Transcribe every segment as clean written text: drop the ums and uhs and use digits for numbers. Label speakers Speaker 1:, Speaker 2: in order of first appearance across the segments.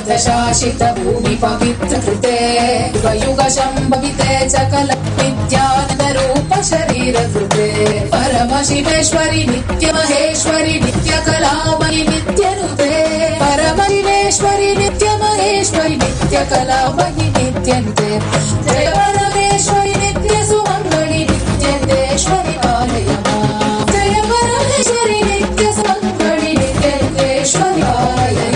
Speaker 1: शासित भूमि पवित्र कृते युग शंभविते सकल नित्यानंद रूप शरीर कृते परम शिवेश्वरी नित्य महेश्वरी नित्य कलामयि नित्य नुते परम शिवेश्वरी नित्य महेश्वरी नित्य कलामयि नित्य नुते जय परमेश्वरी नित्य सुमंगली नित्य देश्वरी पालय मां जय परमेश्वरी नित्य सुमंगली नित्य देश्वरी पालय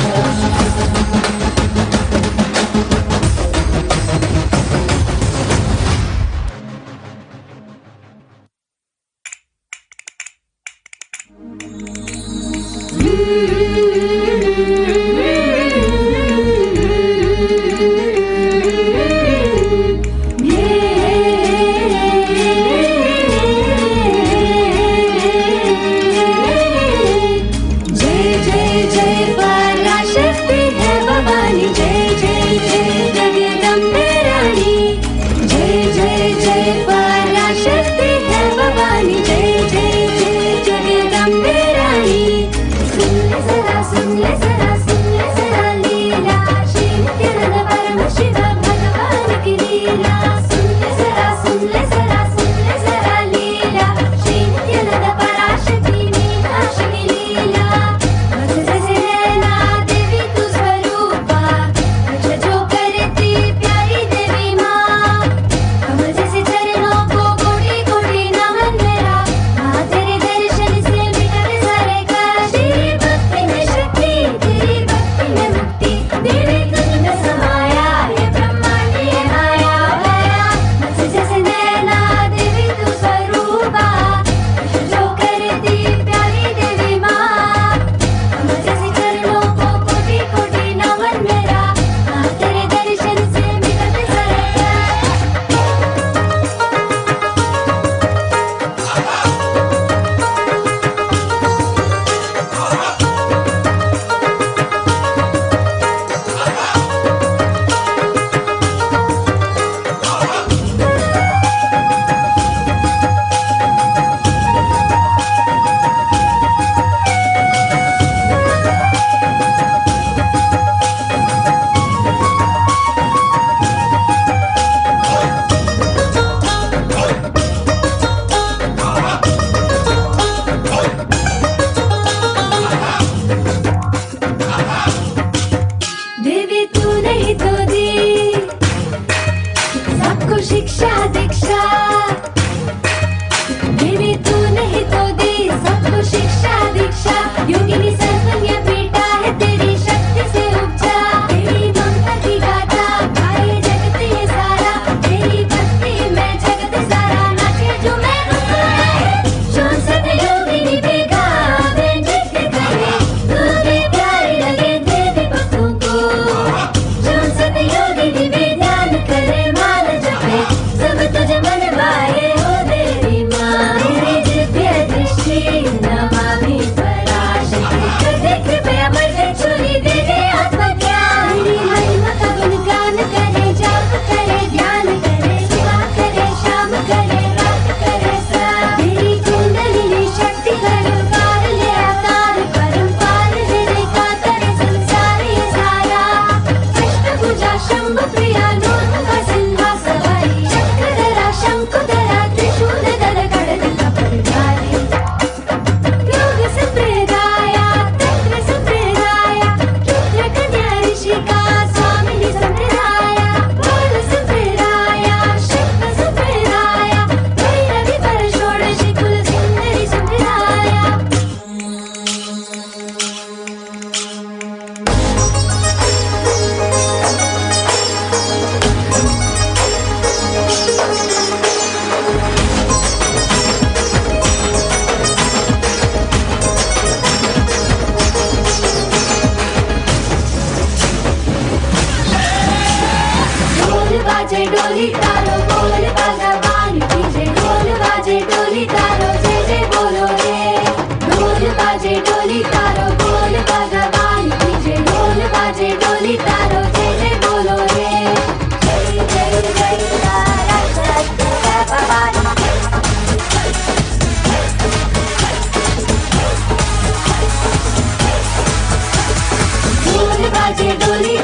Speaker 2: बाजे डोली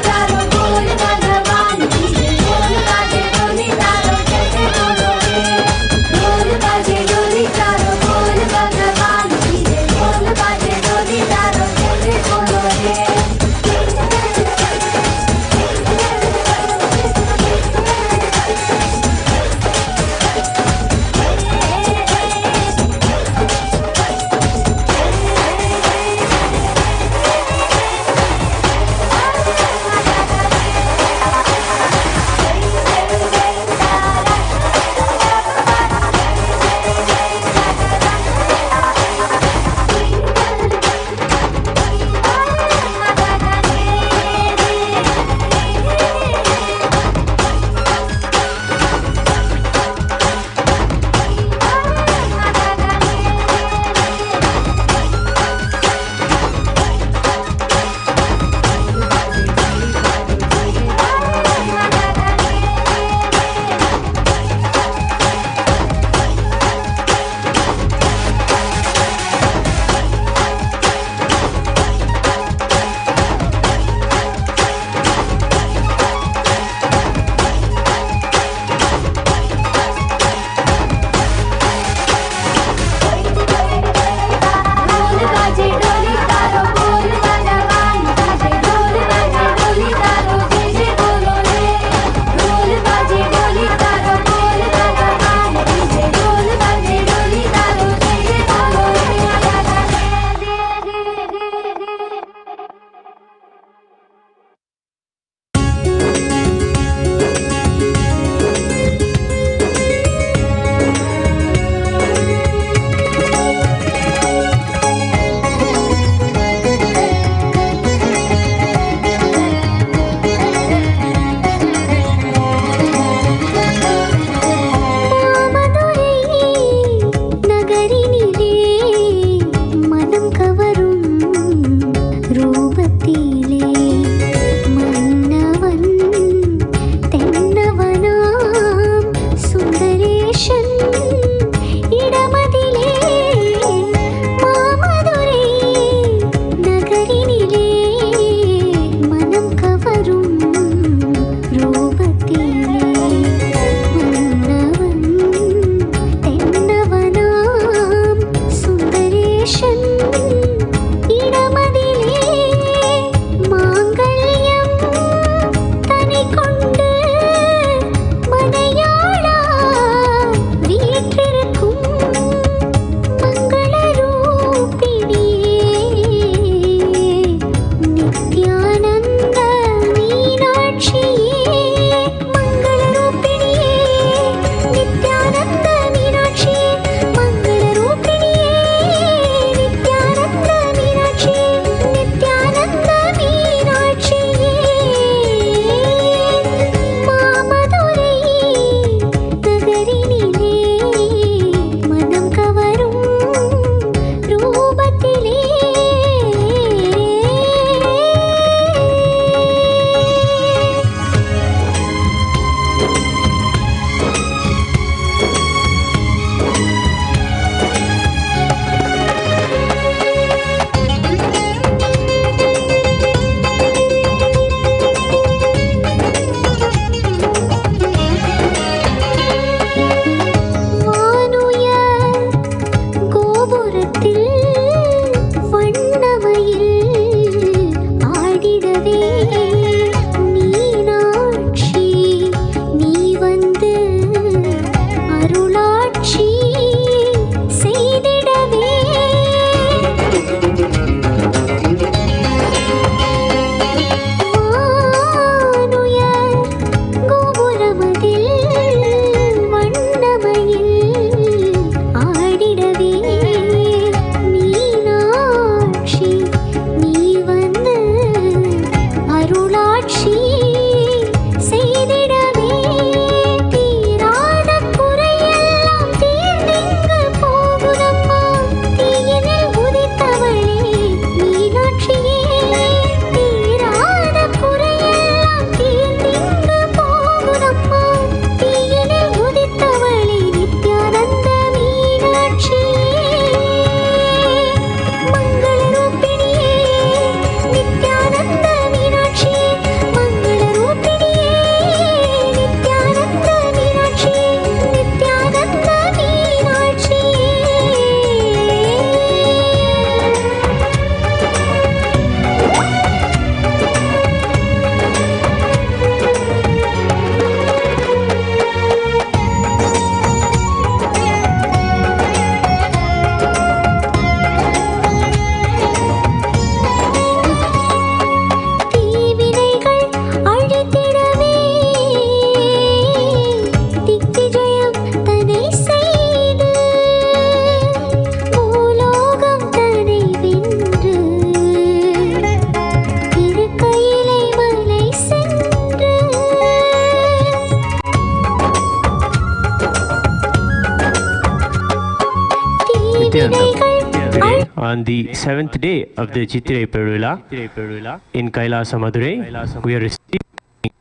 Speaker 2: On the seventh day of the Chithirai Peruvizha in Kailasa Madurai, we are receiving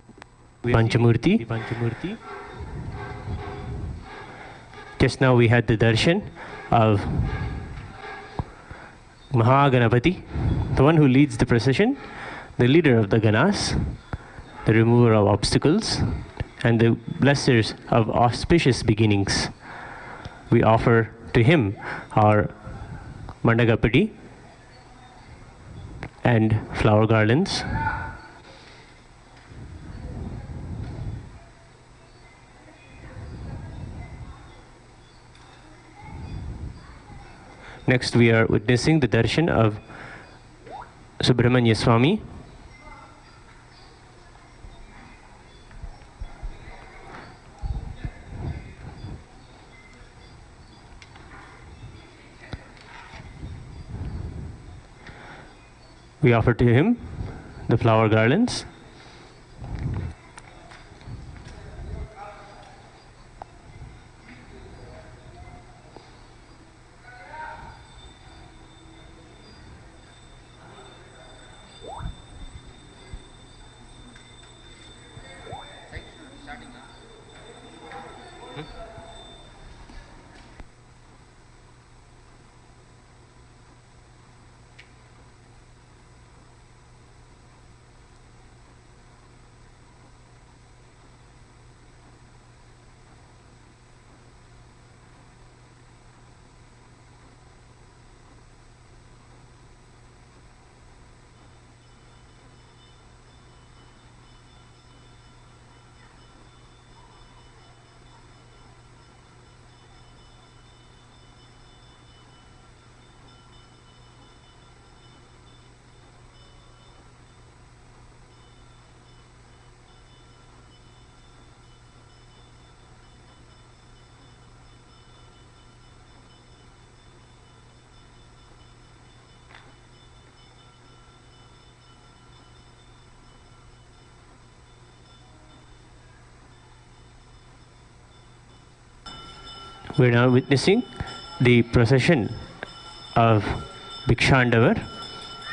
Speaker 2: Panchamurti. Just now we had the darshan of Mahaganapati, the one who leads the procession, the leader of the Ganas, the remover of obstacles, and the blessers of auspicious beginnings. We offer to him our Mandagapadi and flower garlands. Next, we are witnessing the darshan of Subramanya Swami. We offer to him the flower garlands. We are now witnessing the procession of Bhikshandavar,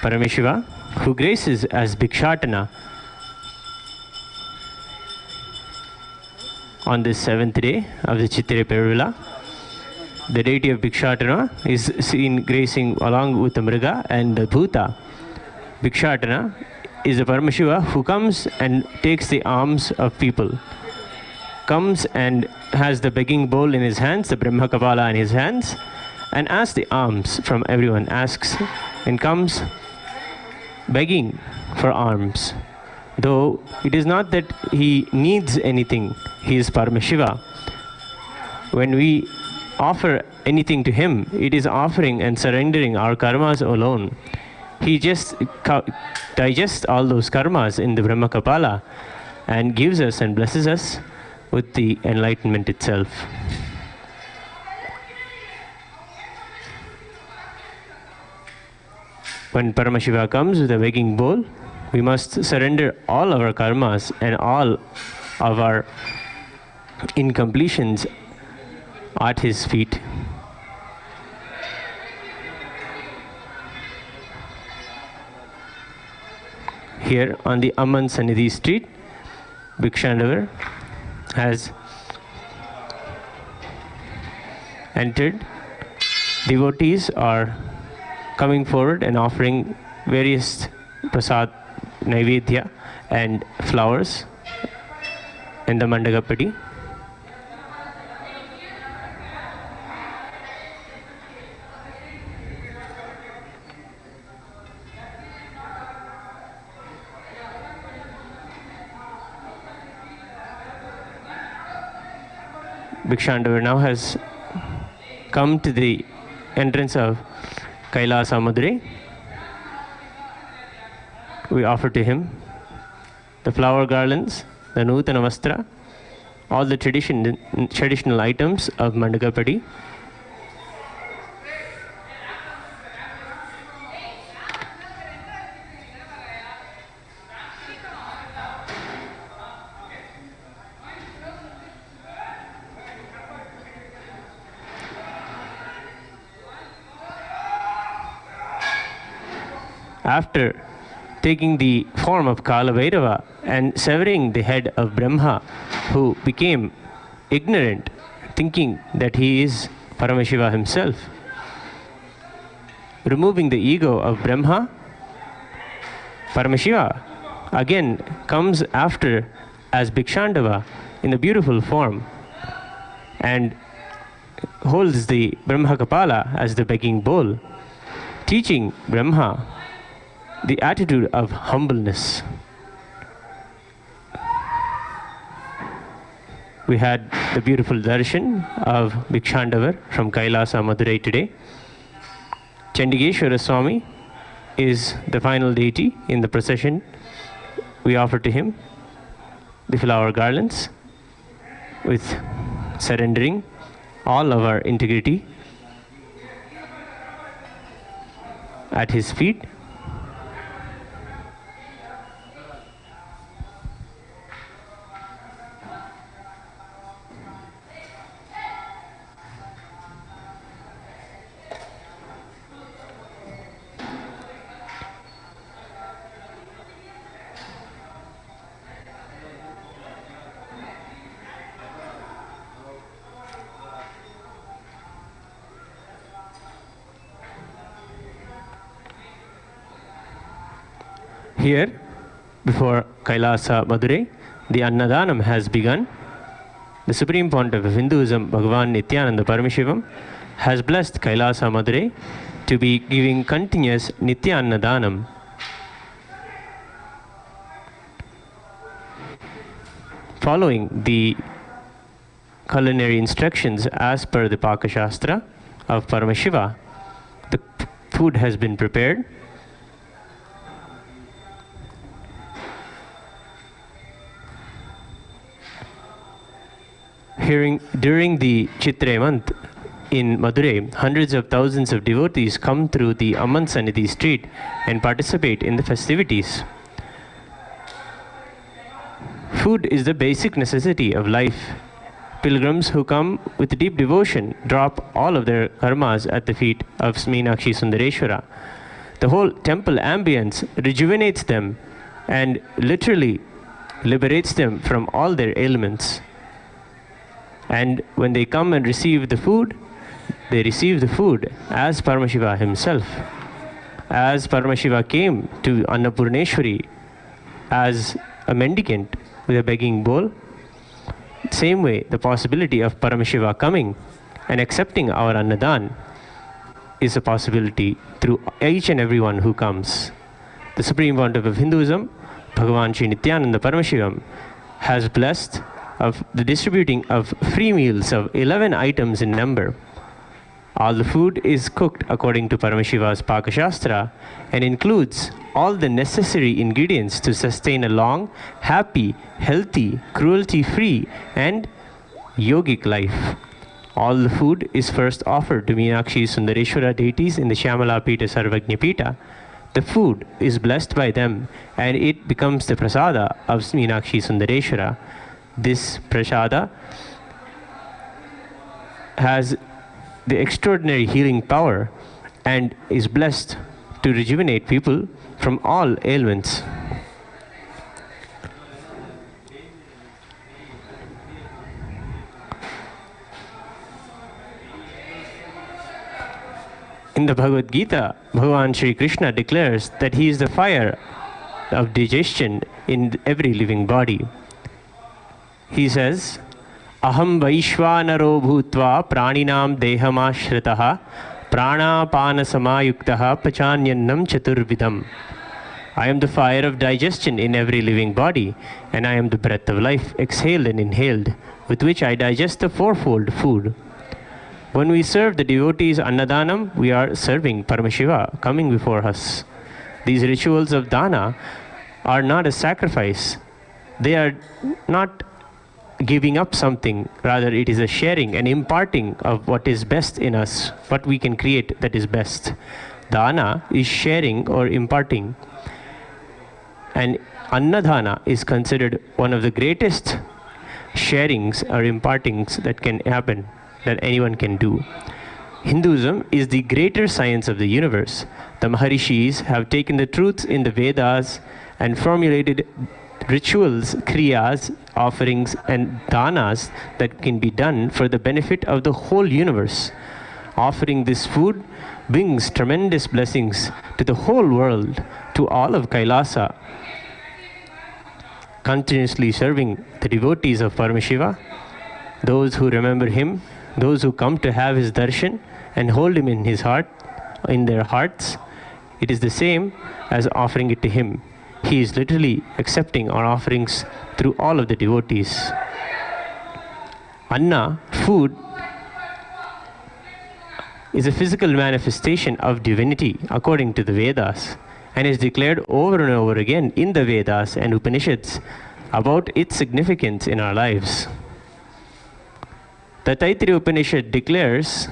Speaker 2: Parameshiva, who graces as Bhikshatana on this seventh day of the Chithirai Peruvizha. The deity of Bhikshatana is seen gracing along with the Mriga and the Bhuta. Bhikshatana is a Parameshiva who comes and takes the alms of people. Comes and has the begging bowl in his hands, the Brahma Kapala in his hands, and asks the alms from everyone, asks and comes begging for alms. Though it is not that he needs anything, he is Parameshiva. When we offer anything to him, it is offering and surrendering our karmas alone. He just digests all those karmas in the Brahma Kapala and gives us and blesses us with the enlightenment itself. When Paramashiva comes with a begging bowl, we must surrender all our karmas and all of our incompletions at his feet. Here on the Amman Sannidhi street, Bhikshandavar has entered. Devotees are coming forward and offering various prasad, naivedya and flowers in the Mandagapadi. Bhikshandavar now has come to the entrance of Kailasa Madurai. We offer to him the flower garlands, the Nutana Vastra, all the traditional items of Mandagapadi. after taking the form of Kalabhairava and severing the head of Brahma, who became ignorant, thinking that he is Paramashiva himself. Removing the ego of Brahma, Paramashiva again comes after as Bhikshandava in a beautiful form and holds the Brahma Kapala as the begging bowl, teaching Brahma the attitude of humbleness. We had the beautiful darshan of Bhikshandavar from Kailasa, Madurai today. Chandigeshwara Swami is the final deity in the procession. We offer to him the flower garlands with surrendering all of our integrity at his feet. Here, before Kailasa Madurai, the Annadanam has begun. The Supreme Pontiff of Hinduism, Bhagavan Nityananda Paramashivam, has blessed Kailasa Madurai to be giving continuous Nitya Annadanam. Following the culinary instructions as per the Paka Shastra of Paramashiva, the food has been prepared. During the Chithirai month in Madurai, hundreds of thousands of devotees come through the Amman Sannidhi street and participate in the festivities. Food is the basic necessity of life. Pilgrims who come with deep devotion drop all of their karmas at the feet of Meenakshi Sundareshwara. The whole temple ambience rejuvenates them and literally liberates them from all their ailments. And when they come and receive the food, they receive the food as Paramashiva himself. As Paramashiva came to Annapurneshwari as a mendicant with a begging bowl, same way the possibility of Paramashiva coming and accepting our Annadan is a possibility through each and everyone who comes. The Supreme Pontiff of Hinduism, Bhagavan Sri Nityananda Paramashivam, has blessed of the distributing of free meals of 11 items in number. All the food is cooked according to Paramashiva's Paka Shastra and includes all the necessary ingredients to sustain a long, happy, healthy, cruelty-free and yogic life. All the food is first offered to Meenakshi Sundareshwara deities in the Shyamala Pita Sarvagnya Pita. The food is blessed by them and it becomes the prasada of Meenakshi Sundareshwara. This prasada has the extraordinary healing power and is blessed to rejuvenate people from all ailments. In the Bhagavad Gita, Bhagavan Sri Krishna declares that he is the fire of digestion in every living body. He says, Aham Vaishvanaro Bhutva Praninam Dehamashritah Pranapana Samayuktaha Pachanyannam Chaturvidam. I am the fire of digestion in every living body, and I am the breath of life, exhaled and inhaled, with which I digest the fourfold food. When we serve the devotees Annadanam, we are serving Paramashiva coming before us. These rituals of dana are not a sacrifice. They are not giving up something, rather it is a sharing and imparting of what is best in us, what we can create that is best. Dana is sharing or imparting, and Annadana is considered one of the greatest sharings or impartings that can happen, that anyone can do. Hinduism is the greater science of the universe. The Maharishis have taken the truths in the Vedas and formulated rituals, kriyas, offerings, and danas that can be done for the benefit of the whole universe. Offering this food brings tremendous blessings to the whole world, to all of Kailasa. Continuously serving the devotees of Paramashiva, those who remember him, those who come to have his darshan and hold him in his heart, in their hearts, it is the same as offering it to him. He is literally accepting our offerings through all of the devotees. Anna, food, is a physical manifestation of divinity according to the Vedas, and is declared over and over again in the Vedas and Upanishads about its significance in our lives. The Taittiriya Upanishad declares,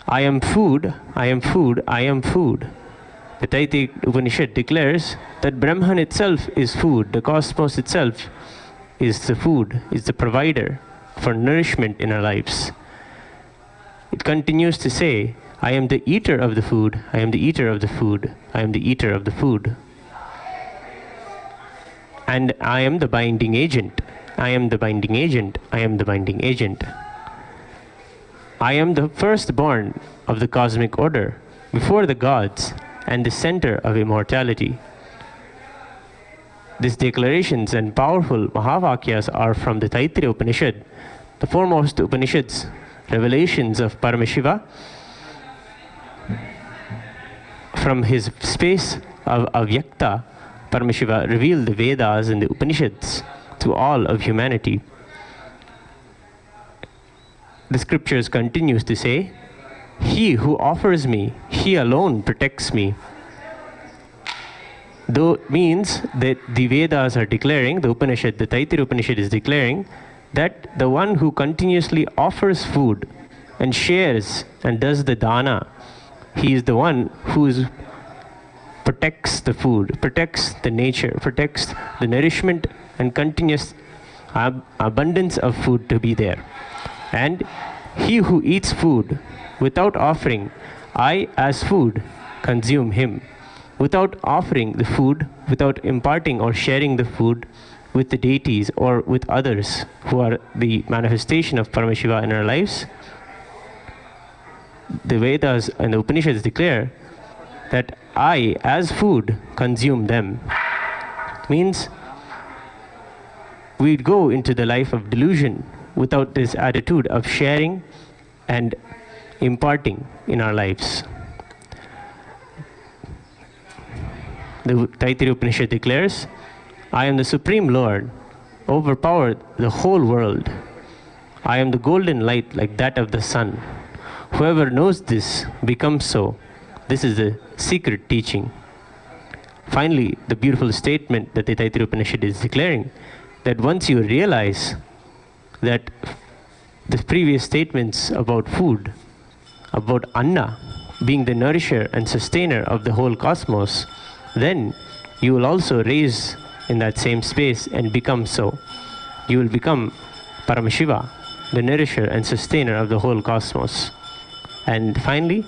Speaker 2: I am food, I am food, I am food. The Taittiriya Upanishad declares that Brahman itself is food, the cosmos itself is the food, is the provider for nourishment in our lives. It continues to say, I am the eater of the food, I am the eater of the food, I am the eater of the food. And I am the binding agent, I am the binding agent, I am the binding agent. I am the firstborn of the cosmic order, before the gods, and the center of immortality. These declarations and powerful Mahavakyas are from the Taittiriya Upanishad, the foremost Upanishads, revelations of Paramashiva, from his space of Avyakta. Paramashiva revealed the Vedas and the Upanishads to all of humanity. The scriptures continues to say, he who offers me, he alone protects me. Though it means that the Vedas are declaring, the Upanishad, the Taittiriya Upanishad is declaring that the one who continuously offers food and shares and does the dana, he is the one who protects the food, protects the nature, protects the nourishment and continuous abundance of food to be there. And he who eats food without offering, I as food consume him. Without offering the food, without imparting or sharing the food with the deities or with others who are the manifestation of Paramashiva in our lives, the Vedas and the Upanishads declare that I as food consume them. Means we go into the life of delusion without this attitude of sharing and imparting in our lives. The Taittiriya Upanishad declares, I am the Supreme Lord, overpowered the whole world. I am the golden light like that of the sun. Whoever knows this becomes so. This is the secret teaching. Finally, the beautiful statement that the Taittiriya Upanishad is declaring, that once you realize that the previous statements about food, about Anna being the nourisher and sustainer of the whole cosmos, then you will also raise in that same space and become so. You will become Paramashiva, the nourisher and sustainer of the whole cosmos. And finally,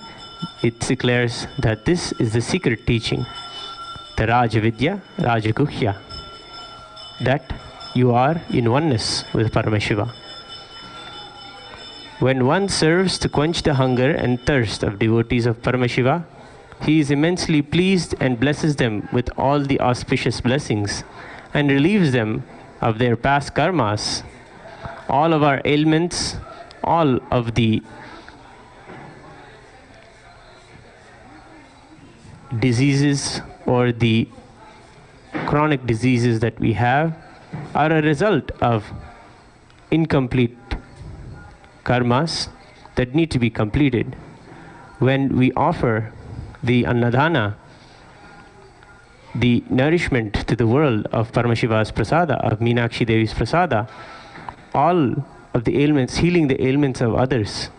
Speaker 2: it declares that this is the secret teaching, the Rajavidya, Rajaguhya, that you are in oneness with Paramashiva. When one serves to quench the hunger and thirst of devotees of Paramashiva, he is immensely pleased and blesses them with all the auspicious blessings and relieves them of their past karmas, all of our ailments, all of the diseases or the chronic diseases that we have are a result of incomplete karmas that need to be completed. When we offer the annadana, the nourishment to the world of Paramashiva's prasada, of Meenakshi Devi's prasada, all of the ailments, healing the ailments of others,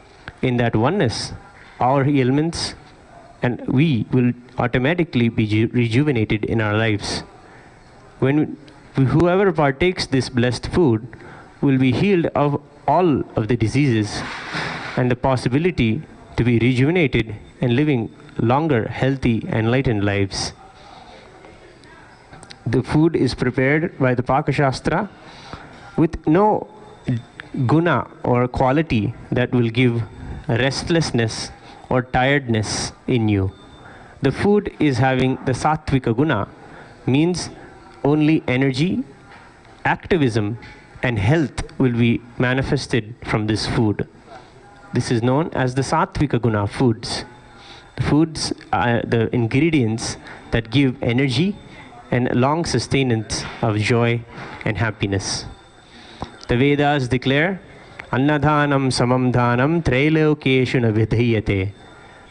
Speaker 2: in that oneness, our ailments and we will automatically be rejuvenated in our lives. When whoever partakes this blessed food will be healed of all of the diseases, and the possibility to be rejuvenated and living longer, healthy, enlightened lives. The food is prepared by the Pakashastra with no guna or quality that will give restlessness or tiredness in you. The food is having the sattvika guna, means only energy, activism, and health will be manifested from this food. This is known as the sattvika guna foods. The foods are the ingredients that give energy and long sustenance of joy and happiness. The Vedas declare, Annadhanam samam dhanam trailokeshu na vidhiyate.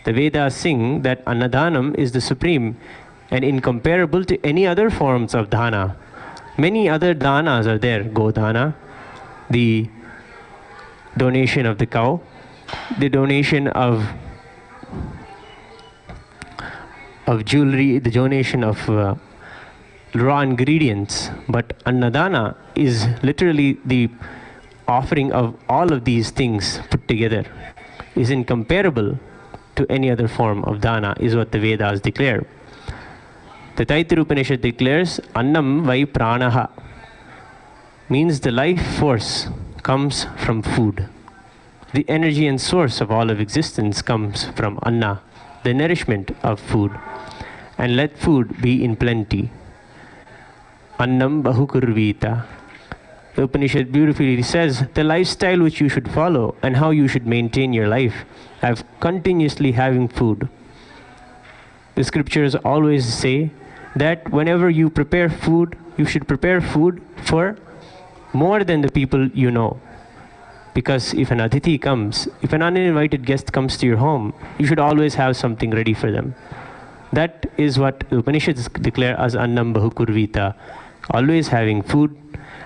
Speaker 2: The Vedas sing that Annadhanam is the supreme and incomparable to any other forms of dhana. Many other dhanas are there. Godhana, the donation of the cow, the donation of jewelry, the donation of raw ingredients. But Annadana is literally the offering of all of these things put together, is incomparable to any other form of dana, is what the Vedas declare. The Taittiriya Upanishad declares, Annam vai pranaha, means the life force comes from food. The energy and source of all of existence comes from anna, the nourishment of food. And let food be in plenty. Annam bahukurvita. The Upanishad beautifully says the lifestyle which you should follow and how you should maintain your life of continuously having food. The scriptures always say that whenever you prepare food, you should prepare food for more than the people you know. Because if an aditi comes, if an uninvited guest comes to your home, you should always have something ready for them. That is what the Upanishads declare as annam bahukurvita, always having food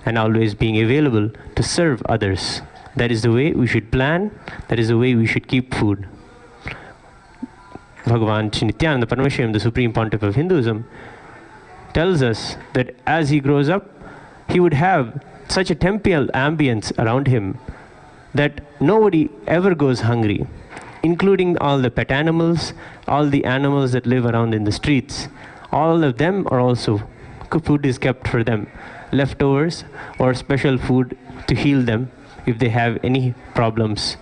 Speaker 2: and always being available to serve others. That is the way we should plan, that is the way we should keep food. Bhagavan Sri Nityananda Parameshwaram, the Supreme Pontiff of Hinduism, tells us that as he grows up, he would have such a temple ambience around him that nobody ever goes hungry, including all the pet animals, all the animals that live around in the streets. All of them are also, food is kept for them. Leftovers or special food to heal them if they have any problems.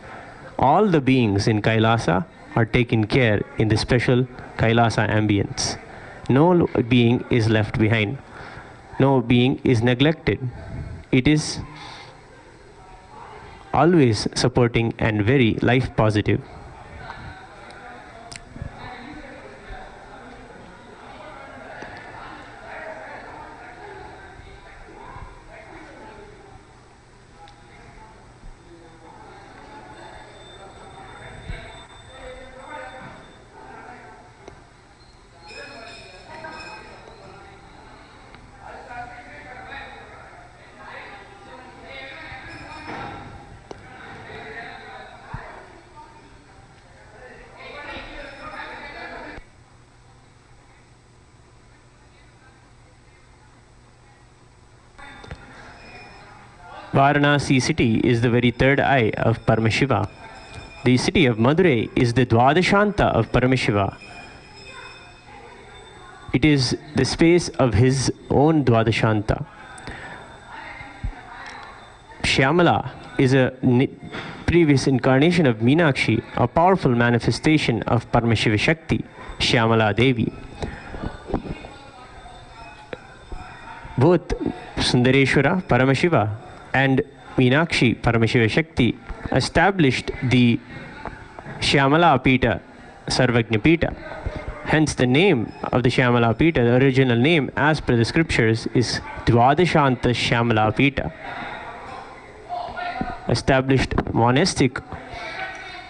Speaker 2: All the beings in Kailasa are taken care in the special Kailasa ambience. No being is left behind. No being is neglected. It is always supporting and very life positive. Varanasi city is the very third eye of Paramashiva. The city of Madurai is the Dwadashanta of Paramashiva. It is the space of his own Dwadashanta. Shyamala is a previous incarnation of Meenakshi, a powerful manifestation of Paramashiva Shakti, Shyamala Devi. Both Sundareshwara, Paramashiva, and Meenakshi, Paramashiva Shakti, established the Shyamala Pita, Sarvagna Pita. Hence the name of the Shyamala Pita, the original name as per the scriptures, is Dwadashanta Shyamala Pita. Established monastic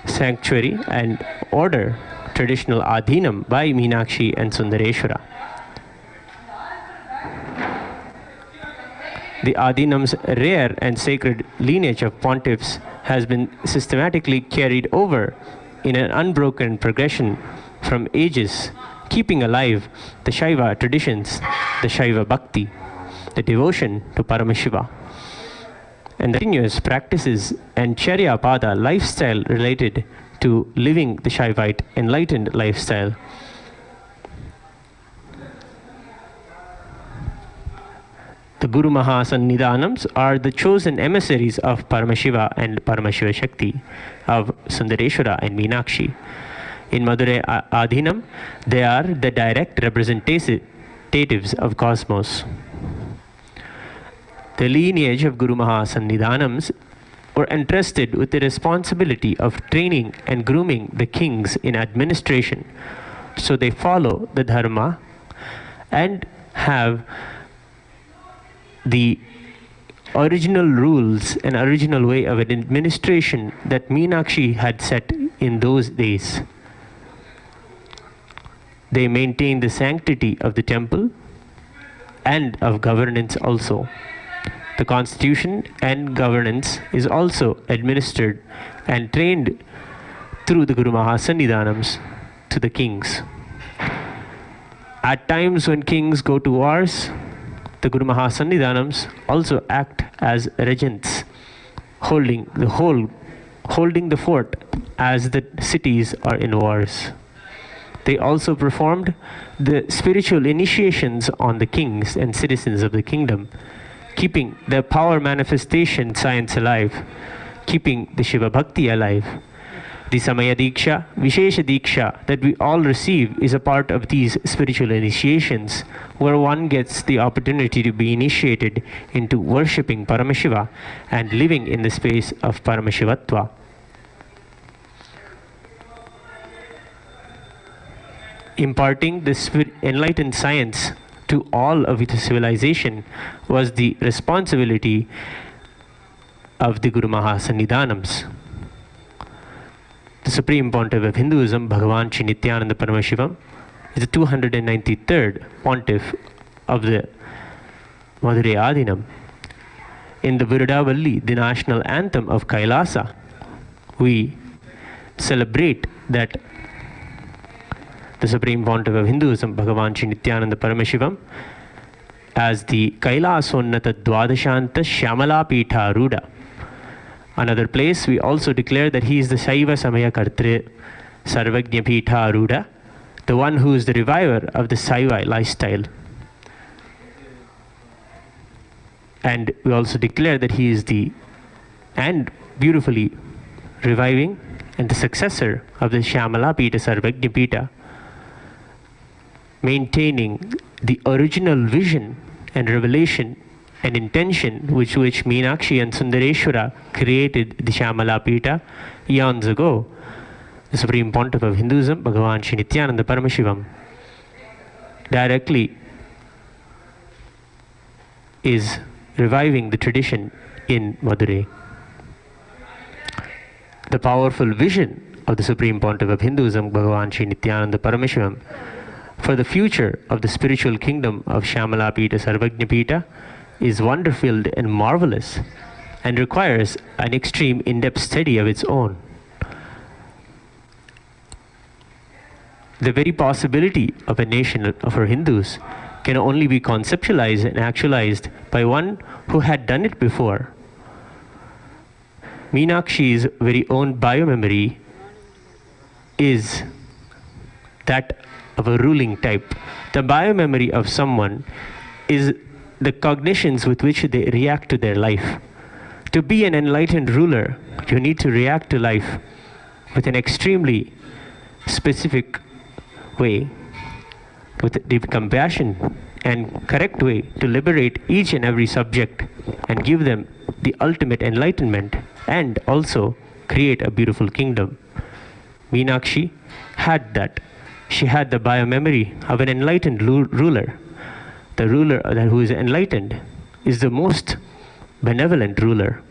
Speaker 2: sanctuary and order, traditional adhinam by Meenakshi and Sundareshwara. The Adhinam's rare and sacred lineage of pontiffs has been systematically carried over in an unbroken progression from ages, keeping alive the Shaiva traditions, the Shaiva Bhakti, the devotion to Paramashiva, and the continuous practices and Charya Pada lifestyle related to living the Shaivite enlightened lifestyle. The Guru Mahasannidhanams are the chosen emissaries of Paramashiva and Paramashiva Shakti, of Sundareshwara and Meenakshi. In Madurai Adhinam, they are the direct representatives of cosmos. The lineage of Guru Mahasannidhanams were entrusted with the responsibility of training and grooming the kings in administration, so they follow the dharma and have the original rules and original way of administration that Meenakshi had set in those days. They maintain the sanctity of the temple and of governance also. The constitution and governance is also administered and trained through the Guru Mahasannidhanams to the kings. At times when kings go to wars, the Guru Mahasannidhanams also act as regents, holding the fort as the cities are in wars. They also performed the spiritual initiations on the kings and citizens of the kingdom, keeping the power manifestation science alive, keeping the Shiva Bhakti alive. The Samaya Diksha, Vishesha Diksha that we all receive is a part of these spiritual initiations, where one gets the opportunity to be initiated into worshipping Paramashiva and living in the space of Paramashivatva. Imparting the enlightened science to all of the civilization was the responsibility of the Guru Mahasannidhanams. The Supreme Pontiff of Hinduism, Bhagavan Sri Nityananda Paramashivam, is the 293rd Pontiff of the Madurai Adhinam. In the Virudavalli, the national anthem of Kailasa, we celebrate that the Supreme Pontiff of Hinduism, Bhagavan Sri Nityananda Paramashivam, as the Kailasonnata Dwadashanta Shyamala Pitha Ruda. Another place, we also declare that he is the Saiva Samaya Kartri Sarvagnya Pitha Ruda, the one who is the reviver of the Saiva lifestyle. And we also declare that he is and beautifully reviving and the successor of the Shyamala Pitha Sarvagnya Pitha, maintaining the original vision and revelation and intention which Meenakshi and Sundareshwara created the Shyamala Pitha eons ago. The Supreme Pontiff of Hinduism, Bhagavan Sri Nityananda Paramashivam, directly is reviving the tradition in Madurai. The powerful vision of the Supreme Pontiff of Hinduism, Bhagavan Sri Nityananda Paramashivam, for the future of the spiritual kingdom of Shyamala Pitha Sarvagnya Pitha is wonder-filled and marvelous, and requires an extreme in-depth study of its own. The very possibility of a nation for Hindus can only be conceptualized and actualized by one who had done it before. Meenakshi's very own biomemory is that of a ruling type. The biomemory of someone is the cognitions with which they react to their life. To be an enlightened ruler, you need to react to life with an extremely specific way, with deep compassion and correct way to liberate each and every subject and give them the ultimate enlightenment and also create a beautiful kingdom. Meenakshi had that. She had the biomemory of an enlightened ruler. The ruler who is enlightened is the most benevolent ruler,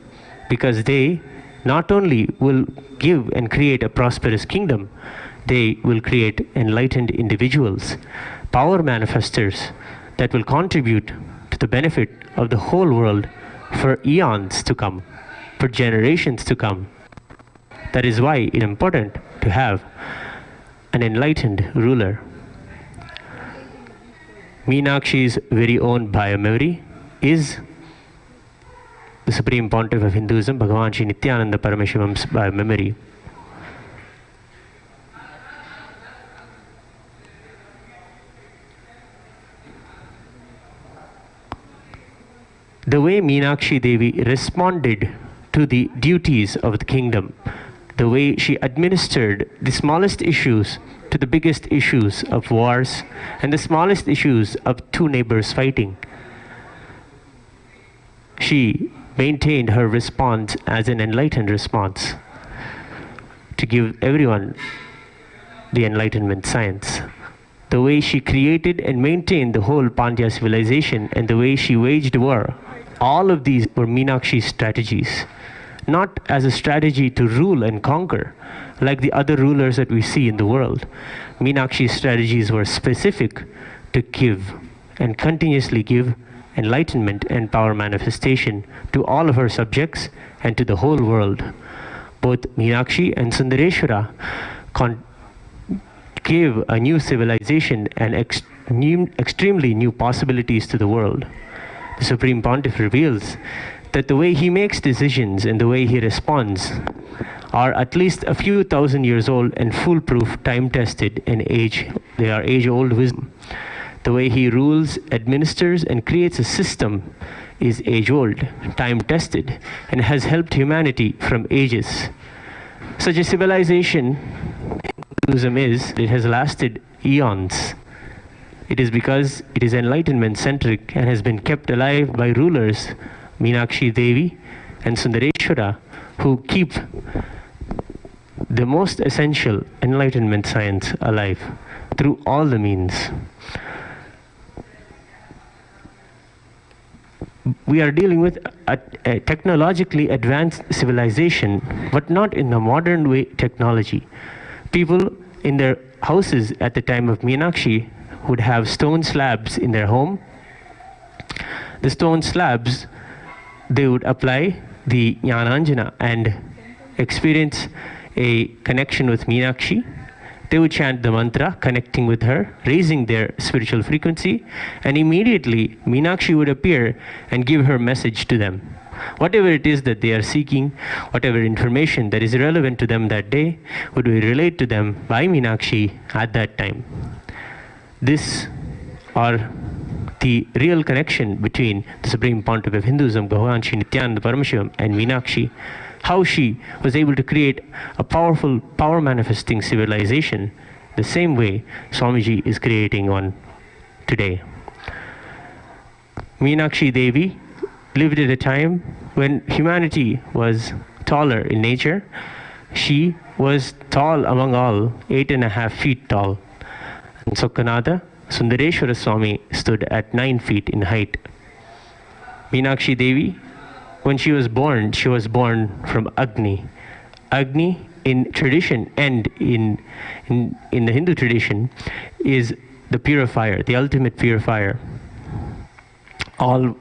Speaker 2: because they not only will give and create a prosperous kingdom, they will create enlightened individuals, power manifestors that will contribute to the benefit of the whole world for eons to come, for generations to come. That is why it is important to have an enlightened ruler. Meenakshi's very own biomemory is the Supreme Pontiff of Hinduism, Bhagavan Sri Nityananda Parameshivam's biomemory. The way Meenakshi Devi responded to the duties of the kingdom, the way she administered the smallest issues to the biggest issues of wars and the smallest issues of two neighbors fighting. She maintained her response as an enlightened response to give everyone the Enlightenment science. The way she created and maintained the whole Pandya civilization and the way she waged war, all of these were Meenakshi's strategies. Not as a strategy to rule and conquer, like the other rulers that we see in the world. Meenakshi's strategies were specific to give and continuously give enlightenment and power manifestation to all of her subjects and to the whole world. Both Meenakshi and Sundareshwara gave a new civilization and extremely new possibilities to the world. The Supreme Pontiff reveals that the way he makes decisions and the way he responds are at least a few thousand years old and foolproof, time-tested, and they are age-old wisdom. The way he rules, administers, and creates a system is age-old, time-tested, and has helped humanity from ages. Such a civilization, Hinduism is, it has lasted eons. It is because it is enlightenment-centric and has been kept alive by rulers, Meenakshi Devi and Sundareshwara, who keep the most essential enlightenment science alive through all the means. We are dealing with a technologically advanced civilization, but not in the modern way technology. People in their houses at the time of Meenakshi would have stone slabs in their home. The stone slabs, they would apply the Jnananjana and experience a connection with Meenakshi. They would chant the mantra, connecting with her, raising their spiritual frequency, and immediately Meenakshi would appear and give her message to them. Whatever it is that they are seeking, whatever information that is relevant to them that day, would be relayed to them by Meenakshi at that time. This are the real connection between the Supreme Pontiff of Hinduism, Bhagavan Shri Nityananda Paramashivam, and Meenakshi, how she was able to create a powerful, power-manifesting civilization, the same way Swamiji is creating one today. Meenakshi Devi lived at a time when humanity was taller in nature. She was tall among all, 8.5 feet tall. And Sokkanatha, Sundareshwara Swami, stood at 9 feet in height. Meenakshi Devi, when she was born from Agni. Agni in tradition and in the Hindu tradition is the purifier, the ultimate purifier. All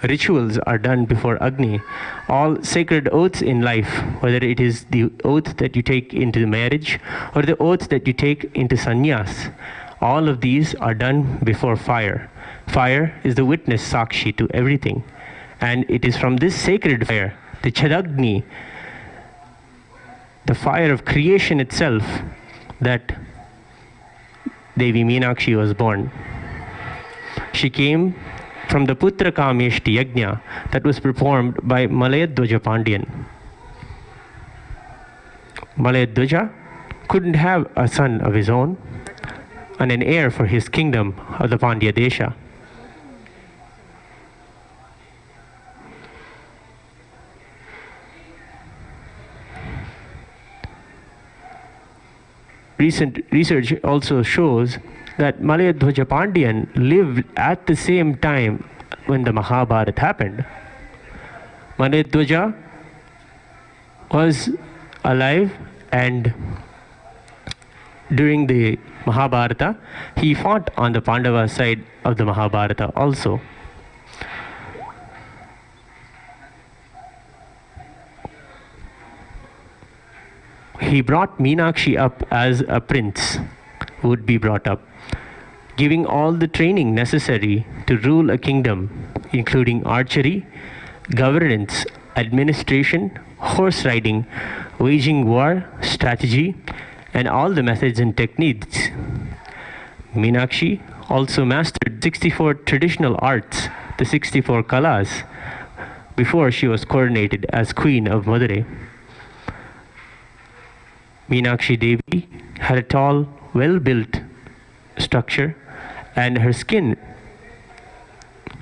Speaker 2: rituals are done before Agni. All sacred oaths in life, whether it is the oath that you take into the marriage or the oath that you take into sannyas, all of these are done before fire. Fire is the witness, sakshi, to everything. And it is from this sacred fire, the Chadagni, the fire of creation itself, that Devi Meenakshi was born. She came from the Putra Kameshti Yajna that was performed by Malayadwaja Pandyan. Malayadwaja couldn't have a son of his own and an heir for his kingdom of the Pandya Desha. Recent research also shows that Malayadwaja Pandyan lived at the same time when the Mahabharata happened. Malayadwaja was alive, and during the Mahabharata, he fought on the Pandava side of the Mahabharata also. He brought Meenakshi up as a prince would be brought up, giving all the training necessary to rule a kingdom, including archery, governance, administration, horse riding, waging war, strategy, and all the methods and techniques. Meenakshi also mastered 64 traditional arts the 64 kalas before she was coronated as Queen of Madurai. Meenakshi Devi had a tall, well-built structure, and her skin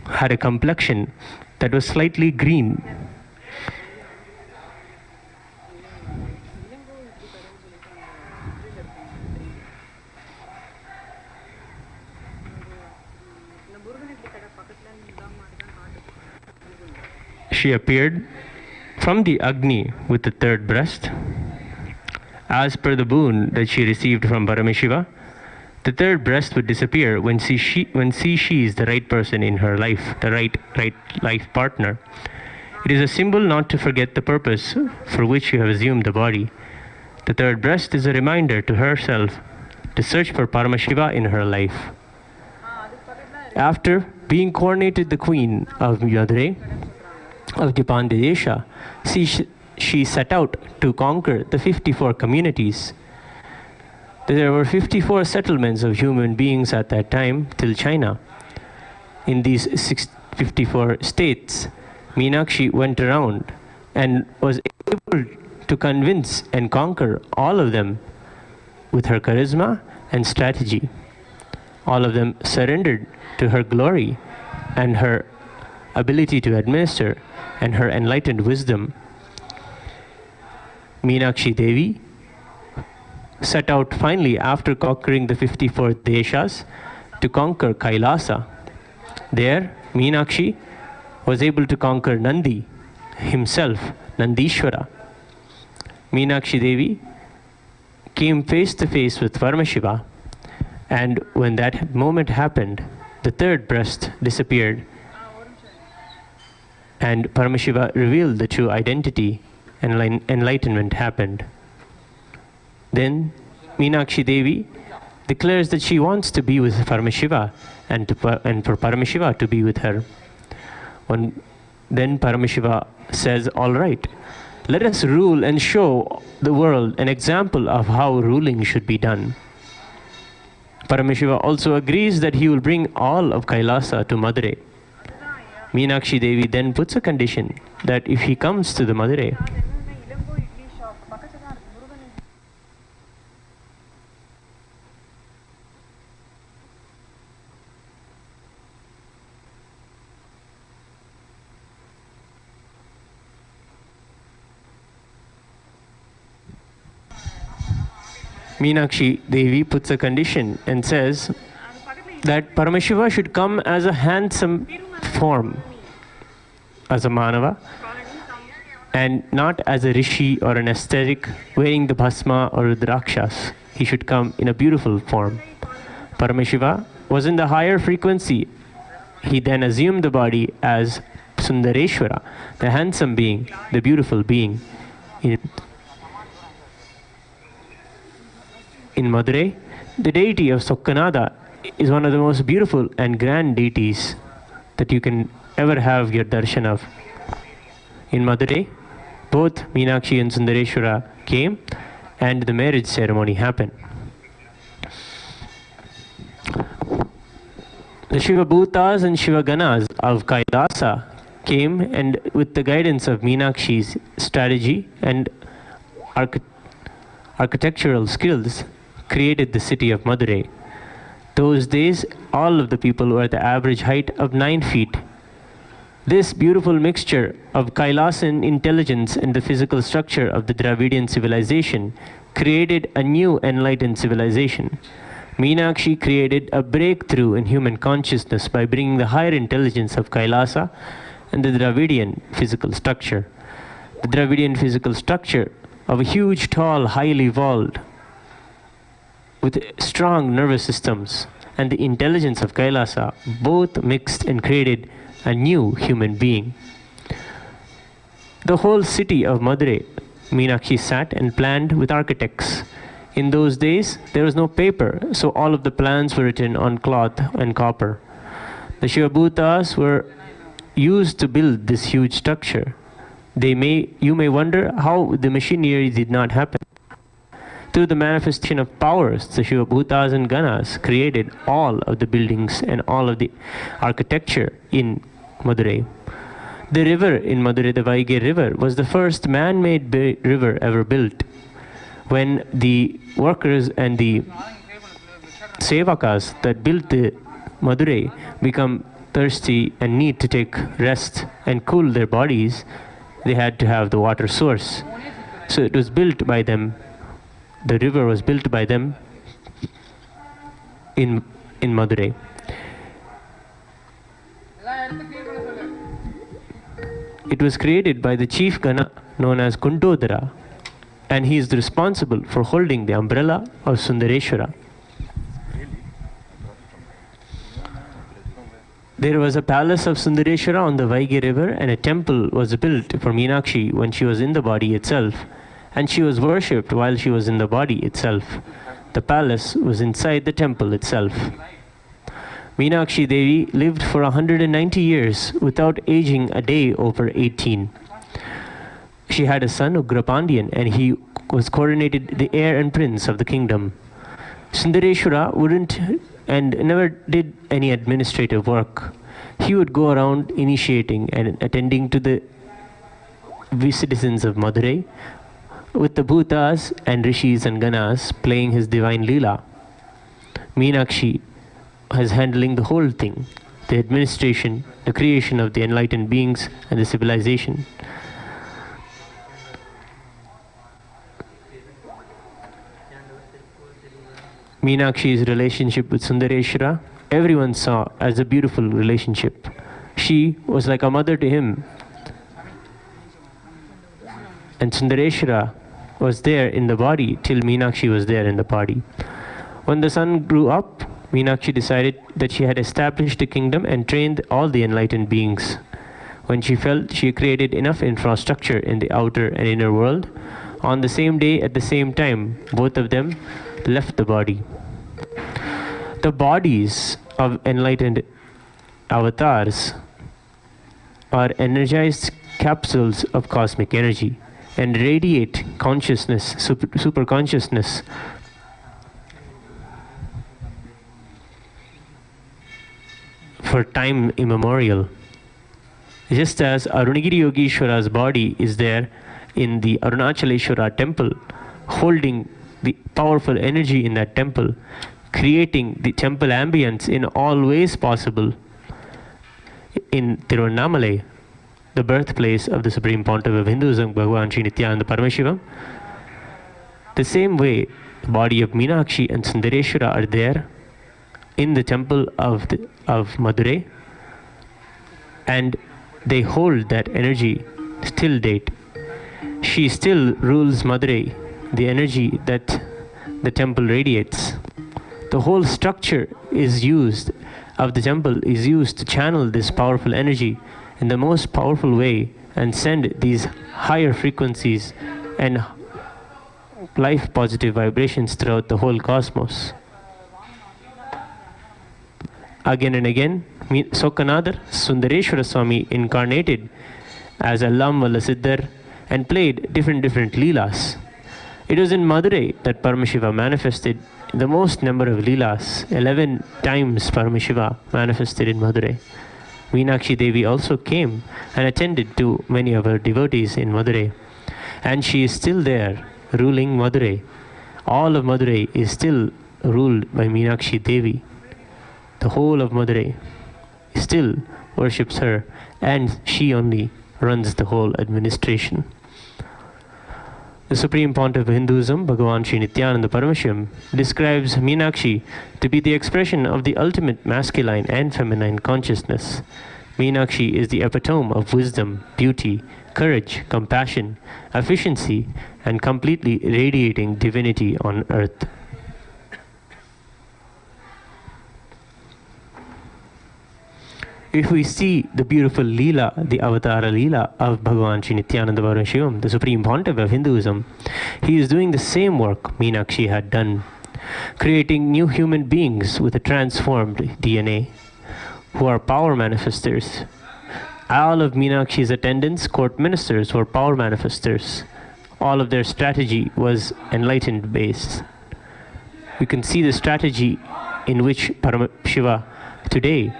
Speaker 2: had a complexion that was slightly green. She appeared from the Agni with the third breast. As per the boon that she received from Parameshiva, the third breast would disappear when she is the right person in her life, the right life partner. It is a symbol not to forget the purpose for which you have assumed the body. The third breast is a reminder to herself to search for Parameshiva in her life. After being coronated the queen of Madurai, of the Pandadesha, she set out to conquer the 54 communities. There were 54 settlements of human beings at that time till China. In these 54 states, Meenakshi went around and was able to convince and conquer all of them with her charisma and strategy. All of them surrendered to her glory and her ability to administer and her enlightened wisdom. Meenakshi Devi set out finally, after conquering the 54 deshas, to conquer Kailasa. There, Meenakshi was able to conquer Nandi himself, Nandishwara. Meenakshi Devi came face to face with Parameshiva, and when that moment happened, the third breast disappeared, and Parameshiva revealed the true identity, and enlightenment happened. Then Meenakshi Devi declares that she wants to be with Parameshiva and for Parameshiva to be with her. Then Parameshiva says, all right, let us rule and show the world an example of how ruling should be done. Parameshiva also agrees that he will bring all of Kailasa to Madurai. Meenakshi Devi then puts a condition that if he comes to the Madurai, Meenakshi Devi puts a condition and says that Parameshiva should come as a handsome form, as a Manava, and not as a Rishi or an ascetic wearing the Bhasma or the Rakshas. He should come in a beautiful form. Parameshiva was in the higher frequency. He then assumed the body as Sundareshwara, the handsome being, the beautiful being. In Madurai, the deity of Sokkanada is one of the most beautiful and grand deities that you can ever have your darshan of. In Madurai, both Meenakshi and Sundareshwara came and the marriage ceremony happened. The Shiva Bhutas and Shiva Ganas of Kailasa came, and with the guidance of Meenakshi's strategy and architectural skills, created the city of Madurai. Those days, all of the people were at the average height of 9 feet. This beautiful mixture of Kailasan intelligence and the physical structure of the Dravidian civilization created a new enlightened civilization. Meenakshi created a breakthrough in human consciousness by bringing the higher intelligence of Kailasa and the Dravidian physical structure. The Dravidian physical structure of a huge, tall, highly evolved, with strong nervous systems, and the intelligence of Kailasa both mixed and created a new human being. The whole city of Madurai, Meenakshi sat and planned with architects. In those days, there was no paper, so all of the plans were written on cloth and copper. The Shiva Bhutas were used to build this huge structure. You may wonder how the machinery did not happen. Through the manifestation of powers, the Shiva Bhutas and Ganas created all of the buildings and all of the architecture in Madurai. The river in Madurai, the Vaigai River, was the first man-made river ever built. When the workers and the sevakas that built the Madurai become thirsty and need to take rest and cool their bodies, they had to have the water source. So it was built by them. The river was built by them in Madurai. It was created by the chief Gana known as Kundodara, and he is responsible for holding the umbrella of Sundareshwara. There was a palace of Sundareshwara on the Vaigai River, and a temple was built for Meenakshi when she was in the body itself, and she was worshipped while she was in the body itself. The palace was inside the temple itself. Meenakshi Devi lived for 190 years without aging a day over 18. She had a son, Ugrapandian, and he was coronated the heir and prince of the kingdom. Sundareshwara wouldn't and never did any administrative work. He would go around initiating and attending to the citizens of Madurai with the bhutas and rishis and ganas playing his divine leela. Meenakshi was handling the whole thing, the administration, the creation of the enlightened beings and the civilization. Meenakshi's relationship with Sundareshwara, everyone saw as a beautiful relationship. She was like a mother to him. And Sundareshwara was there in the body till Meenakshi was there in the body. When the son grew up, Meenakshi decided that she had established a kingdom and trained all the enlightened beings. When she felt she created enough infrastructure in the outer and inner world, on the same day at the same time, both of them left the body. The bodies of enlightened avatars are energized capsules of cosmic energy and radiate consciousness, super consciousness. For time immemorial. Just as Arunagiri Yogeshwara's body is there in the Arunachaleshwara temple, holding the powerful energy in that temple, creating the temple ambience in all ways possible. In Tiruvannamalai, the birthplace of the Supreme Pontiff of Hinduism, Bhagavan Sri Nityananda Paramashivam, the same way the body of Meenakshi and Sundareshwara are there in the temple of Madurai, and they hold that energy till date. She still rules Madurai, the energy that the temple radiates. The whole structure is used of the temple is used to channel this powerful energy in the most powerful way and send these higher frequencies and life positive vibrations throughout the whole cosmos. Again and again, Sokanadar Sundareshwara Swami incarnated as Allam Valla Siddhar and played different leelas. It was in Madurai that Paramashiva manifested the most number of leelas. 11 times Paramashiva manifested in Madurai. Meenakshi Devi also came and attended to many of her devotees in Madurai. And she is still there, ruling Madurai. All of Madurai is still ruled by Meenakshi Devi. The whole of Madurai still worships her, and she only runs the whole administration. The Supreme Pontiff of Hinduism, Bhagavan Sri Nityananda Paramashivam, describes Meenakshi to be the expression of the ultimate masculine and feminine consciousness. Meenakshi is the epitome of wisdom, beauty, courage, compassion, efficiency, and completely radiating divinity on earth. If we see the beautiful Leela, the Avatara Leela of Bhagavan Sri Nityananda Paramashivam, the Supreme Pontiff of Hinduism, he is doing the same work Meenakshi had done, creating new human beings with a transformed DNA, who are power manifestors. All of Meenakshi's attendants, court ministers, were power manifestors. All of their strategy was enlightened based. We can see the strategy in which Paramashiva today,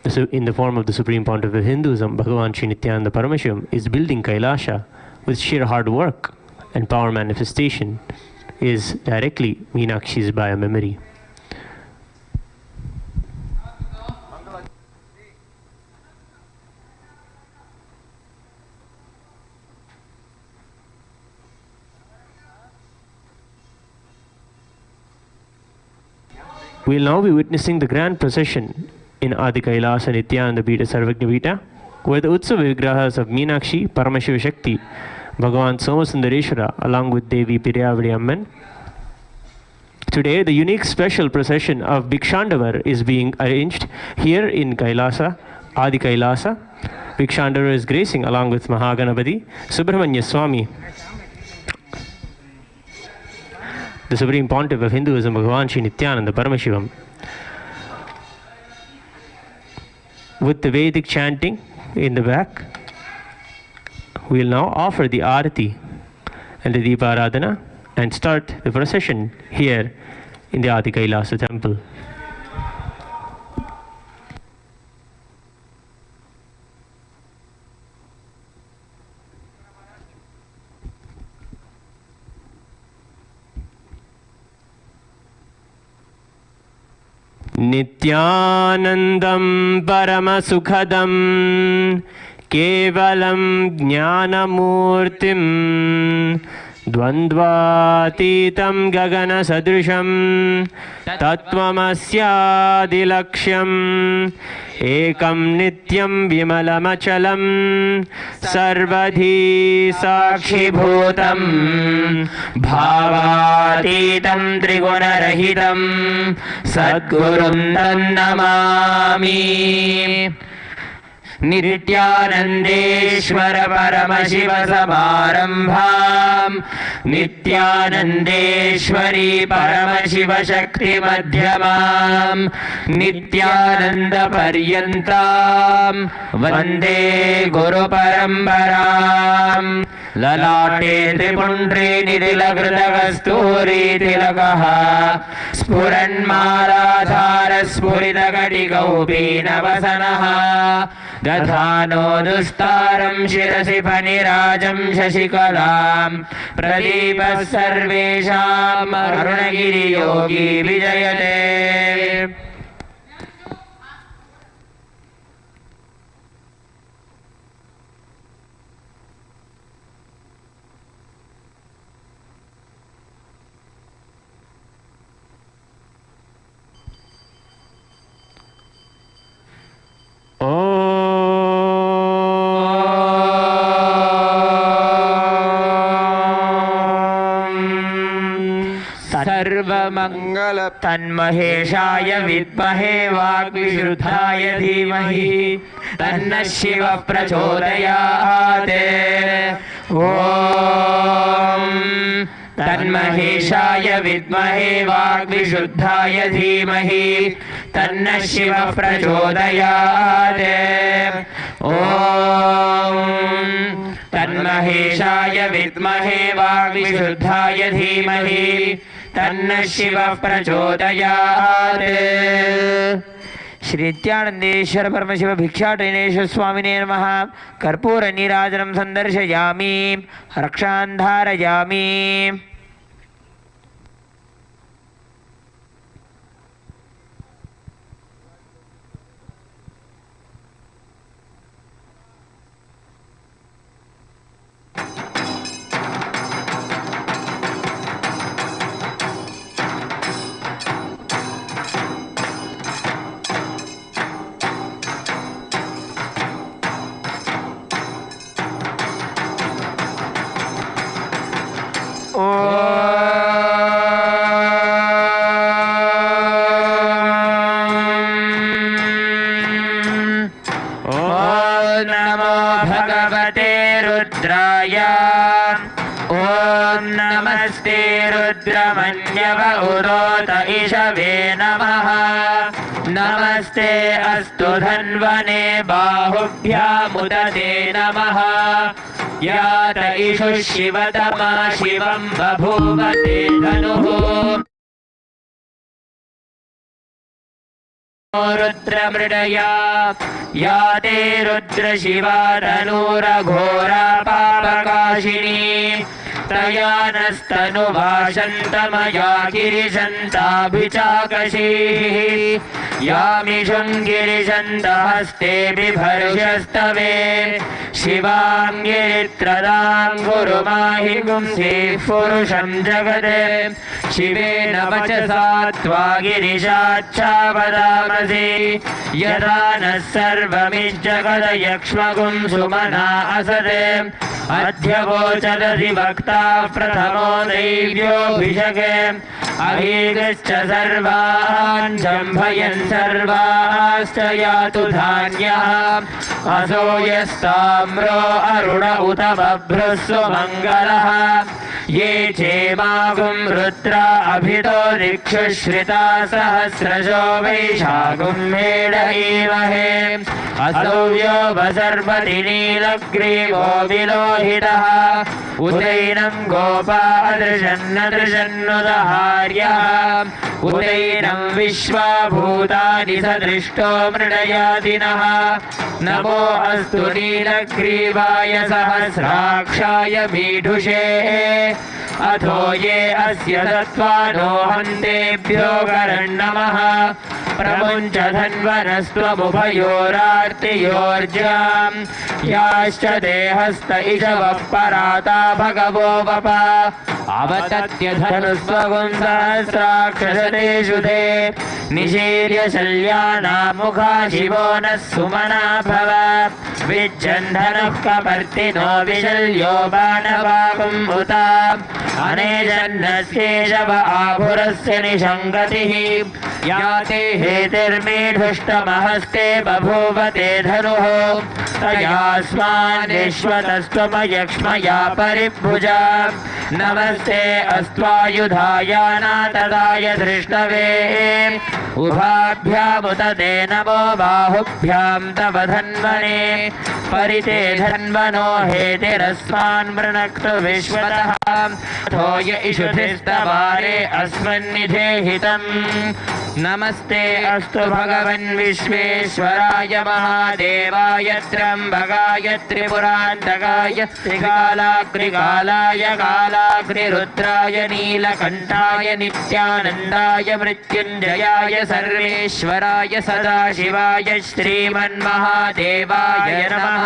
Speaker 2: in the form of the Supreme Pontiff of Hinduism, Bhagavan Sri Nityananda Paramashivam, is building Kailasha with sheer hard work and power manifestation, is directly Meenakshi's bio-memory. We will now be witnessing the grand procession in Adi Kailasa Nityananda Pita Sarvagna Pita, where the Utsava Vigrahas of Meenakshi, Paramashiva Shakti, Bhagavan Somasundareshwara, along with Devi Piriyavadi Amman. Today, the unique special procession of Bhikshandavar is being arranged here in Kailasa, Adi Kailasa. Bhikshandavar is gracing along with Mahaganapati, Subramanya Swami, the Supreme Pontiff of Hinduism, Bhagavan Sri Nityananda Paramashivam. With the Vedic chanting in the back, we will now offer the Arati and the Deeparadhana and start the procession here in the Adi Kailasa temple. Nityanandam Paramasukhadam Kevalam Jnanamurtim Dvandvatitam Gagana Sadrisham Tattvamasyadilaksham Ekam Nityam Vimalamachalam Sarvadhi Sakshibhutam Bhavatitam Trigunarahitam Sadgurum Tannamami Nityanandeshwara Paramashiva Samarambham Nityanandeshwari Paramashiva Shakti Madhyamam Nityananda Paryantam Vande Guru Parambaram Lalate Tripundre Nidilagruta Kasturi Tilakaha Spuran Maladhara Spurita Katikaupi Navasanaha Dadhano Dustaram Shirasi Panirajam Shashikalam Pradipa Sarvesham Arunagiri Yogi Vijayate. सर्वमंगल तन्महेशाय विद्महे वाग्विशुद्धाय धीमहि तन्नः शिवः प्रचोदयात् ॐ तन्महेशाय विद्महे वाग्विशुद्धाय धीमहि तन्नः शिवः प्रचोदयात् ॐ तन्महेशाय विद्महे वाग्विशुद्धाय धीमहि तन्नः शिवः प्रचोदयात्। श्री नित्यानंदेश्वर परमशिव भिक्षाटनेश्वर स्वामिने नमः। कर्पूर नीराजनं संदर्शयामि, रक्षान् धारयामि। नमस्ते रुद्रमन्यव उरोत इषवे नमः। नमस्ते अस्तु धन्वने बाहुभ्यामुदते नमः। यात इषु शिवतमा शिवं बभूवते धनुः।
Speaker 3: रुद्रमृडया या ते रुद्रशिवा तनूरघोरा पापकाशिनी तया नस्तनुभाषन्तमया गिरिशन्ताभिचाकशीः यामिषुं गिरिशन्तहस्ते बिभर्षस्तवे शिवां गिरित्रदां गुरुमाहि गुंसीः पुरुषं जगते शिवेन वचसा त्वा गिरिशाच्छावदामसि यदा नः सर्वमिज्जगदयक्ष्मगुं सुमना असते अध्यवोचदधि वक्ता प्रथमो दैव्योऽभिषके अभीगश्च सर्वान् जम्भयन् सर्वाश्च यातु धान्यः असो यस्ताम्रो अरुण उत बभ्रुः सुमङ्गलः ये चेमागुं रुद्रा अभितो दिक्षुश्रिता सहस्रशो वैशाखुं मेढयेमहे असौव्यो वसर्पति नीलग्रीवो विलोहितः उदैनं गोपा अदृशन्नदृशन्नुदहार्यः उदैनं विश्वाभूतानि सदृष्टो मृडयादिनः नमो अस्तु नीलग्रीवाय सहस्राक्षाय मीढुषे अथो ये अस्य तत्त्वानो हन्तेभ्यो गरन्नमः प्रमुञ्च धन्वनस्त्वमुभयोरार्तियोर्जाम् याश्च देहस्त इषवः पराता भगवो वप अवतत्य धनुस्वगुं सहस्राक्षसतेषु ते निशीर्य शल्यानां मुखा शिवो नः सुमना भव विज्जन्धनः कपर्तिनो विशल्यो बाणवाकुम् उता अनेजन्नस्येषव आभुरस्य निशङ्गतिः याते हेतिर्मेढुष्टमहस्ते बभूव ते धनुः तयास्मान्निश्वतस्त्वमयक्ष्मया परिभुजा नमस्ते अस्त्वायुधायानातदाय धृष्णवे उभाभ्यामुत ते नमो बाहुभ्यां तव धन्वने परिते धन्वनो हेतिरस्मान् मृणक्तु विश्वतः थोय इषुधिस्तवारे अस्मन्निधेहितम् नमस्ते अस्तु भगवन् विश्वेश्वराय महादेवाय त्र्यम्बकाय त्रिपुरान्तकाय त्रिकालाग्निकालाय कालाग्निरुद्राय नीलकण्ठाय नित्यानन्दाय मृत्युञ्जयाय सर्वेश्वराय सदाशिवाय श्रीमन्महादेवाय नमः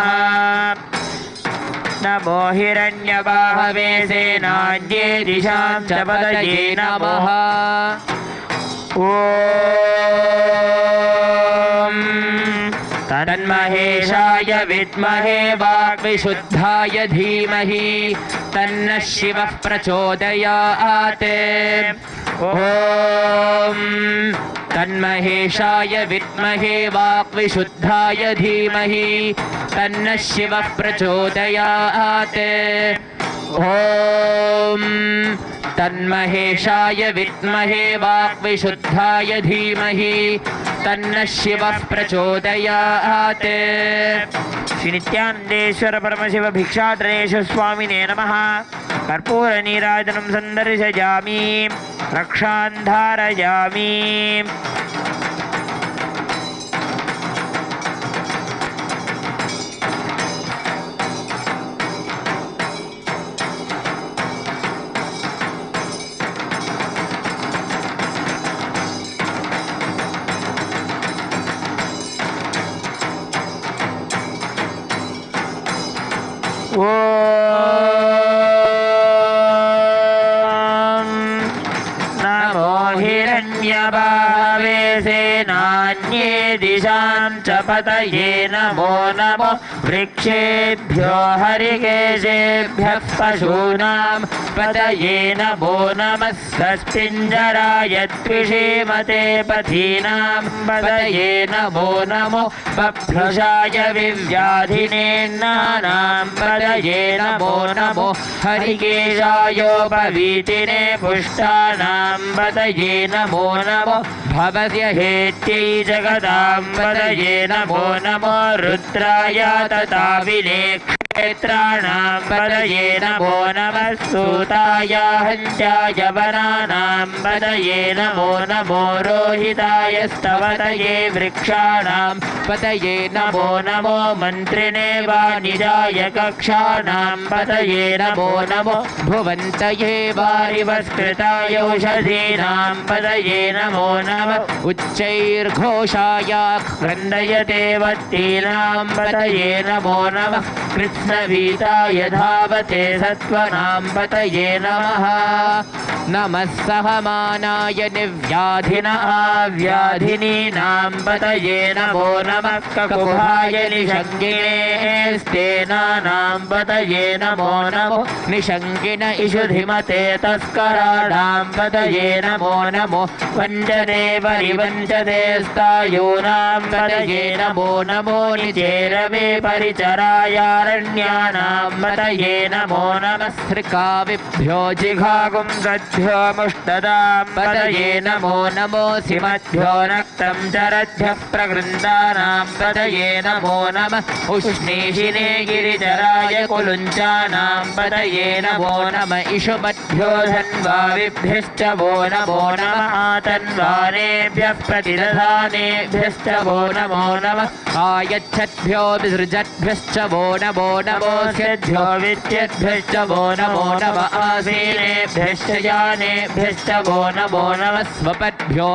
Speaker 3: नमो हिरण्यबाहवे सेनान्ये दिशां च पदये नमः ॐ तन्महेशाय विद्महे वाग्विशुद्धाय धीमहि तन्नः शिवः प्रचोदयात् ॐ तन्महेशाय विद्महे वाग्विशुद्धाय धीमहि तन्नः शिवः प्रचोदयात् ॐ तन्महेशाय विद्महे वाग्विशुद्धाय धीमहि तन्नः शिवः प्रचोदयात् श्री नित्यानन्देश्वर परमशिव भिक्षाटनेश स्वामिने नमः कर्पूरनीराजनं सन्दर्शयामि रक्षां धारयामि ॐ नमो हिरण्यबाहवे सेनान्ये दिशां च पतये नमो नमो वृक्षेभ्यो हरिकेशेभ्यः पशूनां पतये नमो नमः सस्पिञ्जराय द्विषीमते पथीनां पतये नमो नमो बभ्रुषाय विव्याधिनेन्नानां पतये नमो नमो हरिकेशायोपवीतिने पुष्टानां पतये नमो नमो भवस्य हेत्यै जगदां पतये नमो नमो रुद्राय तथा विलेक्ष नेत्राणां पतये नमो नमः सूताय हन्त्याय वनानां पतये नमो नमो रोहिताय स्तवतये वृक्षाणां पतये नमो नमो मन्त्रिणे वाणिजाय कक्षाणां पतये नमो नमो भुवन्तये वारिवस्कृताय औषधीनां पतये नमो नमः उच्चैर्घोषाय क्रन्दयते वत्तीनां पतये नमो नमः कृत्स्नवीताय धावते सत्त्वनां पतये नमः नमः सहमानाय निव्याधिनाव्याधिनीनां पतये नमो नमः ककुभाय निषङ्गिने स्तेनानां पतये नमो नमो निषङ्गिन इषुधिमते तस्कराणां पतये नमो नमो वञ्चने परिवञ्चते स्तायूनां पतये नमो नमो निचेरवे परिचरायारण्यानां पतये नमो नमः श्रिकाविभ्यो जिघागुं गद्भ्यो मुष्टदां पतये नमो नमो सिमद्भ्यो नक्तं चरद्भ्यः प्रगृन्दानां पतये नमो नमः उष्णीषिने गिरिचराय कुलुञ्चानां पतये नमो नमः इषुमद्भ्यो धन्वाविभ्यश्च वो नमो नमः आतन्वानेभ्यः प्रतिदधानेभ्यश्च वो नमो नमः आयच्छद्भ्यो विसृजद्भ्यश्च वो नमो नमोऽस्यद्भ्यो विद्यद्भ्यश्च वो नमो नमः आसीनेभ्यश्च यानेभ्यश्च वो नमो नमः स्वपद्भ्यो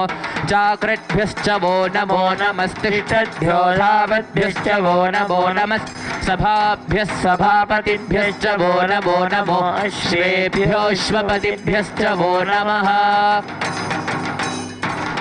Speaker 3: जाकृद्भ्यश्च वो नमो नमस्तिष्ठद्भ्यो धावद्भ्यश्च वो नमो नमः सभाभ्यः सभापतिभ्यश्च वो नमो नमो अश्वेभ्योऽश्वपतिभ्यश्च वो नमः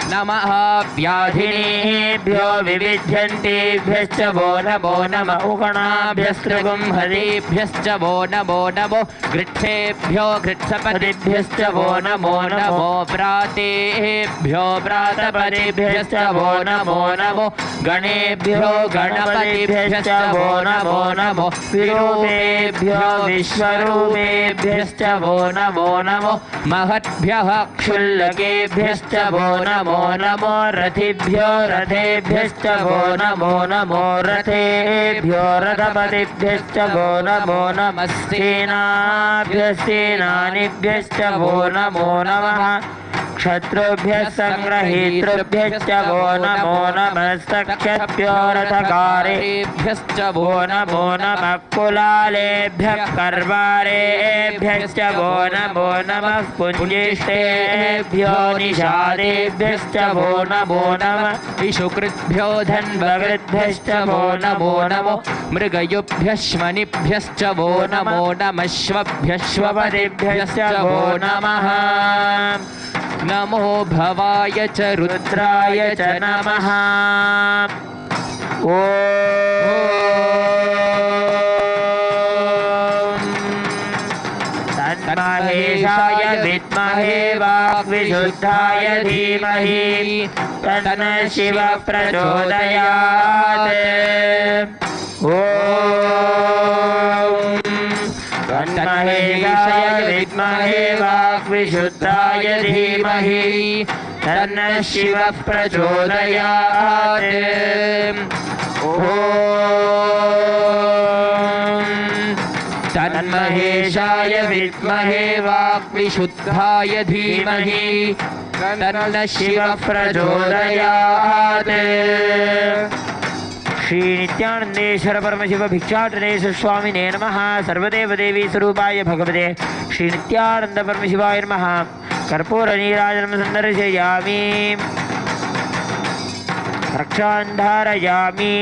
Speaker 3: नमः व्याधिनीभ्यो विविध्यन्तेभ्यश्च वो नमो नमः उगणाभ्यस्त्रिगुंहरेभ्यश्च वो नमो नमो गृच्छेभ्यो गृत्सपतिभ्यश्च वो नमो नमो प्रातेभ्यो प्रातपतिभ्यश्च वो नमो नमो गणेभ्यो गणपतिभ्यश्च वो नमो नमो विरूपेभ्यो विश्वरूपेभ्यश्च वो नमो नमो महद्भ्यः क्षुल्लकेभ्यश्च वो नमो नमो रथिभ्यो रथेभ्यश्च वो नमो नमो रथेभ्यो रथपतिभ्यश्च वो नमो नमः सेनाभ्यश्च वो नमो नमः क्षत्रुभ्यः संग्रहीतृभ्यश्च वो नमो नमः सख्यभ्यो रथकारेभ्यश्च वो नमो नमः कुलालेभ्यः कर्वारेभ्यश्च वो नमो नमः पुञ्जिष्टेभ्यो निषादेभ्यश्च वो नमो नमः इषुकृद्भ्यो धन्वकृद्भ्यश्च वो नमो नमो मृगयुभ्यश्मनिभ्यश्च वो नमो नमः श्वभ्यश्वपतिभ्यश्च वो नमः नमो भवाय च रुद्राय च नमः ॐ तन्महेशाय विद्महे वाग्विशुद्धाय धीमहि तन्नः शिवः प्रचोदयात् ॐ तन्महेशाय विद्महे वाग्विशुद्धाय धीमहि तन्नः शिवः प्रचोदयात् ॐ तन्महेशाय विद्महे वाग्विशुद्धाय धीमहि तन्नः शिवः प्रचोदयात् श्री नित्यानंदेश्वर परमशिव भिक्षाटनेश स्वामिने नमः सर्वदेव देवी स्वरूपाय भगवते श्री नित्यानंद परमशिवाय नमः कर्पूर नीराजनं संदर्शयामि रक्षां धारयामि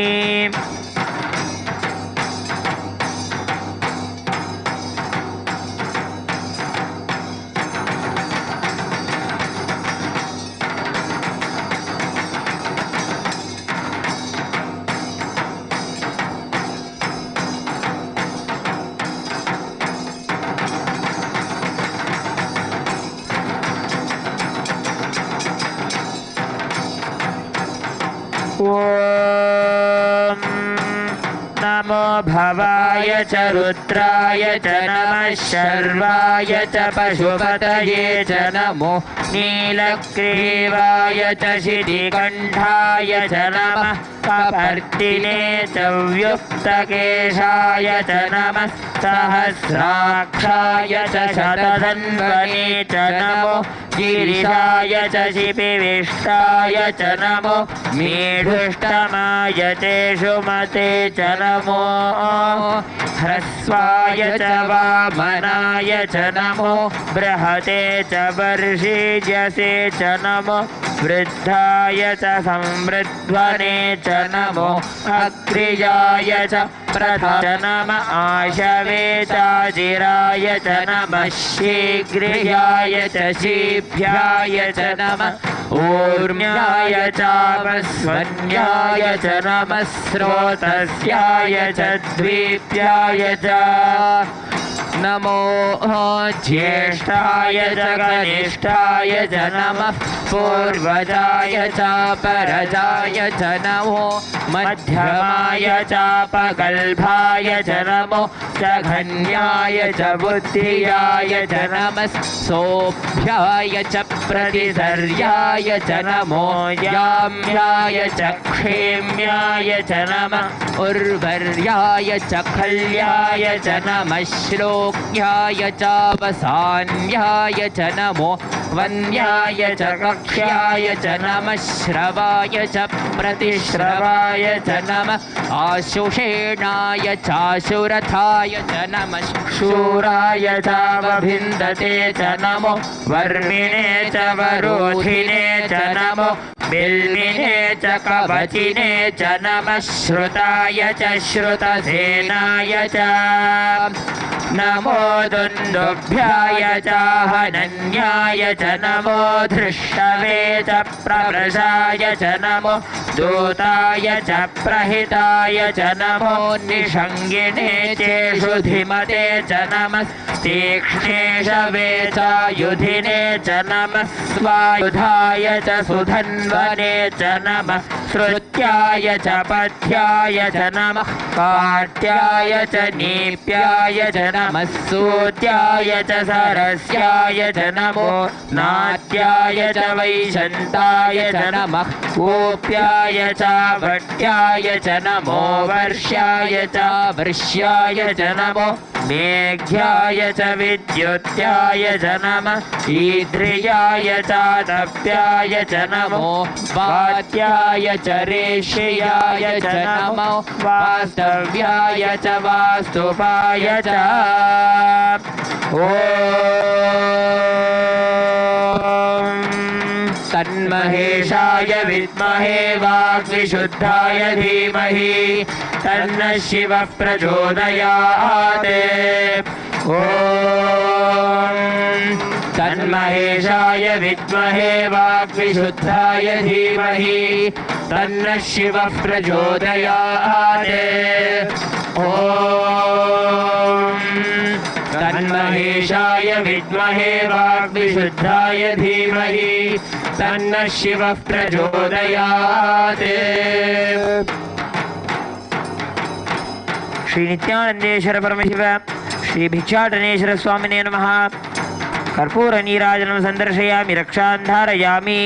Speaker 3: नमो भवाय च रुद्राय च नमः शर्वाय च पशुपतये च नमो नीलग्रीवाय च शितिकण्ठाय च नमः कपर्दिने च व्युक्तकेशाय च नमः सहस्राक्षाय च शतधन्वने च नमो गिरिशाय च शिपिविष्टाय च नमो मेढुष्टमाय ते सुमते च नमो ह्रस्वाय च वामनाय च नमो बृहते च वर्षीजसे च नमो वृद्धाय च संवृध्वने च नमो अग्रियाय च प्रथम नम आशवे चाजिराय च नमः शीघ्रियाय च शीभ्याय च नमः ऊर्म्याय चापस्वन्याय च नमः स्रोतस्याय च द्वीप्याय च नमो ज्येष्ठाय च कनिष्ठाय च नमः पूर्वजाय चापरजाय च नमो मध्यमाय चापगल्भाय च नमो जघन्याय च बुद्धियाय च नमः सोभ्याय च प्रतिसर्याय च नमो याम्याय च क्षेम्याय च नमः उर्वर्याय च खल्याय च नमः श्लोक्याय चावसान्याय च नमो वन्द्याय च कक्ष्याय च नमः श्रवाय च प्रतिश्रवाय च नमः आशुषेणाय चाशुरथाय च नमः शूराय चावभिन्दते च नमो वर्मिणे च वरोधिने च नमो बिल्मिने च कवचिने च नमः श्रुताय च श्रुतसेनाय च नमो दुन्दुभ्याय चाहनन्याय च नमो धृष्टवे च प्रवृषाय च नमो दूताय च प्रहिताय च नमो निषङ्गिने चेषु धिमते च नमः तीक्ष्णेशवे च युधिने च नमः स्वायुधाय च सुधन्वने च नमः श्रुत्याय च पथ्याय च नमः काट्याय च नीप्याय च नमः सूत्याय च सरस्याय च नमो नाट्याय च वैशन्ताय च नमः गोप्याय च भट्याय च नमो वर्ष्याय च वृष्याय च नमो मेघ्याय च विद्युत्याय च नमः ईद्रियाय च तप्याय च नमो वात्याय च रेष्याय च नमो वास्तव्याय च वास्तुपाय च ॐ तन्महेशाय विद्महे वाग्विशुद्धाय धीमहि तन्नः शिवः प्रचोदयात् ॐ तन्महेशाय विद्महे वाग्विशुद्धाय धीमहि तन्नः शिवः प्रचोदयात् ॐ तन्महेशाय विद्महे वाग्विशुद्धाय धीमहि तन्नः शिवः प्रचोदयात् श्री नित्यानंदेश्वर परमशिव श्री भिक्षाटनेश्वर स्वामिने नमः कर्पूर नीराजनं संदर्शयामि रक्षां धारयामि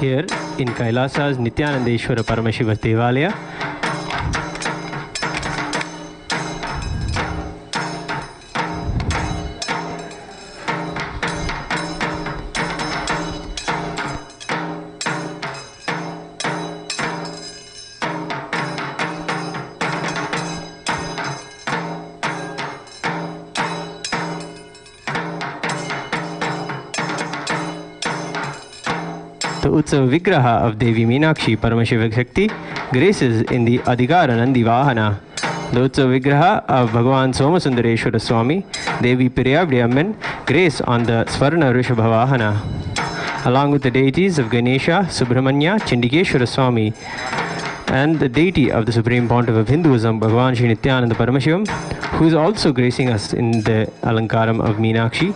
Speaker 2: Here in Kailasa's Nityanandeshwara Paramashiva Devalaya, The Utsav Vigraha of Devi Meenakshi Paramashiva Shakti graces in the Adhikara Nandi Vahana. The Utsav Vigraha of Bhagavan Somasundareshwara Swami, Devi Piriyavdi grace on the Swarna Rishabha Vahana. Along with the deities of Ganesha, Subramanya, Chindikeshwara Swami, and the deity of the Supreme Pontiff of Hinduism, Bhagavan Sri Nityananda Paramashivam, who is also gracing us in the Alankaram of Meenakshi,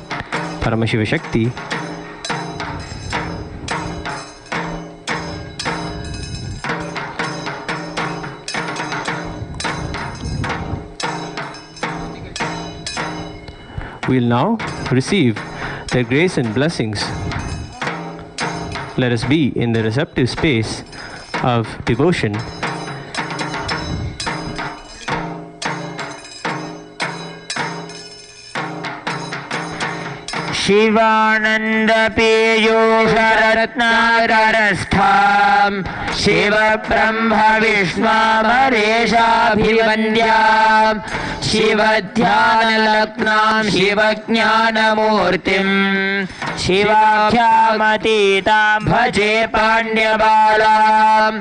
Speaker 2: Paramashiva Shakti. We will now receive their grace and blessings. Let us be in the receptive space of devotion.
Speaker 3: Shivanand Piyush रत्नाकरस्थां Shiv ब्रह्म विष्णुमरेशाभिवन्द्यां शिव ध्यान लग्नां शिव ज्ञानमूर्तिं शिवाख्यामतीतां भजे पाण्ड्यबालां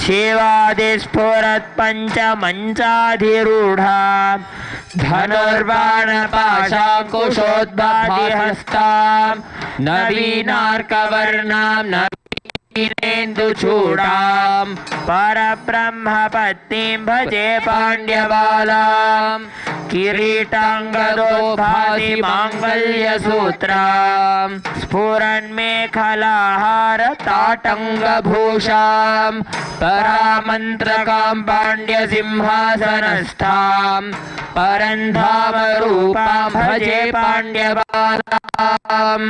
Speaker 3: शिवादिस्फुरत् पञ्चमञ्चाधिरूढां धनुर्बाणपाशाङ्कुशोद्भातिहस्तां नवीनार्कवर्णां नवीनेन्दुचूडां परब्रह्मपत्नीं भजे पाण्ड्यबालां किरीटाङ्गदोभाति माङ्गल्यसूत्रां स्फुरन्मेखलाहारताटङ्गभूषां परामन्त्रकां पाण्ड्यसिंहासनस्थां परन्धामरूपां भजे पाण्ड्यबालाम्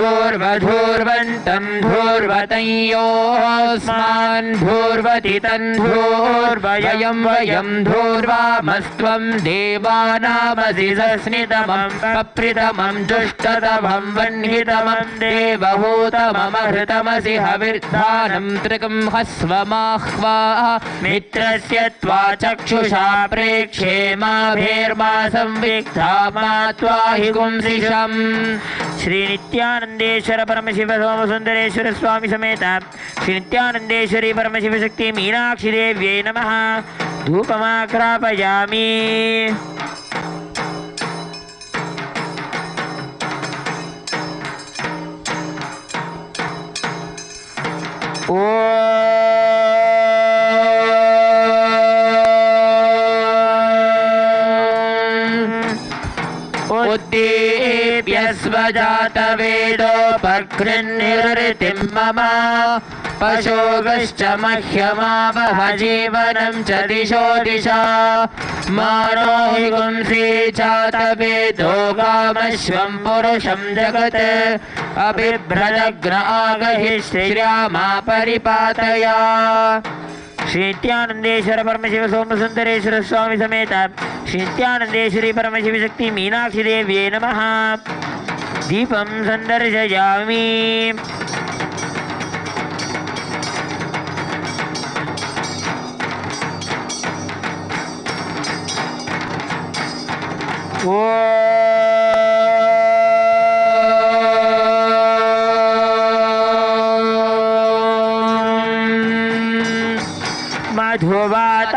Speaker 3: धूर्वधूर्वन्तं धूर्वतयोऽस्मान् धूर्वति तन्धूर्वयं वयं धूर्वामस्त्वं देवानामसि सस्नितमं पप्रितमं जुष्टतमं वह्नितमं देवहूतममहृतमसि हविर्धानं त्रिकं हस्वमाह्वा मित्रस्य त्वा चक्षुषा प्रेक्षे माभेर्मा संविक्ता मा त्वाहि गुंसिषम् श्री नित्यानंदेश्वर परमशिव सोमसुंदरेश्वर स्वामी समेत श्री नित्यानंदेश्वरी परमशिव शक्ति मीनाक्षी देव्यै नमः। धूपमाग्रापयामि। उद्दीप्यस्वजातवेदोपकृन्निरृतिं मम पशोगश्च मह्यमावह जीवनं च दिशो दिशा मानो हि गुंसी चातवेदो गामश्वं पुरुषं जगत् अबिभ्रदग्न आगहि श्रीरामा परिपातया। श्री नित्यानंदेश्वर परमशिव सोमसुंदरेश्वर स्वामी समेत श्री नित्यानंदेश्वरी परमशिव शक्ति मीनाक्षी देव्यै नमः। दीपं संदर्शयामि।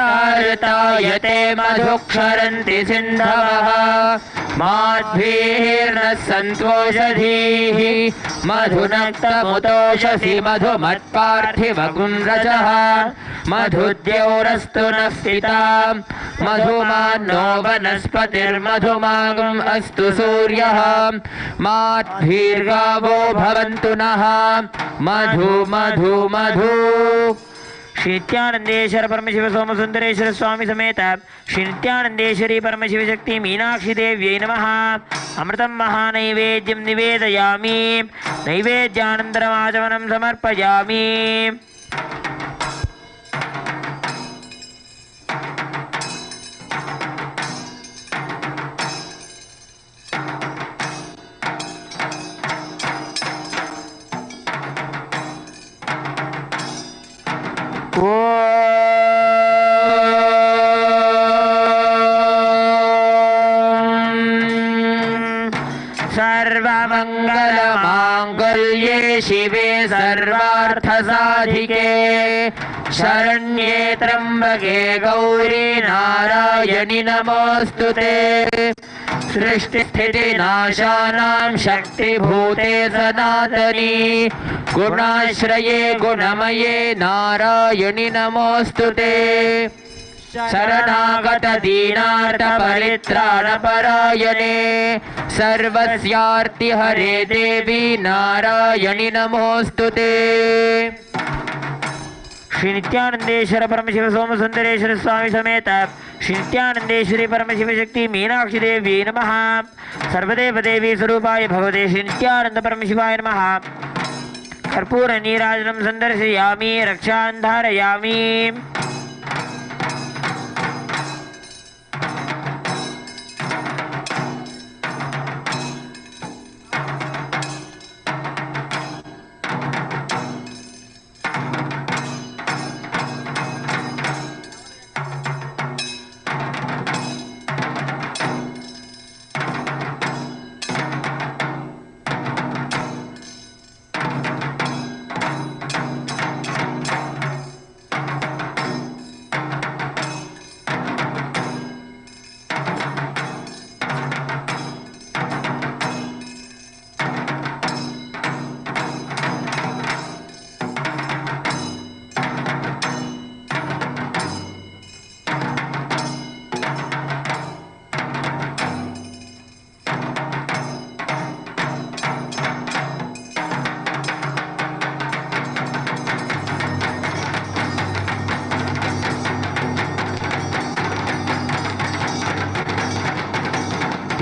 Speaker 3: मधुवातारतायते मधुक्षरन्ति सिन्धवः माध्वीर्नः सन्तोषधीः मधुनक्तमुतोषसि मधुमत्पार्थिवगुंरजः मधुद्यौरस्तु नः पिता मधुमान्नो वनस्पतिर्मधुमागम् अस्तु सूर्यः माध्वीर्गावो भवन्तु नः मधु मधु मधु। श्री नित्यानंदेश्वर परमशिव सोमसुंदरेश्वर स्वामी समेत श्री नित्यानंदेश्वरी परमशिव शक्ति मीनाक्षी देव्यै नमः। अमृतं महानैवेद्यं निवेदयामि। नैवेद्यानन्तरमाचमनं समर्पयामि। शिवे सर्वार्थसाधिके शरण्ये त्र्यम्बके गौरी नारायणि नमोऽस्तुते सृष्टिस्थितिनाशानां शक्तिभूते सनातनी गुणाश्रये गुणमये नारायणि नमोऽस्तुते शरणागत दीनार्थ परित्राणपरायणे सर्वस्यार्ति हरे देवी नारायणि नमोऽस्तुते श्री नित्यानंदेश्वर परमशिव सोमसुंदरेश्वर स्वामी समेत श्री नित्यानंदेश्वरी परमशिव शक्ति मीनाक्षी देवी नमः सर्वदेव देवी स्वरूपाय भगवते श्री नित्यानंद परमशिवाय नमः कर्पूर नीराजनं संदर्शयामि रक्षां धारयामि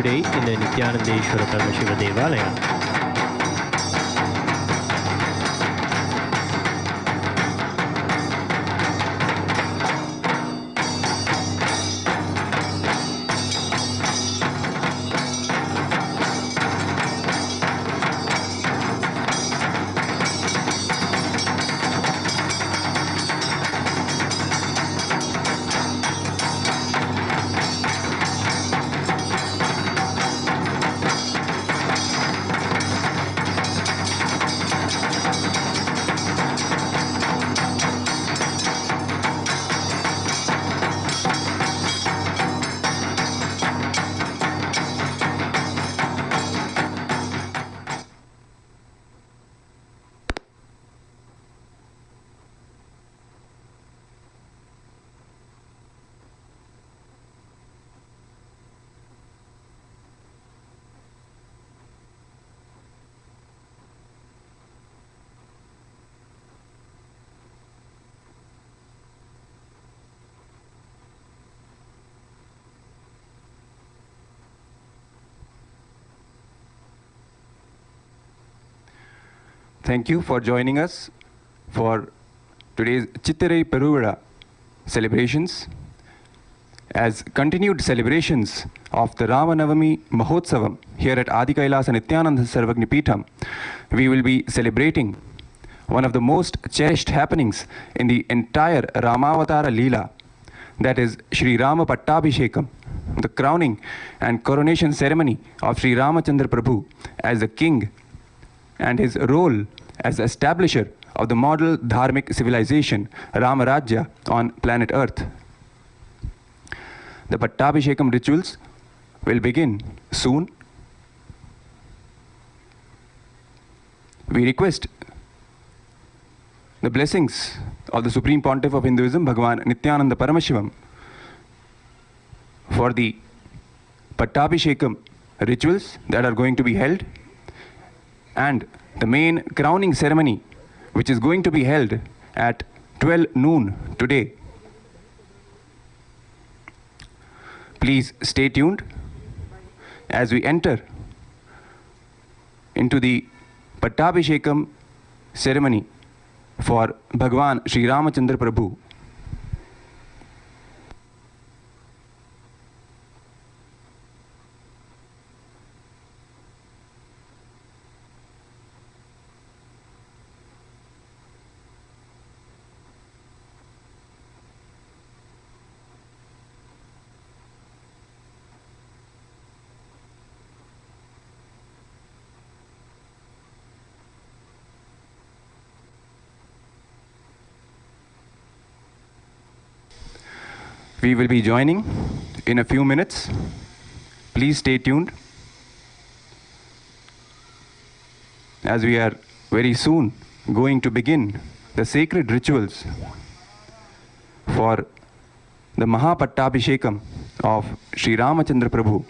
Speaker 2: Today in the Nityanandeshwara Paramashiva Devalaya.
Speaker 4: Thank you for joining us for today's Chithirai Peruvizha celebrations. As continued celebrations of the Rama Navami Mahotsavam here at Adi Kailasa Nityananda Sarvagni Peetham, we will be celebrating one of the most cherished happenings in the entire Ramavatara Leela, that is Sri Rama Pattabishekam, the crowning and coronation ceremony of Sri Ramachandra Prabhu as the king and his role as the establisher of the model dharmic civilization Rama Rajya on planet Earth. The Pattabishekam rituals will begin soon. We request the blessings of the Supreme Pontiff of Hinduism, Bhagavan Nityananda Paramashivam, for the Pattabishekam rituals that are going to be held, and the main crowning ceremony which is going to be held at 12 noon today. Please stay tuned as we enter into the Pattabishekam ceremony for Bhagavan Sri Ramachandra Prabhu. We will be joining in a few minutes. Please stay tuned, as we are very soon going to begin the sacred rituals for the Pattabishekam of Sri Ramachandra Prabhu.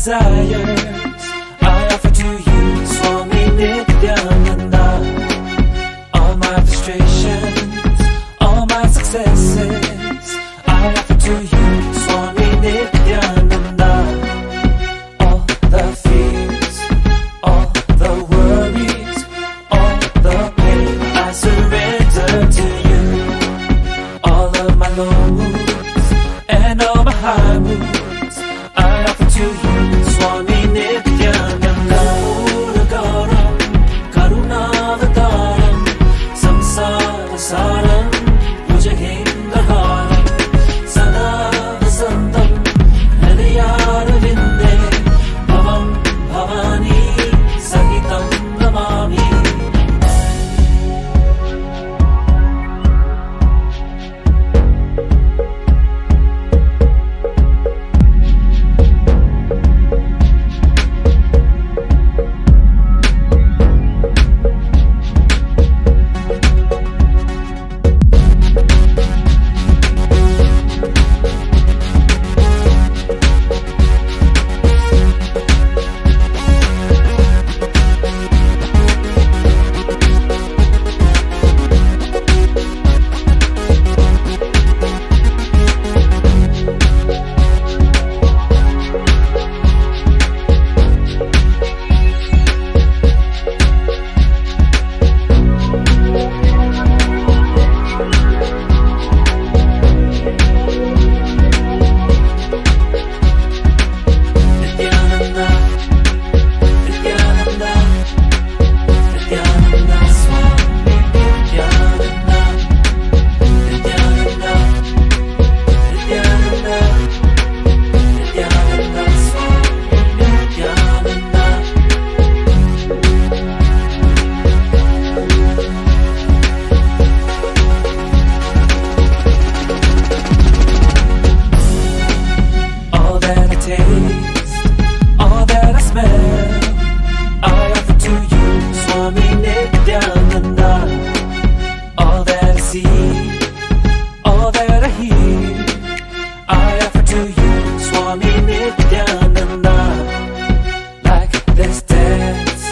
Speaker 5: desires I offer to you, Swami Nityananda. All my frustrations, all my successes I offer to you, Swami Nityananda. All the fears, all the worries, all the pain I surrender to you. All of my low moods and all my high moods I offer to you, Swami Nityananda. Puragaram, Karunavataram, Samsara Saram, Bhujagendraharam, Sada Vasantam, Hridayarvinde, Bhavam Bhavani, Sahitam Namami. Nityananda, Nityananda, Nityananda, Swami Nityananda, Nityananda, Nityananda, Nityananda, Swami Nityananda. All that I taste, all that I smell, I offer to you, Swami Nityananda. All that I see, all that I hear, I offer to you, Swami Nityananda. Like this dance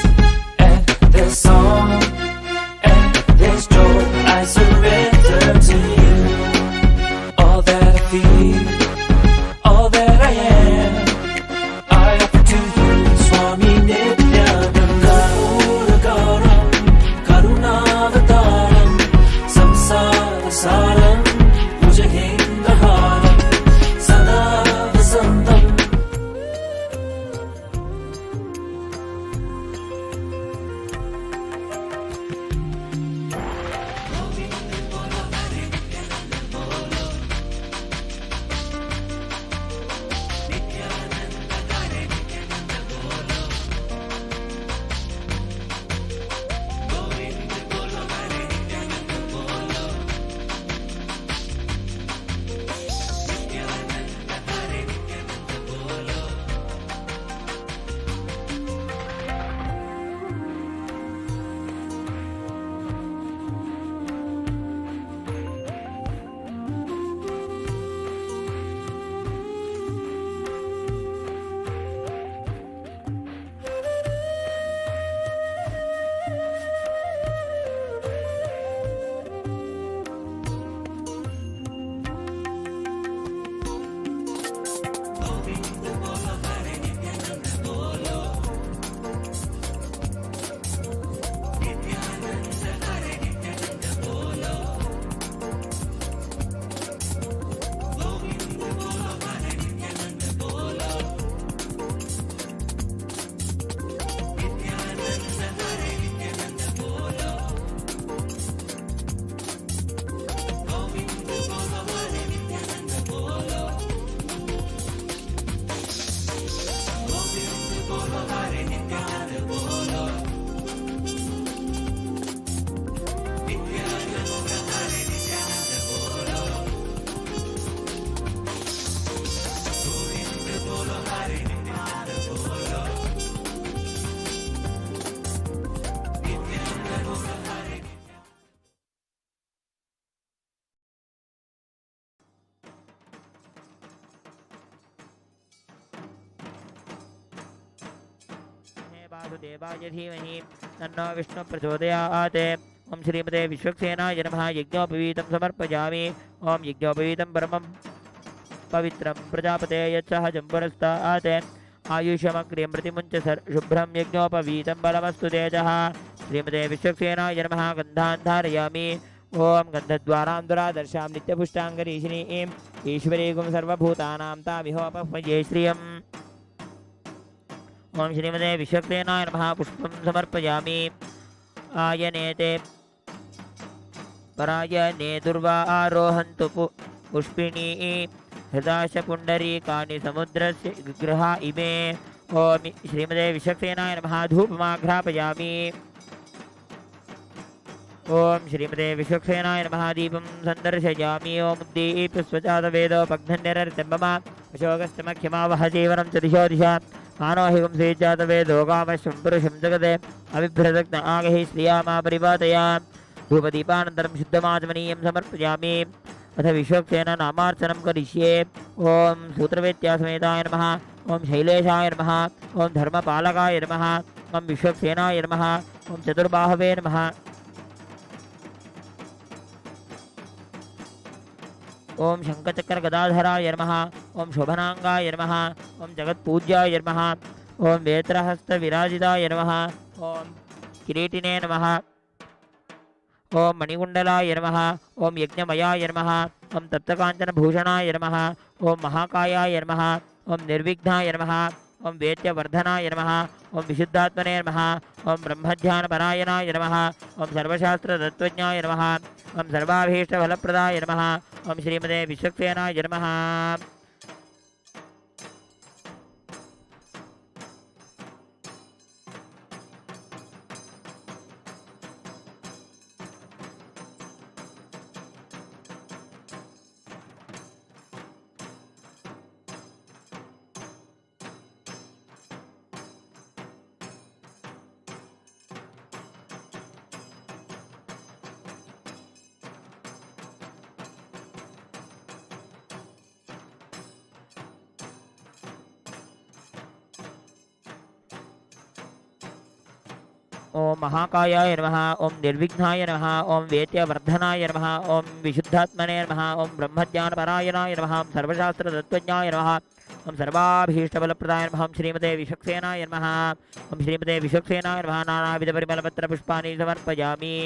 Speaker 5: and this song and this joy, I surrender to you. All that I feel, all that I am, I offer to you, Swami Nityananda. Puragaram, Karunavataram, Samsara
Speaker 3: वासुदेवाय धीमहि तन्नो विष्णु प्रचोदयात्। ओम श्रीमते विश्वक्सेनाय नमः। यज्ञोपवीतं समर्पयामि। ओम यज्ञोपवीतं परमं पवित्रं प्रजापते यच्छहजं पुरस्तात्। आयुष्यमग्र्यं प्रतिमुञ्च शुभ्रं यज्ञोपवीतं बलमस्तु तेजः। श्रीमते विश्वक्सेनाय नमः। गन्धान् धारयामि। ओम गन्धद्वारां दुरादर्शां नित्यपुष्टाङ्गरीशिनीं ईश्वरीगुं सर्वभूतानां तामिहोपह्वये श्रियम्। ओम श्रीमते विश्वक्सेनाय नमः। पुष्पं समर्पयामि। आयनेते परायणे दुर्वा आरोहन्तु पुष्पिणी हृदाश पुण्डरीकानि समुद्रस्य गृहा इमे। ओम श्रीमते विश्वक्सेनाय नमः। धूपमाघ्रापयामि। ओम श्रीमते विश्वक्सेनाय नमः। दीपं सन्दर्शयामि। ओम दीप्स्वजातवेदोपघ्ननिरर्तं मम अशोकस्तमख्यमावह जीवनं च दिशो दिशा मानोहिकं श्रीजातवेदो कामश्वं पुरुषं जगते अभिभ्रदग्न आगहि श्रियामा परिपातया। धूपदीपानन्तरं शुद्धमाचमनीयं समर्पयामि। अथ विश्वक्सेन नामार्चनं करिष्ये। ओम सूत्रवेत्यासमेताय नमः। ओम शैलेशाय नमः। ओम धर्मपालकाय नमः। ओम विश्वक्सेनाय नमः। ओम चतुर्बाहवे नमः। ओम शंखचक्र गदाधराय नमः। ओम शोभनांगाय नमः। ओम जगत्पूज्याय नमः। ओम वेत्रहस्त विराजिताय नमः। ओम किरीटिने नमः। ओम मणिकुंडलाय नमः। ओम यज्ञमयाय नमः। ओम तप्तकांचनभूषणाय नमः। ओम महाकायाय नमः। ओम निर्विघ्नाय नमः। ओम वेद्यवर्धनाय नमः। ओम विशुद्धात्मने नमः। ओम ब्रह्मध्यानपरायणाय नमः। ओम सर्वशास्त्रतत्त्वज्ञाय नमः। ओम सर्वाभीष्टफलप्रदाय नमः। ओम श्रीमते विश्वक्सेनाय नमः। ओम महाकायाय नमः। ओम निर्विघ्नाय नमः। ओम वेद्यवर्धनाय नमः। ओम विशुद्धात्मने नमः। ओम ब्रह्मज्ञानपरायणाय नमः। ओम सर्वशास्त्रतत्त्वज्ञाय नमः। ओम सर्वाभीष्टफलप्रदाय नमः। ओम श्रीमते विश्वक्सेनाय नमः। ओम श्रीमते विश्वक्सेनाय नमः। नानाविधपरिमलपत्रपुष्पाणि समर्पयामि।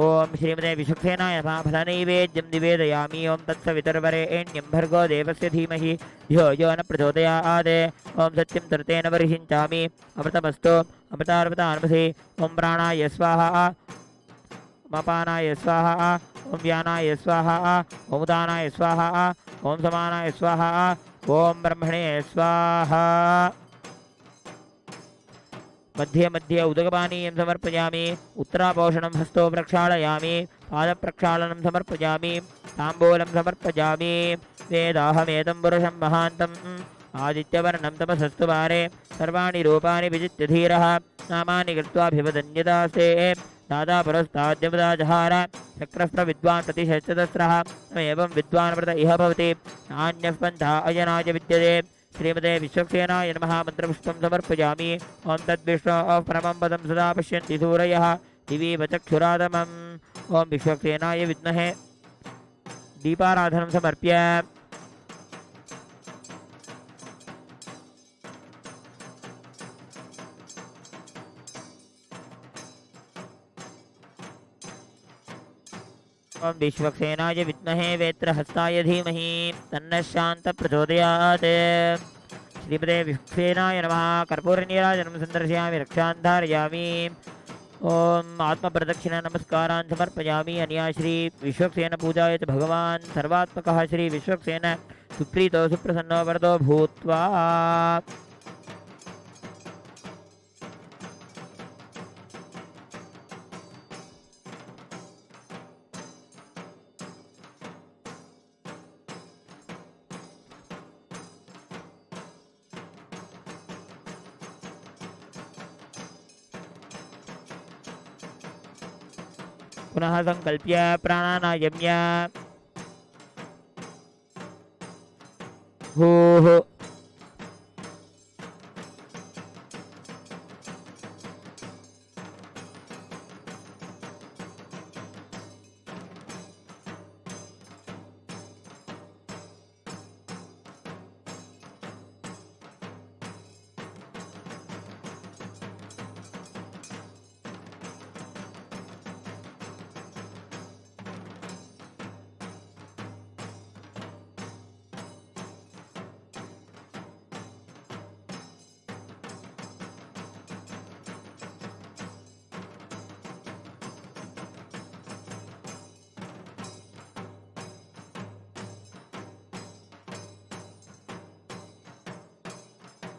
Speaker 3: ओम श्रीमते विश्वक्सेनाय नमः। फलनैवेद्यं निवेदयामि। ओम तत्सवितुर्वरेण्यं भर्गो देवस्य धीमहि धियो यो न प्रचोदयात्। ओम सत्यं तर्तेन वर्हिञ्चामि। अमृतमस्तु अमृतार्पतान्मसि। ओम प्राणाय स्वाहा। ओम अपानाय स्वाहा। ओम व्यानाय स्वाहा। ओम उदानाय स्वाहा। ओम समानाय स्वाहा। ओम ब्रह्मणे स्वाहा। मध्ये मध्ये उदकपानीयं समर्पयामि। उत्तरापोषणं हस्तो प्रक्षालयामि। पादप्रक्षालनं समर्पयामि। ताम्बूलं समर्पयामि। वेदाहमेतं पुरुषं महान्तम् आदित्यवर्णं तपसस्तु वारे सर्वाणि रूपाणि विजित्य धीरः नामानि कृत्वाभिवदन्यदास्ते दादा पुरस्ताद्यपदा जहार चक्रः प्रविद्वान् प्रतिशतस्रः एवं विद्वान् व्रत इह भवति नान्यः पन्था अयनाय विद्यते। श्रीमते विश्वक्सेनाय नमः। मन्त्रपुष्पं समर्पयामि। ओम तद्विष्णोः परमं पदं सदा पश्यन्ति सूरयः दिवीव चक्षुरादमम्। ओम विश्वक्सेनाय विद्महे दीपाराधनं समर्प्य ओम विश्वक्सेनाय विद्महे वेत्रहस्ताय धीमहि तन्नः शान्तः प्रचोदयात्। श्रीमते विश्वक्सेनाय नमः। कर्पूरनीराजनं सन्दर्शयामि। रक्षां धारयामि। ओम आत्मप्रदक्षिण नमस्कारान् समर्पयामि। अन्या श्री विश्वक्सेन पूजाय च भगवान् सर्वात्मकः श्री विश्वक्सेन सुप्रीतो सुप्रसन्नो वरदो भूत्वा पुनः संकल्प्य प्राणानायम्य भूः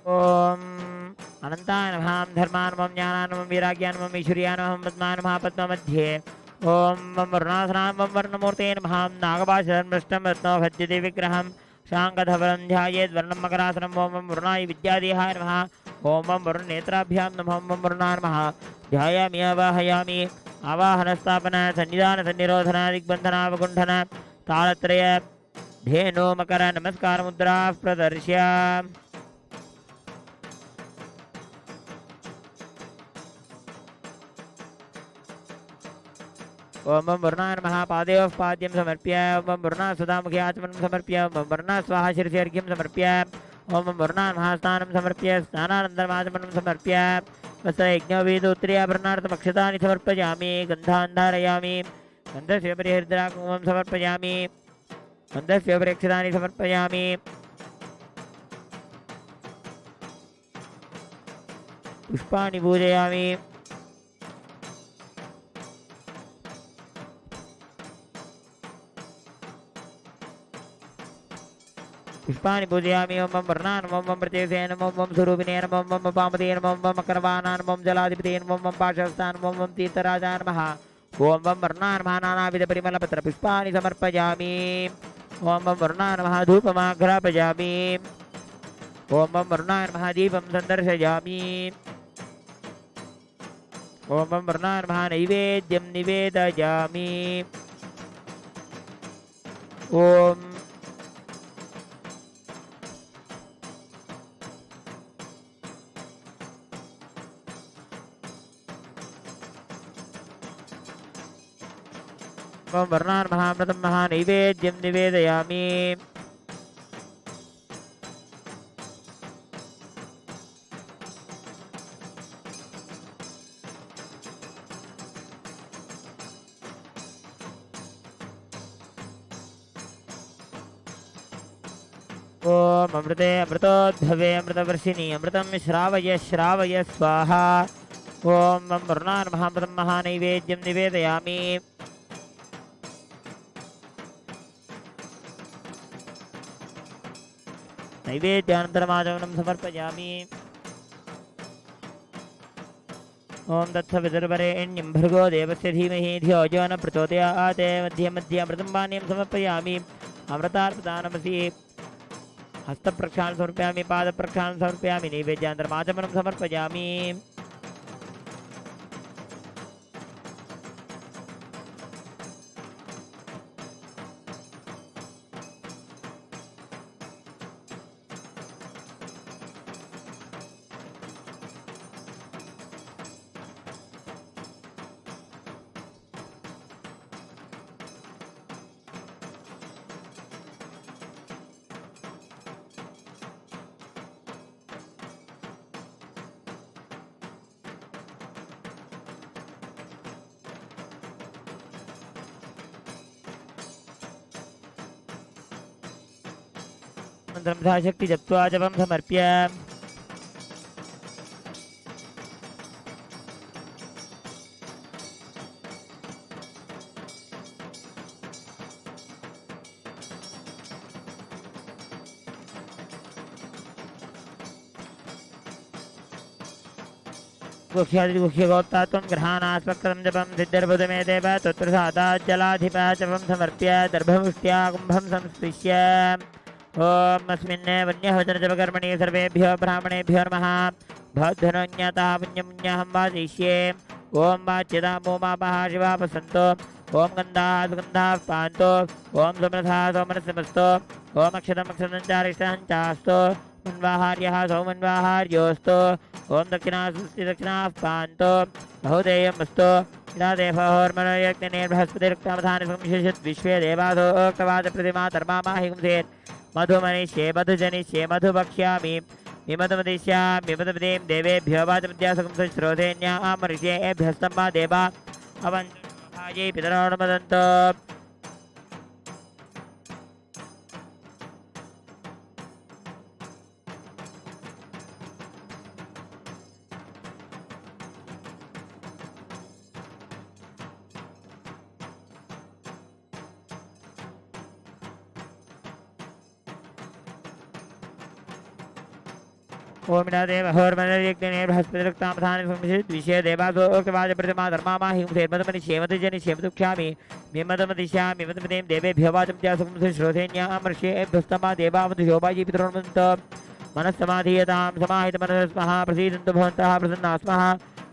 Speaker 3: ॐ अनन्ताय नमः धर्मानमं ज्ञानानमं वीराज्ञानमं ईश्वर्यानमं पद्मानमः पद्ममध्ये ॐ वरुणासनामं वर्णमूर्ते नमः नागपाशधर्मृष्टं रत्नो भज्यते विग्रहं शाङ्गधवलं ध्यायेत् वर्णं मकरासनं ॐ वरुणाय विद्यादेहाय नमः ॐ वरुणनेत्राभ्यां नमः ॐ वरुणाय नमः ध्यायामि आवाहयामि आवाहनस्थापन सन्निधान सन्निरोधन दिग्बन्धनावकुण्ठन तालत्रय धेनो मकर नमस्कार मुद्रा प्रदर्श्य ओम वरुणाय नमः पादेव पाद्यं समर्प्य ओम वरुणा सुधामुखे आचमनं समर्प्य ओम वरुणा स्वाहा शिरसि अर्घ्यं समर्प्य ओम वरुणा नमः स्नानं समर्प्य स्नानानन्तरम् आचमनं समर्प्य वस्त्रयज्ञोपवीतोत्तरीयाभरणार्थमक्षतानि समर्पयामि गन्धान् धारयामि गन्धस्य उपरि हरिद्राकुङ्कुमं समर्पयामि गन्धस्य उपरि अक्षतानि समर्पयामि पुष्पाणि पूजयामि पुष्पाणि पूजयामि ओम वर्णान् ओम प्रत्यक्षे नमो ओम स्वरूपिणे नमो ओम पामते नमो ओम मकरवाणान् ओम जलाधिपते नमो ओम पाशस्तान् ओम तीर्थराजाय नमः ओम वर्णान् नमः नानाविधपरिमलपत्रपुष्पाणि समर्पयामि ओम वर्णान् नमः धूपमाघ्रापयामि ओम वर्णान् नमः दीपं सन्दर्शयामि ओम वर्णान् नमः नैवेद्यं निवेदयामि ओम ओम वर्णान् महामृतं महानैवेद्यं निवेदयामि ओम अमृते अमृतोद्भवे अमृतवर्षिणि अमृतं श्रावय श्रावय स्वाहा ओम वर्णान् महामृतं महानैवेद्यं निवेदयामि नैवेद्यानन्तरमाचमनं समर्पयामि ओम तत्सवितुर्वरेण्यं भर्गो देवस्य धीमहि धियो यो न प्रचोदयात् मध्ये मध्ये अमृतं पानीयं समर्पयामि अमृतार्पदानमसि हस्तप्रक्षालनं समर्पयामि पादप्रक्षालनं समर्पयामि नैवेद्यानन्तरमाचमनं समर्पयामि शक्ति जप्त्वा जपं समर्प्य गुह्यगोत्तात्वं ग्रहाणास्पक्रं जपं सिद्धिर्बुधमे देव तत्प्रसादात् जलाधिपा जपं समर्प्य दर्भमुष्ट्या कुम्भं संस्पृश्य ओम अस्मिन् वन्यभोजनजपकर्मणि सर्वेभ्यो ब्राह्मणेभ्यो नमः भवद्धनोज्ञातः पुण्यमुञ्जहं वाजयिष्ये ओम वाच्यतां मोमापः शिवापसन्तो ओम गन्धाः सुगन्धाः पान्तो ओम सुमनसः सोमनसमस्तो ओम अक्षतमक्षतञ्चारिष्टञ्चास्तो मन्वाहार्यः सौमन्वाहार्योऽस्तो ओम दक्षिणाः दक्षिणाः पान्तो बहुदेयमस्तो इडादेवहोर्मनोयज्ञनेन बृहस्पतिरुक्तावधानि संशिषत् विश्वे देवासो ओक्तवादप्रतिमा धर्मामाहिंसेत् मधुमनिष्ये मधुजनिष्ये मधुभक्ष्यामि विमधुमदिष्यामि विमधुपदीं देवेभ्यो वाचमद्यासकं श्रोधेन्यामऋषेभ्यस्तं वा देवा अवन्यै पितरोऽनुमदन्तो ओम देव हर्मने बृहस्पतिरक्तामधान विषय देवासो ओकवाज प्रतिमा धर्मा माहिं सेमतमनि क्षेमति जनि क्षेमतुक्षामि मिमतमदिश्यामि मिमतमदें देवेभ्यो वाचं त्यासुं श्रोधेन्यामर्षेभ्यस्तमा देवावतु शोभाजी पितरोन्मन्त मनस्समाधीयतां समाहितमनस्मः प्रसीदन्तु भवन्तः प्रसन्ना स्मः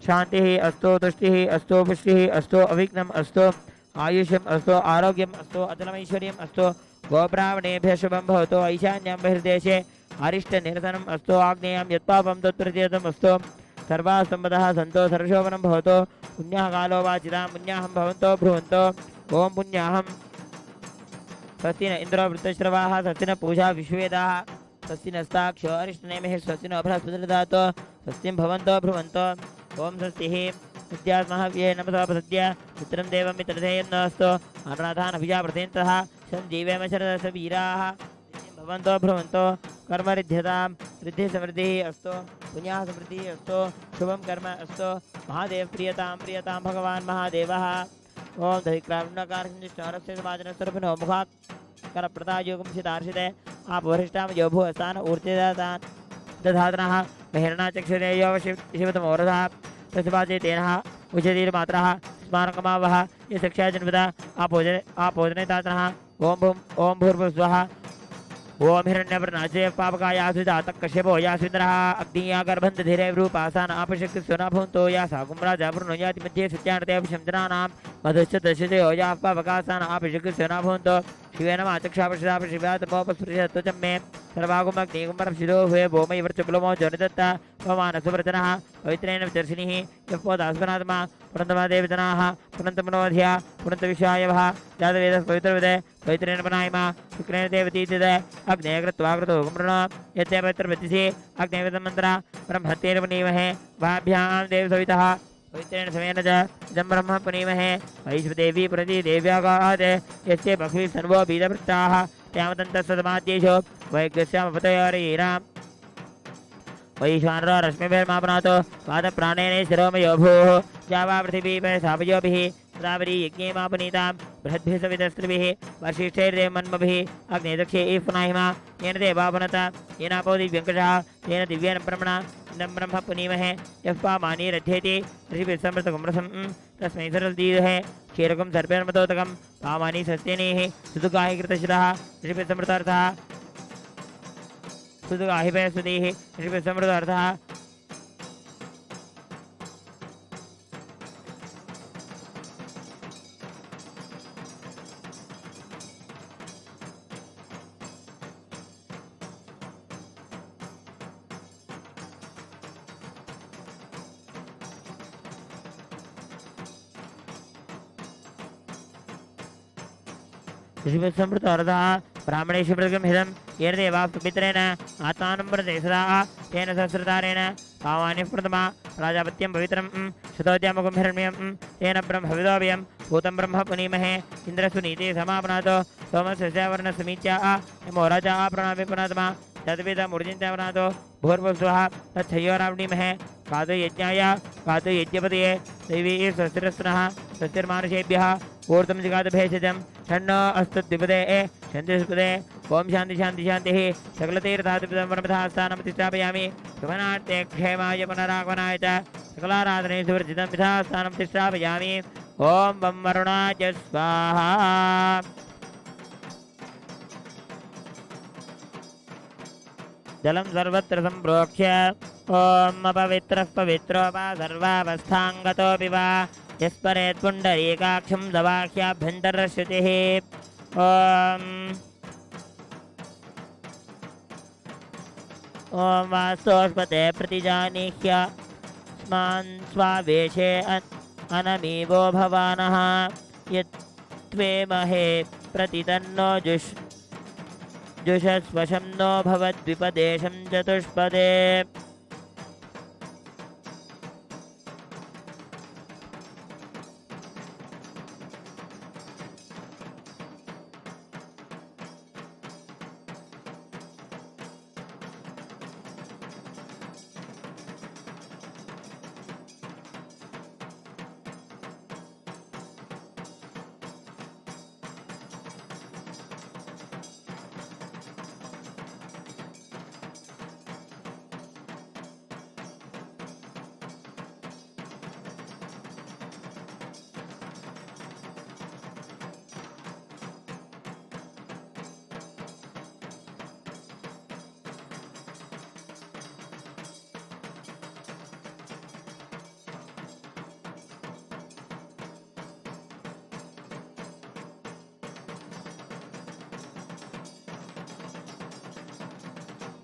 Speaker 3: शान्तिः अस्तु तुष्टिः अस्तु पुष्टिः अस्तु अविघ्नम् अस्तु आयुष्यम् अस्तु आरोग्यम् अस्तु अतलमैश्वर्यम् अस्तु गोब्राह्मणेभ्यः शुभं भवतु ईशान्यं बहिर्देशे अरिष्टनिरसनम् अस्तु आग्नेयं यत्पापं तत्प्रतीतम् अस्तु सर्वाः सम्पदः सन्तो सर्वशोभनं भवतु पुण्यः कालो वाचितां पुण्याहं भवन्तो ब्रुवन्तो ॐ पुण्याहं स्वस्ति न इन्द्रो वृत्तश्रवाः स्वस्ति न पूषा विश्ववेदाः स्वस्ति नस्ताक्षो अरिष्टनेमिः स्वस्ति न बृहस्पतिर्दधातु स्वस्तिं भवन्तो ब्रुवन्तो ॐ स्वस्तिः विद्यात्महव्ये नमसः प्रसद्य मित्रं देवं मित्रधेयं नस्तु अनुराधान् अभिजाप्रतेन्तः सञ्जीवेम शरदस्य वीराः भवन्तो भ्रुवन्तो कर्मरिध्यतां रिद्धिसमृद्धिः अस्तु पुण्यः समृद्धिः अस्तु शुभं कर्म अस्तु महादेव प्रियतां भगवान् महादेवः ॐ दधिक्रावण्यकारस्य समाजनस्वरूपिणो मुखात्करप्रदायोगं सितार्षिते आपवरिष्ठां यो भूस्थान ऊर्तिदातान् दधातनः महिर्णाचक्षुरे यो शिवतमोरधः तस्मात् तेनः उच्यतीर्मात्रः स्मारकमावः ये शिक्षा जन्मदा आपोजने तातनः ओम भूर्भुवः ओम हिरण्यवर्णाचे पापकायासुजातः कश्यपो यास्विन्द्रः अग्निया गर्भन्त धीरे रूपासान आपशक्ति सोना भून्तो या साकुम्राजा वरुणो याति मध्ये सत्यानते शमजनानां मधुश्च दशते या पापकासान आपशक्ति सोना भून्तो शिवेन माचक्षापशिदाप शिवातमोपस्पृशत्वचं मे सर्वागुमग्निगुमरप्सिदो हुए भूमि वर्चकुलमो जोनिदत्ता पवमानसुव्रतनः पवित्रेण विदर्शिनिः यः पुनन्तमादेवतनाः पुनन्तमनोधिया पुनन्तविश्वायवः जातवेदः पवित्रविदे पवित्रेण बनायिमा शुक्रेण देवतीतिदे अग्नेय कृत्वा कृतो गुमृण यत्ते पवित्रवतिसि अग्नेयविदमन्त्रा ब्रह्मत्येन पुनीमहे भाभ्यां देवसवितः पवित्रेण समेन च इदं ब्रह्म पुनीमहे वैश्वदेवी प्रति देव्यागात् यस्य बह्वी सर्वो बीजवृत्ताः त्यामतन्तस्समाद्येषु वैग्यस्यामपतयोरीराम् वैश्वानरो रश्मिभिर्मापनातो पादप्राणेन शिरोमयो भूः जावा पृथिवीपै सापयोभिः तदावरी यज्ञेमापनीतां बृहद्भिः सवितस्त्रिभिः वर्षिष्ठैर्देवमन्मभिः अग्नेदक्षे पुनाहिमा येन देवापनत येनापो दिव्यङ्कषः येन दिव्येन ब्रह्मणा इदं ब्रह्म पुनीमहे यः पामानि रथ्येति ऋषिभिस्समृतकुम्रसं तस्मै सरलदीदहे क्षीरकं सर्पेर्मतोदकं पामानि स्वस्तिनीः सुदुगाहि कृतशिरः ऋषिभिस्समृतार्थः सुदुगाहिपे सुदीः ऋषिभिस्समृतार्थः ऋषिभिस्समृतार्थः ब्राह्मणेषु प्रतिगृहीतं येन देवाः सुमित्रेण आत्मानं प्रति सदा तेन सहस्रतारेण पावानि प्रथमा प्राजापत्यं पवित्रं शतोद्यमुखं हिरण्यं तेन ब्रह्मविदोऽयं भूतं ब्रह्म पुनीमहे इन्द्रसुनीते समापनातो सोमस्य वर्णसमीच्या यमो राजा प्रणामि पुनात्मा तद्विदमूर्जिन्त्यापनातो भूर्भुवः तच्छयोरावणीमहे कातु यज्ञाय कातु यज्ञपतये दैवी स्वस्तिरस्नः स्वस्तिर्मानुषेभ्यः ऊर्ध्वं जिगातभेषजं षण्णो अस्तु द्विपदे शान्तिस्पदे ओम शान्ति शान्ति शान्तिः सकलतीर्थादिपदं प्रतिष्ठापयामि शुभनाट्ये क्षेमाय पुनरागमनाय च सकलाराधने सुवर्जितं यथास्थानं प्रतिष्ठापयामि ओम वं वरुणाय स्वाहा जलं सर्वत्र सम्प्रोक्ष्य ओम अपवित्रः पवित्रो वा सर्वावस्थाङ्गतोऽपि वा यस्परेत् पुण्डरीकाक्षं दवाख्याभ्यन्तरश्रुतिः ओम वास्तोस्पते प्रतिजानीह्य स्मान् स्वावेशे अनमीवो भवानः यत्त्वे महे प्रतितन्नो जुषस्वशं no भवद्विपदेशं चतुष्पदे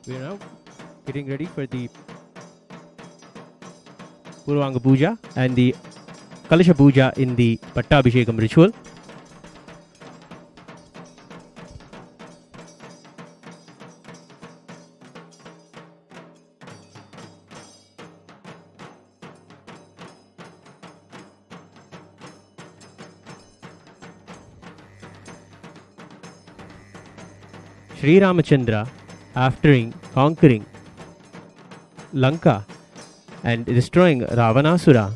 Speaker 2: We are now getting ready for the Purvanga Puja and the Kalasha Puja in the Pattabishekam ritual. Sri Ramachandra, after conquering Lanka and destroying Ravanasura,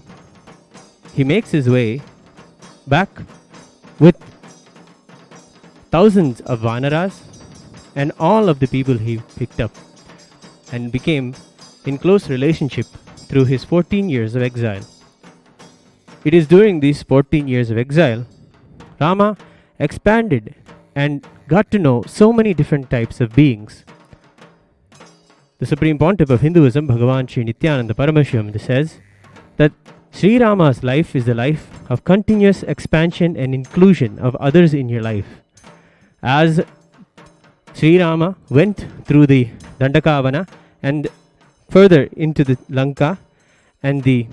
Speaker 2: he makes his way back with thousands of Vanaras and all of the people he picked up, and became in close relationship through his 14 years of exile. It is during these 14 years of exile, Rama expanded and got to know so many different types of beings. The Supreme Pontiff of Hinduism, Bhagavan Sri Nityananda Paramashivam, says that Sri Rama's life is the life of continuous expansion and inclusion of others in your life. As Sri Rama went through the Dandakavana and further into the Lanka and the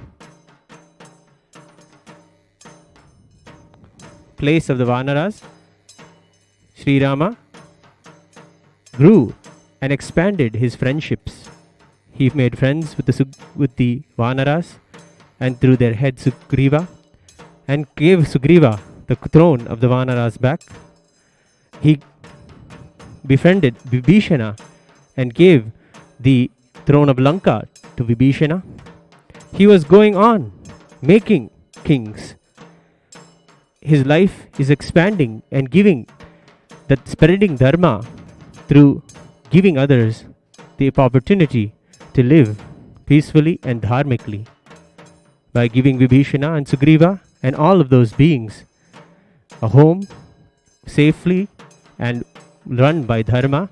Speaker 2: place of the Vanaras, Sri Rama grew and expanded his friendships. He made friends with the Vanaras and through their head Sugriva, and gave Sugriva the throne of the Vanaras back. He befriended Vibhishana and gave the throne of Lanka to Vibhishana. He was going on making kings. His life is expanding and giving, that spreading dharma through giving others the opportunity to live peacefully and dharmically. By giving Vibhishana and Sugriva and all of those beings a home safely and run by dharma,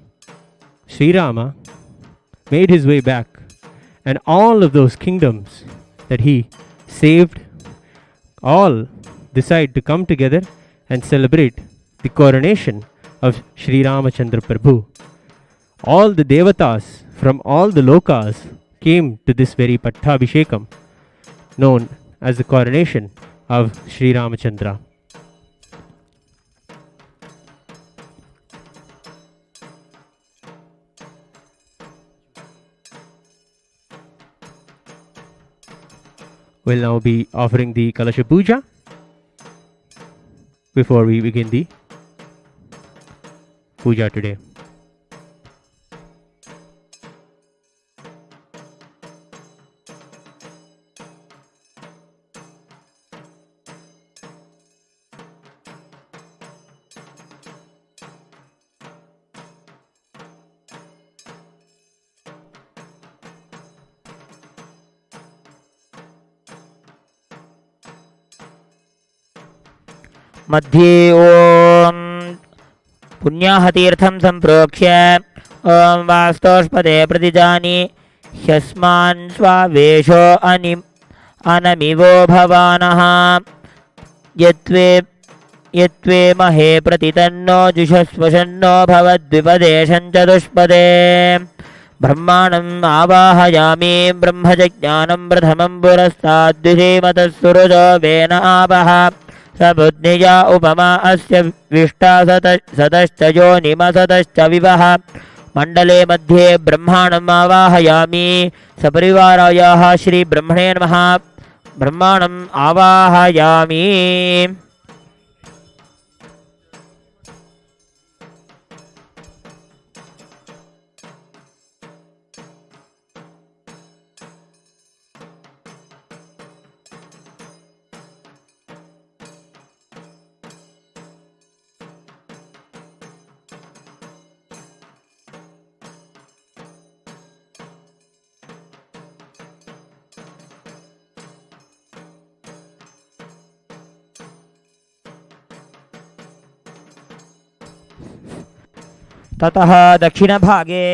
Speaker 2: Sri Rama made his way back, and all of those kingdoms that he saved all decide to come together and celebrate the coronation of Sri Ramachandra Prabhu. All the devatas from all the lokas came to this very Pattabishekam, known as the coronation of Sri Ramachandra. We'll now be offering the Kalasha Puja before we begin the puja today.
Speaker 3: मध्ये ओम पुण्याहतीर्थं संप्रोक्ष्य ओम वास्तोष्पदे प्रतिजानि ह्यस्मान् स्वावेशो अनमिवो भवानः यत्वे महे प्रतितन्नो जुषस्वशन्नो भवद्विपदेशं चतुष्पदे ब्रह्माणम् आवाहयामि ब्रह्मजज्ञानं प्रथमं पुरस्ताद्विधीमतः सुरजो when आपः सबुद्धिजा उपमा अस्य विष्टा सतश्च योनिमसतश्च विवः मण्डले मध्ये ब्रह्माणम् आवाहयामि सपरिवारायाः श्री ब्रह्मणे नमः ब्रह्माणम् आवाहयामि ततः दक्षिणभागे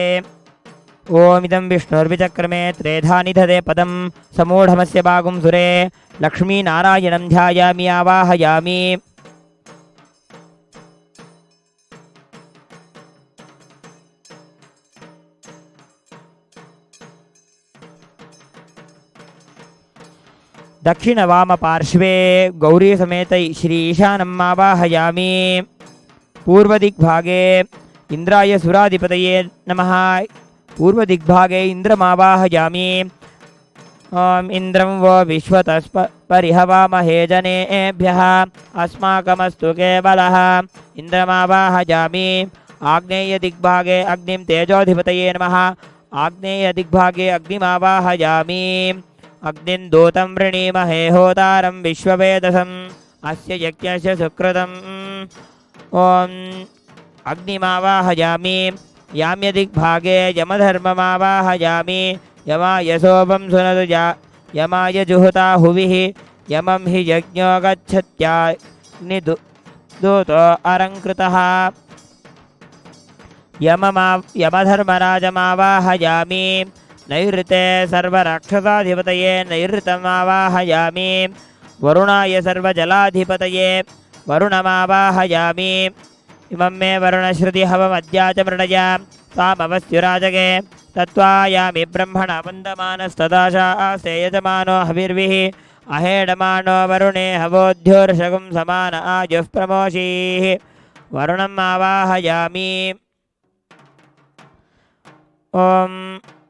Speaker 3: ओमिदं विष्णुर्विचक्रमे त्रेधा निधते पदं समूढमस्य भागुं सुरे लक्ष्मीनारायणं ध्यायामि आवाहयामि दक्षिणवामपार्श्वे गौरीसमेत श्री ईशानम् आवाहयामि। पूर्वदिग्भागे इन्द्राय सुराधिपतये नमः। पूर्वदिग्भागे इन्द्रमावाहयामि। ॐ इन्द्रं वो विश्वतस्परिहवामहे जनेभ्यः अस्माकमस्तु केवलः। इन्द्रमावाहयामि। आग्नेयदिग्भागे अग्निं तेजोधिपतये नमः। आग्नेयदिग्भागे अग्निमावाहयामि। अग्निं दूतं वृणीमहे होतारं विश्ववेदसम् अस्य यज्ञस्य सुकृतम्। ॐ अग्निमावाहयामि। याम्यदिग्भागे यमधर्ममावाहयामि। यमाय सोमं सुनतु यमाय जुहुता हुविः। यमं हि यज्ञो गच्छत्याग्निदूतो अलङ्कृतः। यमधर्मराजमावाहयामि। नैऋते सर्वराक्षसाधिपतये नैऋतमावाहयामि। वरुणाय सर्वजलाधिपतये वरुणमावाहयामि। इमं मे वरुणश्रुतिहवमद्या च मृणय तामवस्युराजगे तत्त्वायामि ब्रह्मणा वन्दमानस्तदाशा आस्ते यजमानो हविर्भिः अहेडमानो वरुणे हवोद्योर्षगुं समान आयुः प्रमोषीः। वरुणम् आवाहयामि। ॐ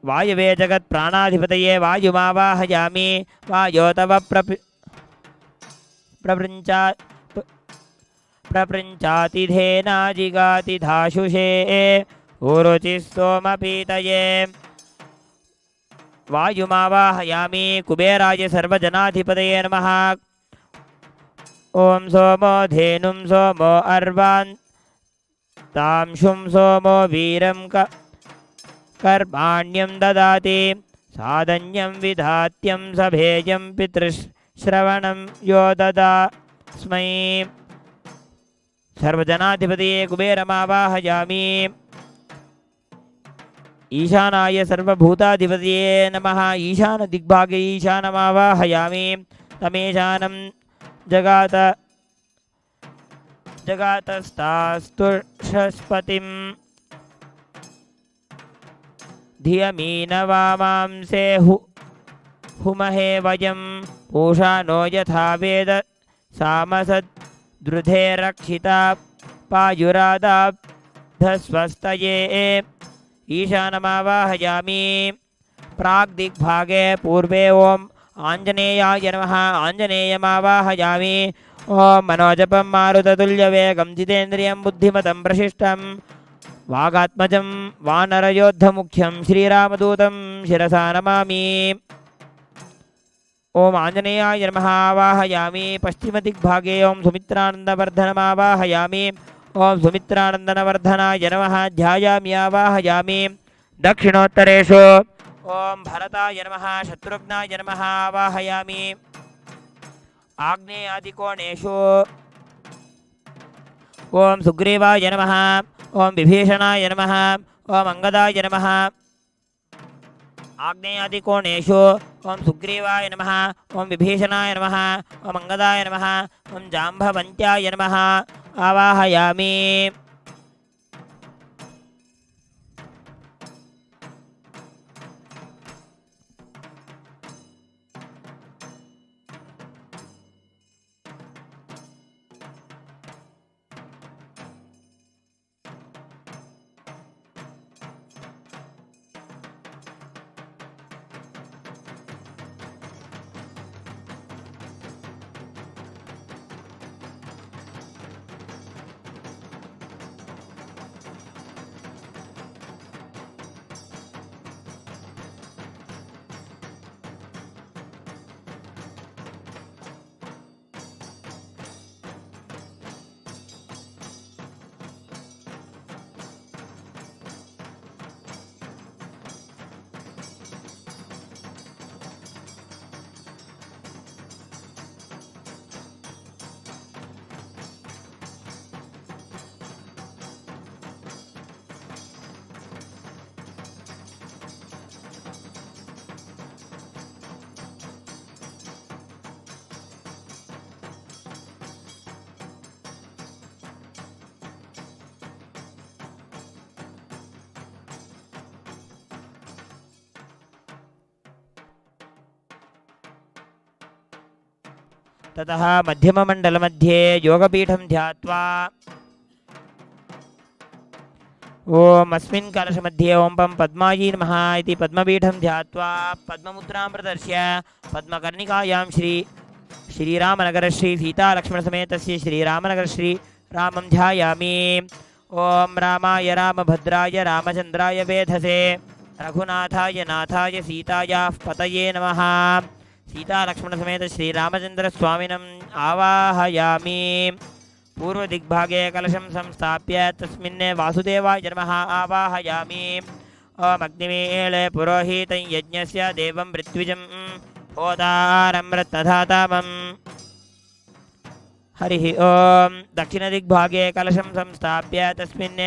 Speaker 3: वायुवे जगत्प्राणाधिपतये वायुमावाहयामि। वायो तव प्रपृञ्चातिधेनाजिगातिधाशुषे ऊरुचिः सोमपीतये। वायुमावाहयामि। कुबेराय सर्वजनाधिपतये नमः। ॐ सोमो धेनुं सोमो अर्वान् तांशुं सोमो वीरं कर्माण्यं ददाति। साधन्यं विधात्यं सभेयं पितृश्रवणं यो ददास्मै। सर्वजनाधिपतये कुबेरमावाहयामि। ईशानाय सर्वभूताधिपतये नमः। ईशानदिग्भागे ईशानमावाहयामि। तमेशानं जगातस्तास्तुषस्पतिं धियमीनवामांसे हुमहे वयं पूषा नो यथा वेद सामसद्रुधे रक्षिता पायुरादाब्धस्वस्तये। ईशानमावाहयामि। प्राग्दिग्भागे पूर्वे ॐ आञ्जनेयाय नमः। आञ्जनेयमावाहयामि। ॐ मनोजपं मारुततुल्यवेगं जितेन्द्रियं बुद्धिमतं प्रशिष्टं वागात्मजं वानरयोद्धमुख्यं श्रीरामदूतं शिरसा नमामि। ॐ आञ्जनेयाय नमः आवाहयामि। पश्चिमदिग्भागे ॐ सुमित्रानन्दवर्धनमावाहयामि। ॐ सुमित्रानन्दवर्धनाय नमः ध्यायामि आवाहयामि। दक्षिणोत्तरेषु ॐ भरताय नमः शत्रुघ्नाय नमः आवाहयामि। आग्नेयादिकोणेषु ॐ सुग्रीवाय नमः। ॐ विभीषणाय नमः। ॐ अंगदाय नमः। आग्नेयादिकोणेषु ॐ सुग्रीवाय नमः। ॐ विभीषणाय नमः। ॐ अंगदाय नमः। ॐ जाम्बवन्त्याय नमः आवाहयामि। ततः मध्यममण्डलमध्ये योगपीठं ध्यात्वा ओम अस्मिन् कलशमध्ये ओम पं पद्मायै नमः इति पद्मपीठं ध्यात्वा पद्ममुद्रां प्रदर्श्य पद्मकर्णिकायां श्रीरामनगरश्री सीतालक्ष्मणसमेतस्य श्रीरामनगरश्री रामं ध्यायामि। ओम रामाय रामभद्राय रामचन्द्राय वेधसे रघुनाथाय नाथाय सीतायाः पतये नमः। सीतालक्ष्मणसमेत श्रीरामचन्द्रस्वामिनम् आवाहयामि। पूर्वदिग्भागे कलशं संस्थाप्य तस्मिन् वासुदेवाय नमः आवाहयामि। ओम अग्निमीळे पुरोहितं यज्ञस्य देवं ऋत्विजं होतारं रत्नधातामम्। हरिः ओम दक्षिणदिग्भागे कलशं संस्थाप्य तस्मिन्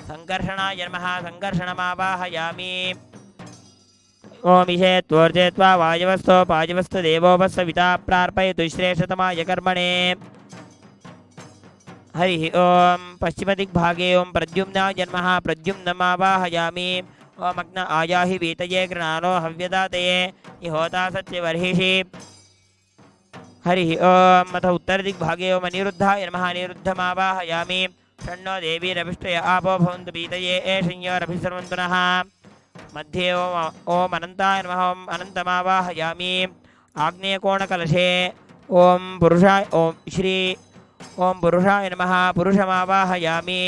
Speaker 3: सङ्कर्षणाय नमः सङ्कर्षणमावाहयामि। ओम ईशे त्वोर्जे त्वा वायवस्थो पायवस्थ देवोपस्सविता प्रार्पयतु श्रेष्ठतमाय कर्मणे। हरिः ओम पश्चिमदिग्भागे ओम प्रद्युम्नाय नमः प्रद्युम्नमावाहयामि। ओम अग्न आयाहि वीतये गृणानो हव्यदातये इहोता सत्यवर्हिषि। हरिः ओम अथ उत्तरदिग्भागे ओम अनिरुद्धाय नमः अनिरुद्धमावाहयामि। षण्णो देवीरभिष्टय आपो भवन्तु पीतये एषण्योरभिसर्वन्तु नः। मध्ये ओम अनन्ताय नमः ओम अनन्तमावाहयामि। आग्नेयकोणकलशे ओम पुरुषाय ओम पुरुषाय नमः पुरुषमावाहयामि।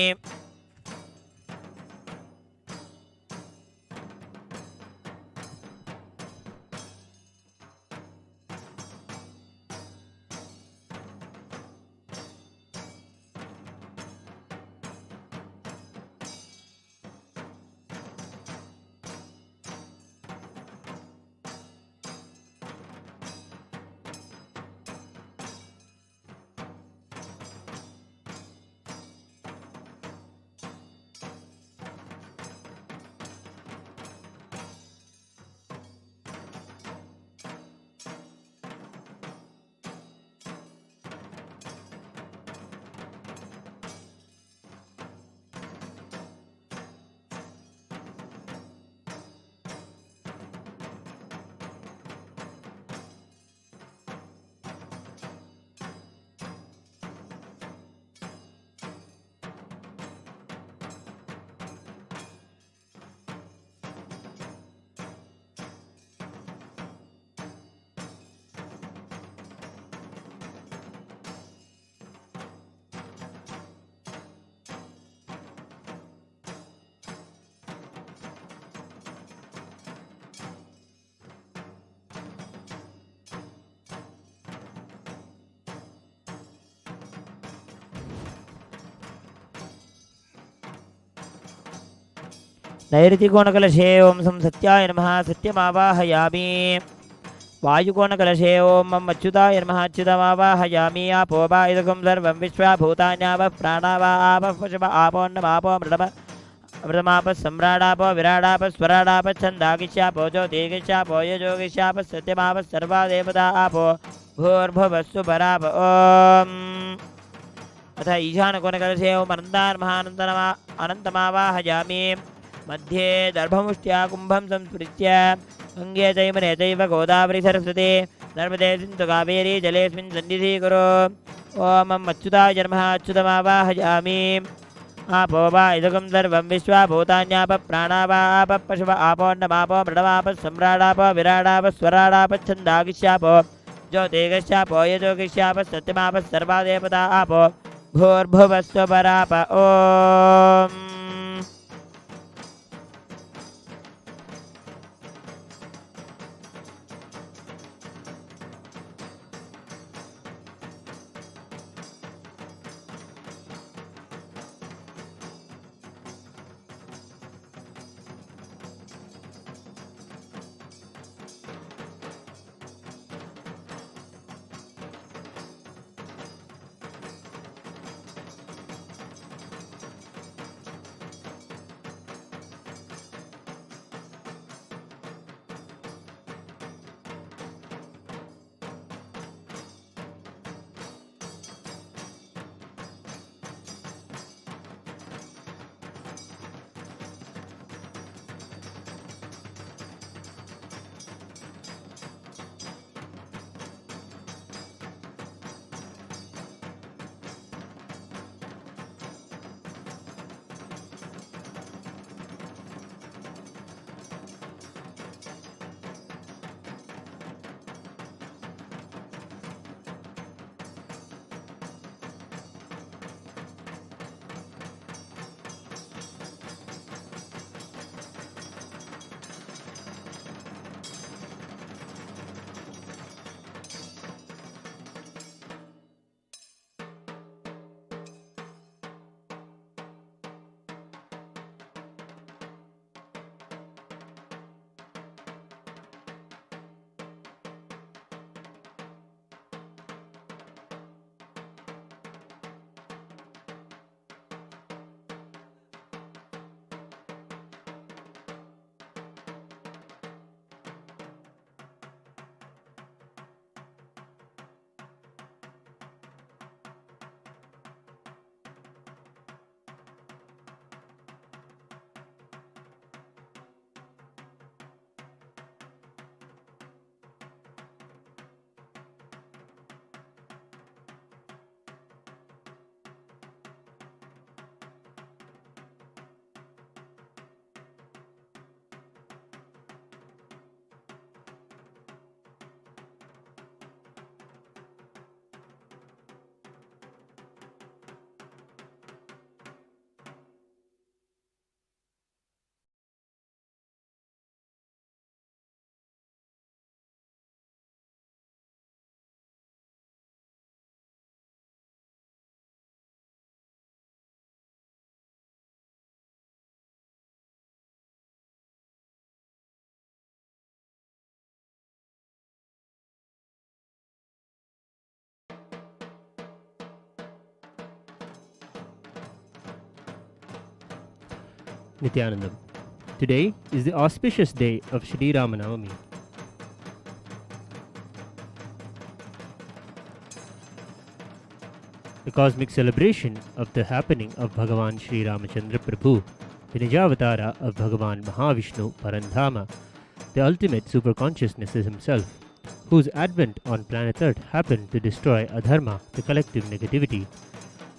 Speaker 3: नैऋतिकोणकलशे ओम संसत्याय नमः सत्यमावाहयामि। वायुकोणकलशे ओम मम अच्युताय नमः अच्युतमावाहयामि। आपो वा इदकं सर्वं विश्वभूतान्यावः प्राणावा आपः पशव आपोन्नमापो मृतमापः सम्राडापो विराडापः स्वराडापः छन्दागिष्यापो ज्योतिगिष्यापो यजोगिष्यापः सत्यमापः सर्वा देवता आपो भूर्भुवस्सु पराप। ओम अथ ईशानकोणकलशे ओम अनन्ताय नमः अनन्तमावाहयामि। मध्ये दर्भमुष्ट्या कुम्भं संस्पृत्य गङ्गे चैमने चैव गोदावरी सरस्वती नर्मदे सिन्धु कावेरी जलेऽस्मिन् सन्निधीकुरु। ओम अच्युताय नमः अच्युतमावाहयामि। आपो वा इदकं सर्वं विश्वभूतान्यापः प्राणावापः पशव आपोन्नमापो मृडमापः सम्राडापो विराडापः स्वराडापः छन्दागिष्यापो ज्योतिगिष्यापो यजोगिष्यापः सत्यमापः सर्वा देवता आपो भूर्भुवस्सु पराप। ओम
Speaker 2: Nityanandam. Today is the auspicious day of Shri Ramanavami. The cosmic celebration of the happening of Bhagavan Shri Ramachandra Prabhu, the Nijavatara of Bhagavan Mahavishnu Parandhama, the ultimate superconsciousness is himself, whose advent on planet Earth happened to destroy adharma, the collective negativity,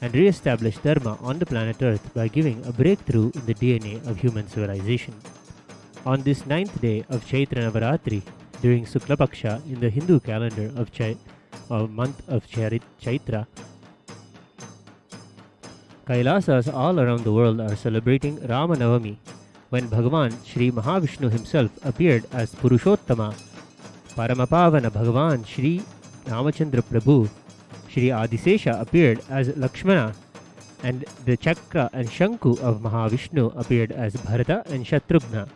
Speaker 2: and re-establish dharma on the planet Earth by giving a breakthrough in the DNA of human civilization. On this 9th day of Chaitra Navaratri, during Sukla Paksha in the Hindu calendar of month of Chaitra, Kailasas all around the world are celebrating Rama Navami, when Bhagavan Shri Mahavishnu himself appeared as Purushottama, Paramapavana Bhagavan Shri Ramachandra Prabhu, Shri Adisesha appeared as Lakshmana, and the Chakra and Shanku of Mahavishnu appeared as Bharata and Shatrughna.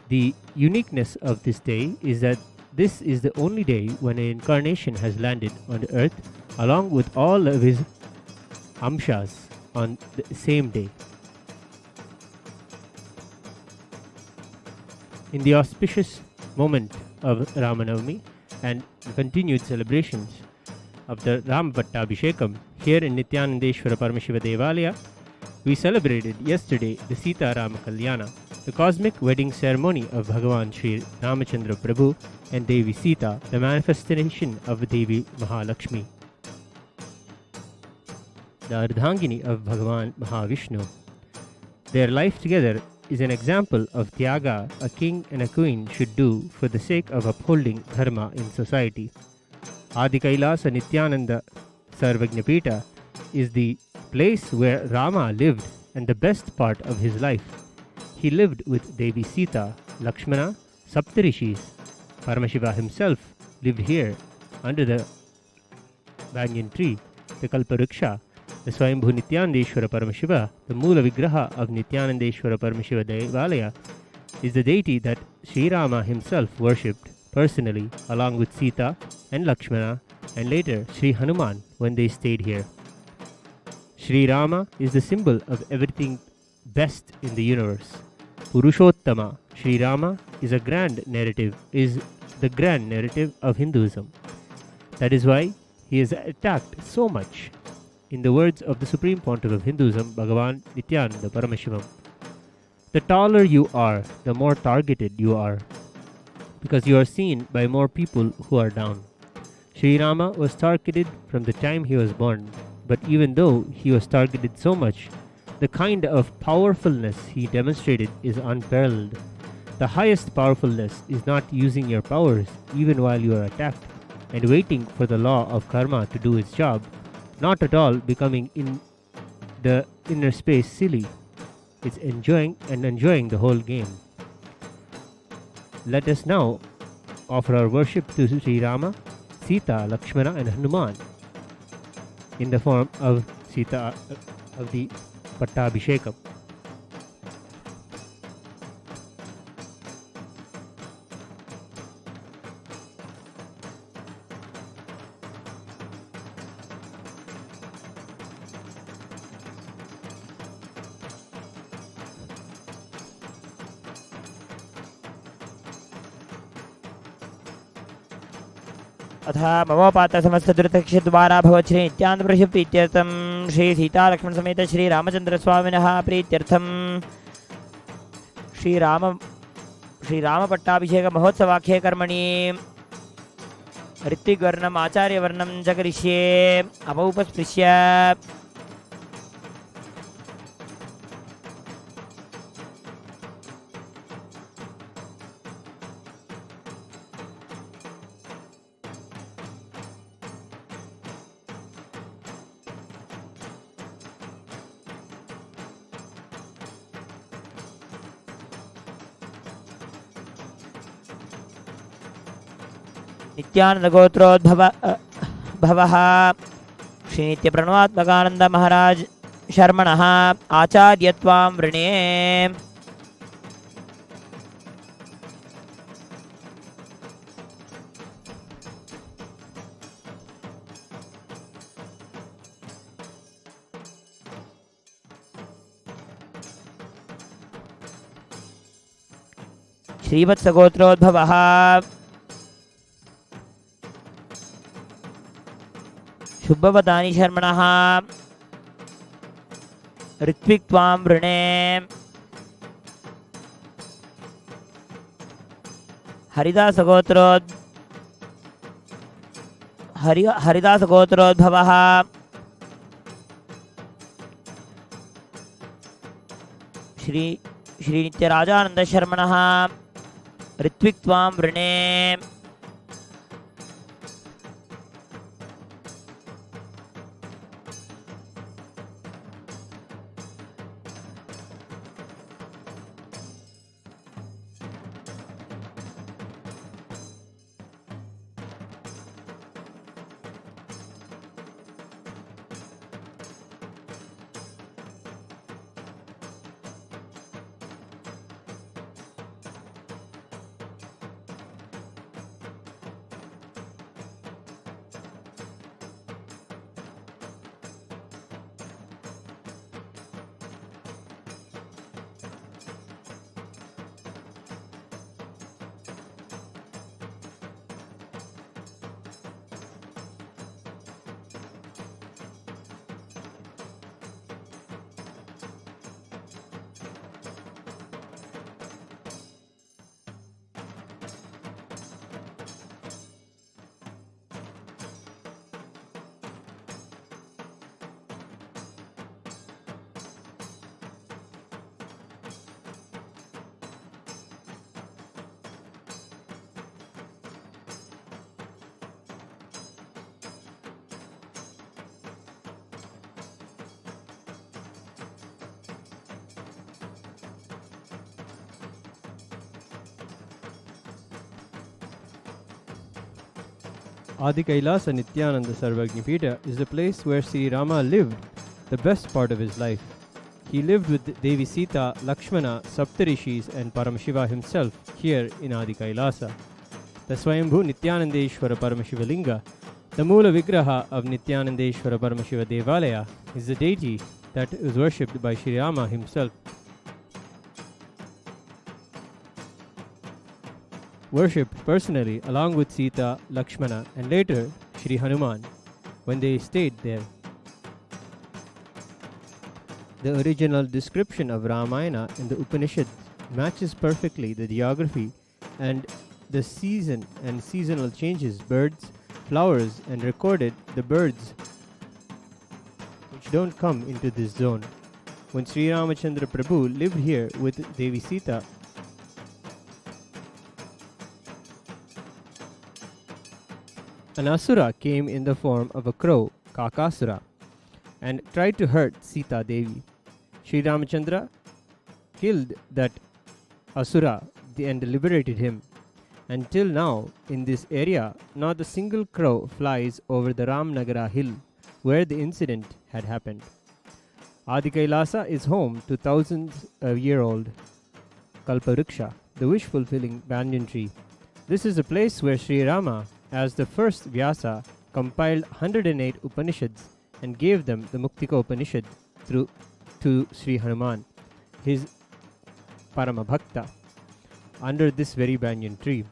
Speaker 2: The uniqueness of this day is that this is the only day when an incarnation has landed on the earth along with all of his Amshas on the same day. In the auspicious moment of Ramanavami and continued celebrations of the Rama Pattabishekam here in Nityanandeshwara Paramashiva Devalaya, we celebrated yesterday the Sita Rama Kalyana, the cosmic wedding ceremony of Bhagavan Shri Ramachandra Prabhu and Devi Sita, the manifestation of Devi Mahalakshmi, the Ardhangini of Bhagavan Mahavishnu. Their life together is an example of Tyaga a king and a queen should do for the sake of upholding dharma in society. Adi Kailasa Nityananda Sarvajnapita is the place where Rama lived and the best part of his life. He lived with Devi Sita, Lakshmana, Saptarishis. Paramashiva himself lived here under the banyan tree, the Kalpavriksha. The Swayambhu Nityanandeshwara Paramashiva, the Moola Vigraha of Nityanandeshwara Paramashiva Devalaya, is the deity that Sri Rama himself worshipped personally along with Sita and Lakshmana and later Sri Hanuman when they stayed here. Sri Rama is the symbol of everything best in the universe. Purushottama, Sri Rama is the grand narrative of Hinduism. That is why he is attacked so much. In the words of the Supreme Pontiff of Hinduism, Bhagavan Nityananda Paramashivam, the taller you are, the more targeted you are, because you are seen by more people who are down. Sri Rama was targeted from the time he was born, but even though he was targeted so much, the kind of powerfulness he demonstrated is unparalleled. The highest powerfulness is not using your powers even while you are attacked and waiting for the law of karma to do its job, not at all becoming in the inner space silly. It's enjoying the whole game. Let us now offer our worship to Sri Rama, Sita, Lakshmana and Hanuman in the form of Sita of the Pattabishekam.
Speaker 3: अथा ममोपात समस्तदुरितक्षद्वारा भवत् श्री नित्यानन्दप्रशिप् प्रीत्यर्थं श्री सीतालक्ष्मण समेत श्री रामचंद्र स्वामिनः प्रीत्यर्थं श्री राम पट्टाभिषेक महोत्सवाख्ये कर्मणि ऋत्विग्वर्णम् आचार्यवर्णं च करिष्ये अमौपस्पृश्य नित्यानन्दगोत्रोद्भवः श्रीनित्यप्रणवात्मकानन्द महाराज शर्मणः आचार्यत्वां वृणे। श्रीवत्सगोत्रोद्भवः शुभवदानि शर्मणः ऋत्विक् त्वां वृणे हरिदासगोत्रोद्भवः श्रीनित्यराजानन्दशर्मणः ऋत्विक् त्वां वृणे
Speaker 6: Adi Kailasa Nityananda Sarvajñapita is the place where Sri Rama lived the best part of his life. He lived with Devi Sita, Lakshmana, Saptarishis and Paramashiva himself here in Adi Kailasa. The Swayambhu Nityanandeshwara Paramashiva Linga, the Moola Vigraha of Nityanandeshwara Paramashiva Devalaya, is the deity that is worshipped by Sri Rama himself. Worshipped personally along with Sita, Lakshmana and later Sri Hanuman when they stayed there. The original description of Ramayana in the Upanishads matches perfectly the geography and the season and seasonal changes, birds, flowers, and recorded the birds which don't come into this zone. When Sri Ramachandra Prabhu lived here with Devi Sita, an asura came in the form of a crow, Kakasura, and tried to hurt Sita Devi. Sri Ramachandra killed that asura and liberated him. Until now, in this area, not a single crow flies over the Ramnagara hill where the incident had happened. Adi Kailasa is home to thousands-year-old Kalpavriksha, the wish-fulfilling banyan tree. This is a place where Sri Rama, as the first Vyasa, compiled 108 Upanishads and gave them the Muktika Upanishad to Sri Hanuman, his Paramabhakta, under this very banyan tree.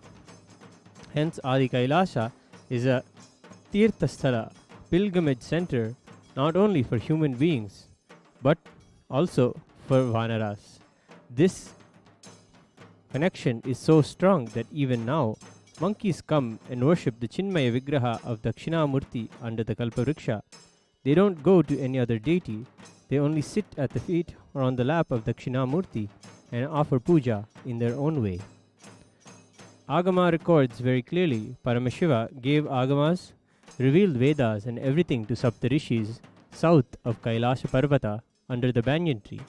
Speaker 6: Hence, Adi Kailasa is a Tirthasthala, pilgrimage center, not only for human beings, but also for Vanaras. This connection is so strong that even now, monkeys come and worship the Chinmaya Vigraha of Dakshinamurti under the Kalpavriksha. They don't go to any other deity. They only sit at the feet or on the lap of Dakshinamurti and offer puja in their own way. Agama records very clearly Paramashiva gave Agamas, revealed Vedas and everything to Saptarishis south of Kailasha Parvata under the banyan tree.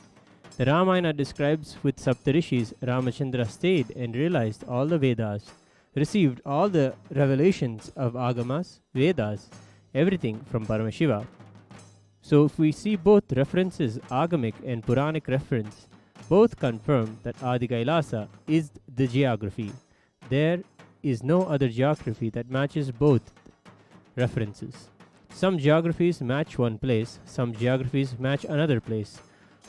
Speaker 6: The Ramayana describes with Saptarishis Ramachandra stayed and realized all the Vedas, received all the revelations of Agamas, Vedas, everything from Paramashiva. So if we see both references, Agamic and Puranic reference, both confirm that Adi Kailasa is the geography. There is no other geography that matches both references. Some geographies match one place, some geographies match another place.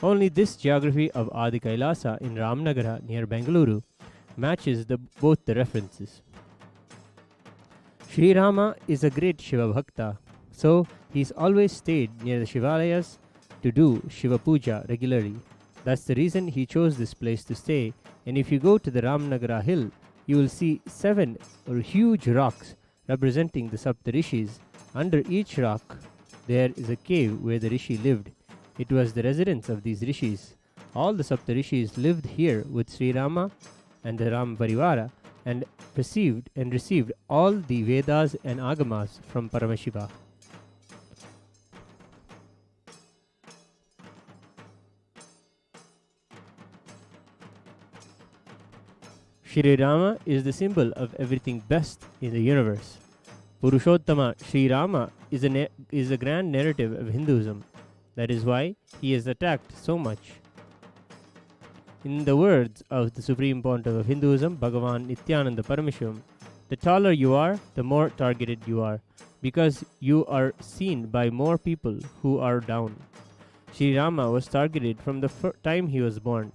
Speaker 6: Only this geography of Adi Kailasa in Ramnagara near Bengaluru matches both the references. Sri Rama is a great Shiva Bhakta, so he's always stayed near the Shivalayas to do Shiva Puja regularly. That's the reason he chose this place to stay, and if you go to the Ramnagara hill, you will see 7 huge rocks representing the Saptarishis. Under each rock, there is a cave where the Rishi lived. It was the residence of these Rishis. All the Saptarishis lived here with Sri Rama and the Ram Parivara and received all the Vedas and Agamas from Paramashiva. Shri Rama is the symbol of everything best in the universe. Purushottama Sri Rama is a grand narrative of Hinduism. That is why he is attacked so much. In the words of the Supreme Pontiff of Hinduism, Bhagavan Nityananda Parameswaram, the taller you are, the more targeted you are, because you are seen by more people who are down. Sri Rama was targeted from the time he was born.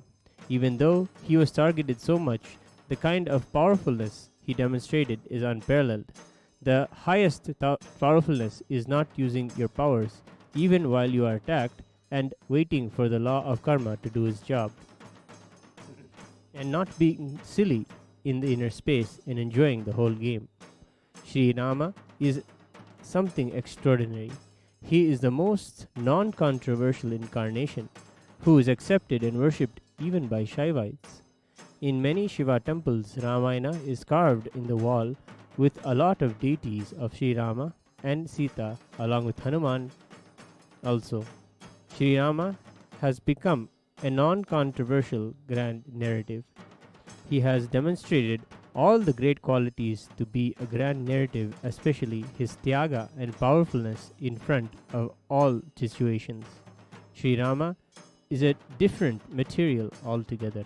Speaker 6: Even though he was targeted so much, the kind of powerfulness he demonstrated is unparalleled. The highest powerfulness is not using your powers, even while you are attacked, and waiting for the law of karma to do its job, and not being silly in the inner space and enjoying the whole game. Sri Rama is something extraordinary. He is the most non-controversial incarnation, who is accepted and worshipped even by Shaivites. In many Shiva temples, Ramayana is carved in the wall with a lot of deities of Sri Rama and Sita, along with Hanuman also. Sri Rama has become a non-controversial grand narrative. He has demonstrated all the great qualities to be a grand narrative, especially his tyaga and powerfulness in front of all situations. Sri Rama is a different material altogether.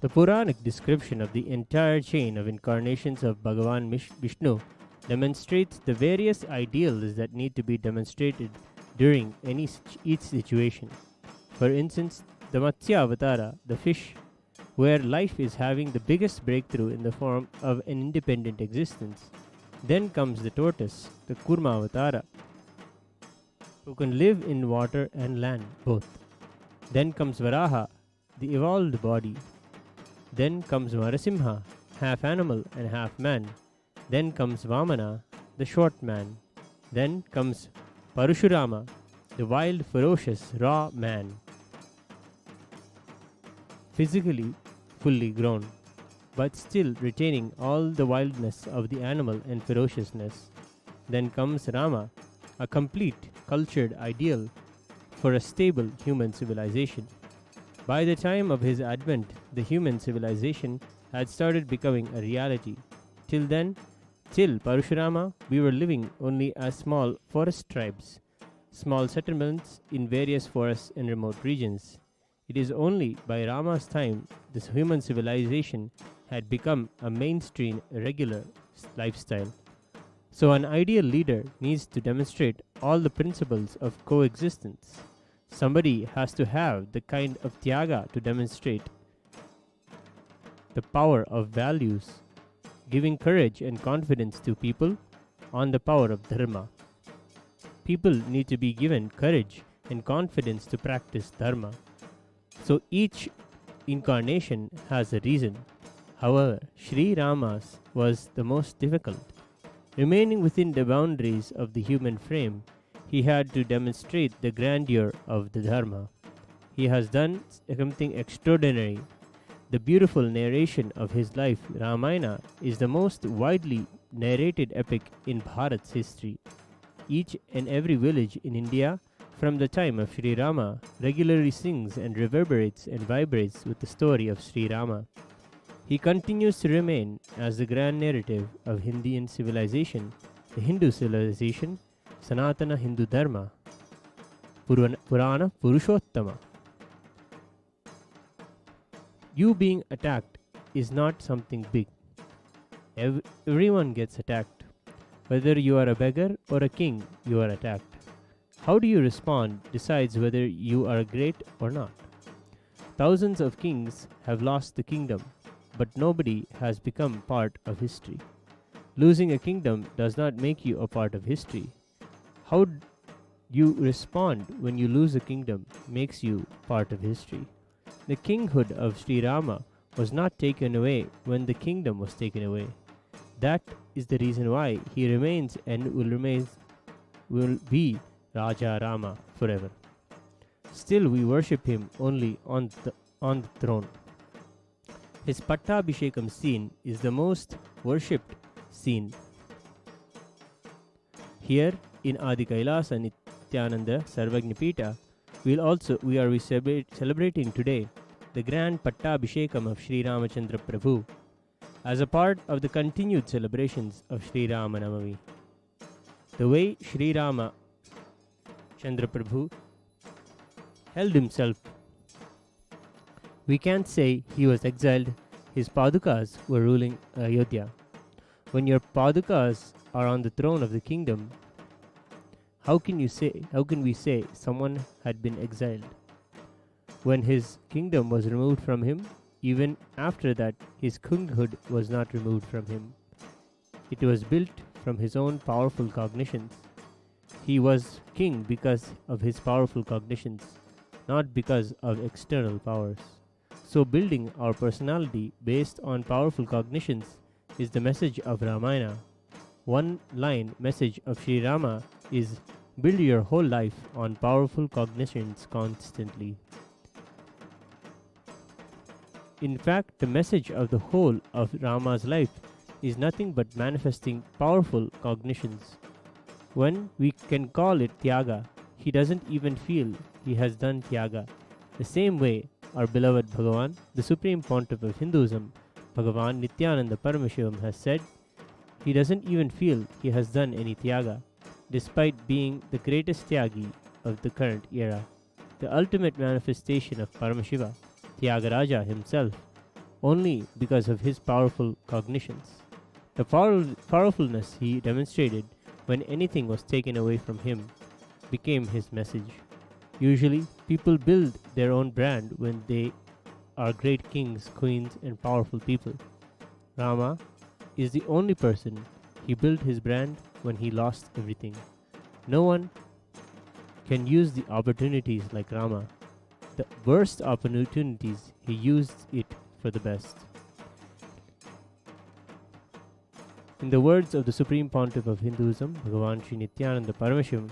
Speaker 6: The Puranic description of the entire chain of incarnations of Bhagavan Vishnu demonstrates the various ideals that need to be demonstrated during each situation. For instance, the Matsya Avatara, the fish, where life is having the biggest breakthrough in the form of an independent existence. Then comes the tortoise, the Kurma Avatara, who can live in water and land both. Then comes Varaha, the evolved body. Then comes Narasimha, half animal and half man. Then comes Vamana, the short man. Then comes Parashurama, the wild, ferocious, raw man. Physically fully grown, but still retaining all the wildness of the animal and ferociousness. Then comes Rama, a complete, cultured ideal for a stable human civilization. By the time of his advent, the human civilization had started becoming a reality. Till then, till Parashurama, we were living only as small forest tribes, small settlements in various forests and remote regions. It is only by Rama's time this human civilization had become a mainstream, regular lifestyle. So an ideal leader needs to demonstrate all the principles of coexistence. Somebody has to have the kind of tyaga to demonstrate the power of values, giving courage and confidence to people on the power of dharma. People need to be given courage and confidence to practice dharma. So each incarnation has a reason. However, Sri Rama's was the most difficult. Remaining within the boundaries of the human frame, he had to demonstrate the grandeur of the dharma. He has done something extraordinary. The beautiful narration of his life, Ramayana, is the most widely narrated epic in Bharat's history. Each and every village in India from the time of Sri Rama regularly sings and reverberates and vibrates with the story of Sri Rama. He continues to remain as the grand narrative of Indian civilization, the Hindu civilization, Sanatana Hindu Dharma, Purana Purushottama. You being attacked is not something big. Everyone gets attacked. Whether you are a beggar or a king, you are attacked. How do you respond decides whether you are great or not. Thousands of kings have lost the kingdom, but nobody has become part of history. Losing a kingdom does not make you a part of history. How you respond when you lose a kingdom makes you part of history. The kinghood of Sri Rama was not taken away when the kingdom was taken away. That is the reason why he remains and will be Raja Rama forever. Still we worship him only on the throne. His Pattabishekam scene is the most worshipped scene. Here in Adi Kailasa Nityananda Sarvagnapita, we are celebrating today the grand Pattabishekam of Sri Ramachandra Prabhu as a part of the continued celebrations of Sri Ramanavami. The way Sri Rama Chandra Prabhu held himself, we can't say he was exiled. His Padukas were ruling Ayodhya. When your Padukas are on the throne of the kingdom, how can we say someone had been exiled? When his kingdom was removed from him, even after that, his kinghood was not removed from him. It was built from his own powerful cognitions. He was king because of his powerful cognitions, not because of external powers. So building our personality based on powerful cognitions is the message of Ramayana. One line message of Sri Rama is build your whole life on powerful cognitions constantly. In fact, the message of the whole of Rama's life is nothing but manifesting powerful cognitions. When we can call it Tyaga, he doesn't even feel he has done Tyaga. The same way, our beloved Bhagavan, the Supreme Pontiff of Hinduism, Bhagavan Nityananda Paramashivam has said, he doesn't even feel he has done any Tyaga, despite being the greatest Tyagi of the current era, the ultimate manifestation of Paramashiva, Tyagaraja himself, only because of his powerful cognitions. The powerfulness he demonstrated when anything was taken away from him became his message. Usually, people build their own brand when they are great kings, queens, and powerful people. Rama is the only person he built his brand when he lost everything. No one can use the opportunities like Rama. The worst opportunities, he used it for the best. In the words of the Supreme Pontiff of Hinduism, Bhagavan Sri Nityananda Paramashivam,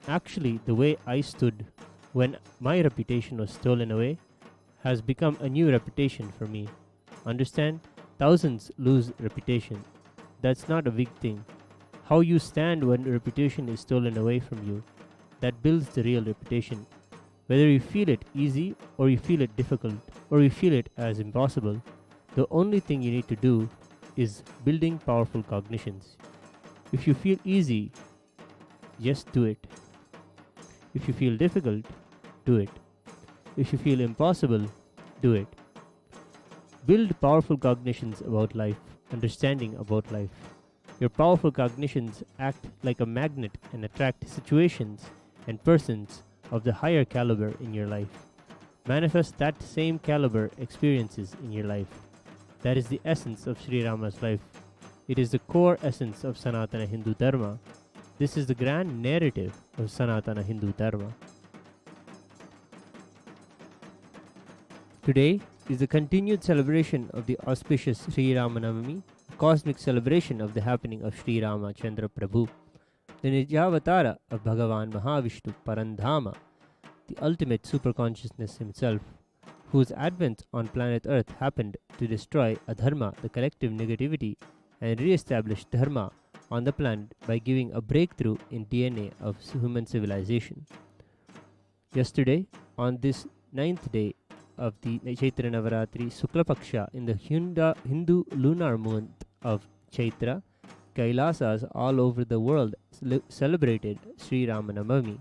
Speaker 6: actually the way I stood when my reputation was stolen away has become a new reputation for me. Understand? Thousands lose reputation. That's not a big thing. How you stand when reputation is stolen away from you, that builds the real reputation. Whether you feel it easy or you feel it difficult or you feel it as impossible, the only thing you need to do is building powerful cognitions. If you feel easy, just do it. If you feel difficult, do it. If you feel impossible, do it. Build powerful cognitions about life, understanding about life. Your powerful cognitions act like a magnet and attract situations and persons of the higher caliber in your life. Manifest that same caliber experiences in your life. That is the essence of Sri Rama's life. It is the core essence of Sanatana Hindu Dharma. This is the grand narrative of Sanatana Hindu Dharma. Today is the continued celebration of the auspicious Sri Ramanavami, a cosmic celebration of the happening of Sri Rama Chandra Prabhu, the Nijavatara of Bhagavan Mahavishnu Parandhama, the ultimate superconsciousness himself, whose advent on planet Earth happened to destroy adharma, the collective negativity, and re-establish dharma, on the planet by giving a breakthrough in DNA of human civilization. Yesterday, on this 9th day of the Chaitra Navaratri Sukla Paksha in the Hindu lunar month of Chaitra, Kailasas all over the world celebrated Sri Ramanavami,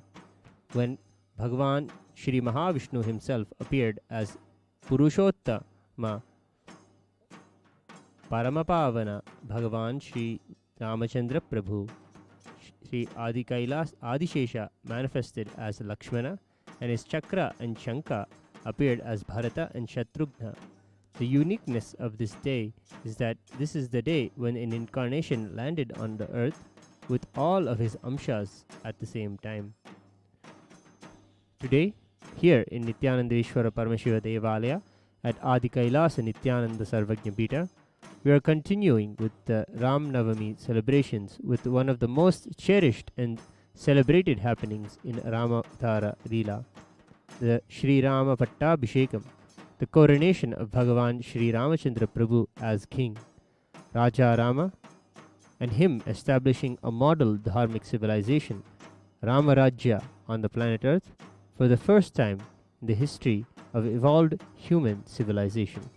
Speaker 6: when Bhagavan Sri Mahavishnu himself appeared as Purushottama Paramapavana Bhagavan Sri Ramachandra Prabhu. Sri Adi Kailas Adishesha manifested as Lakshmana, and his chakra and shanka appeared as Bharata and Shatrughna. The uniqueness of this day is that this is the day when an incarnation landed on the earth with all of his amshas at the same time. Today, here in Nityanandeshwara Paramashiva Devalaya at Adi Kailasa Nityananda Sarvajna Pita, we are continuing with the Ram Navami celebrations with one of the most cherished and celebrated happenings in Ramatara Leela, the Sri Rama Pattabishekam, the coronation of Bhagavan Sri Ramachandra Prabhu as king, Raja Rama, and him establishing a model dharmic civilization, Rama Rajya, on the planet Earth for the first time in the history of evolved human civilization.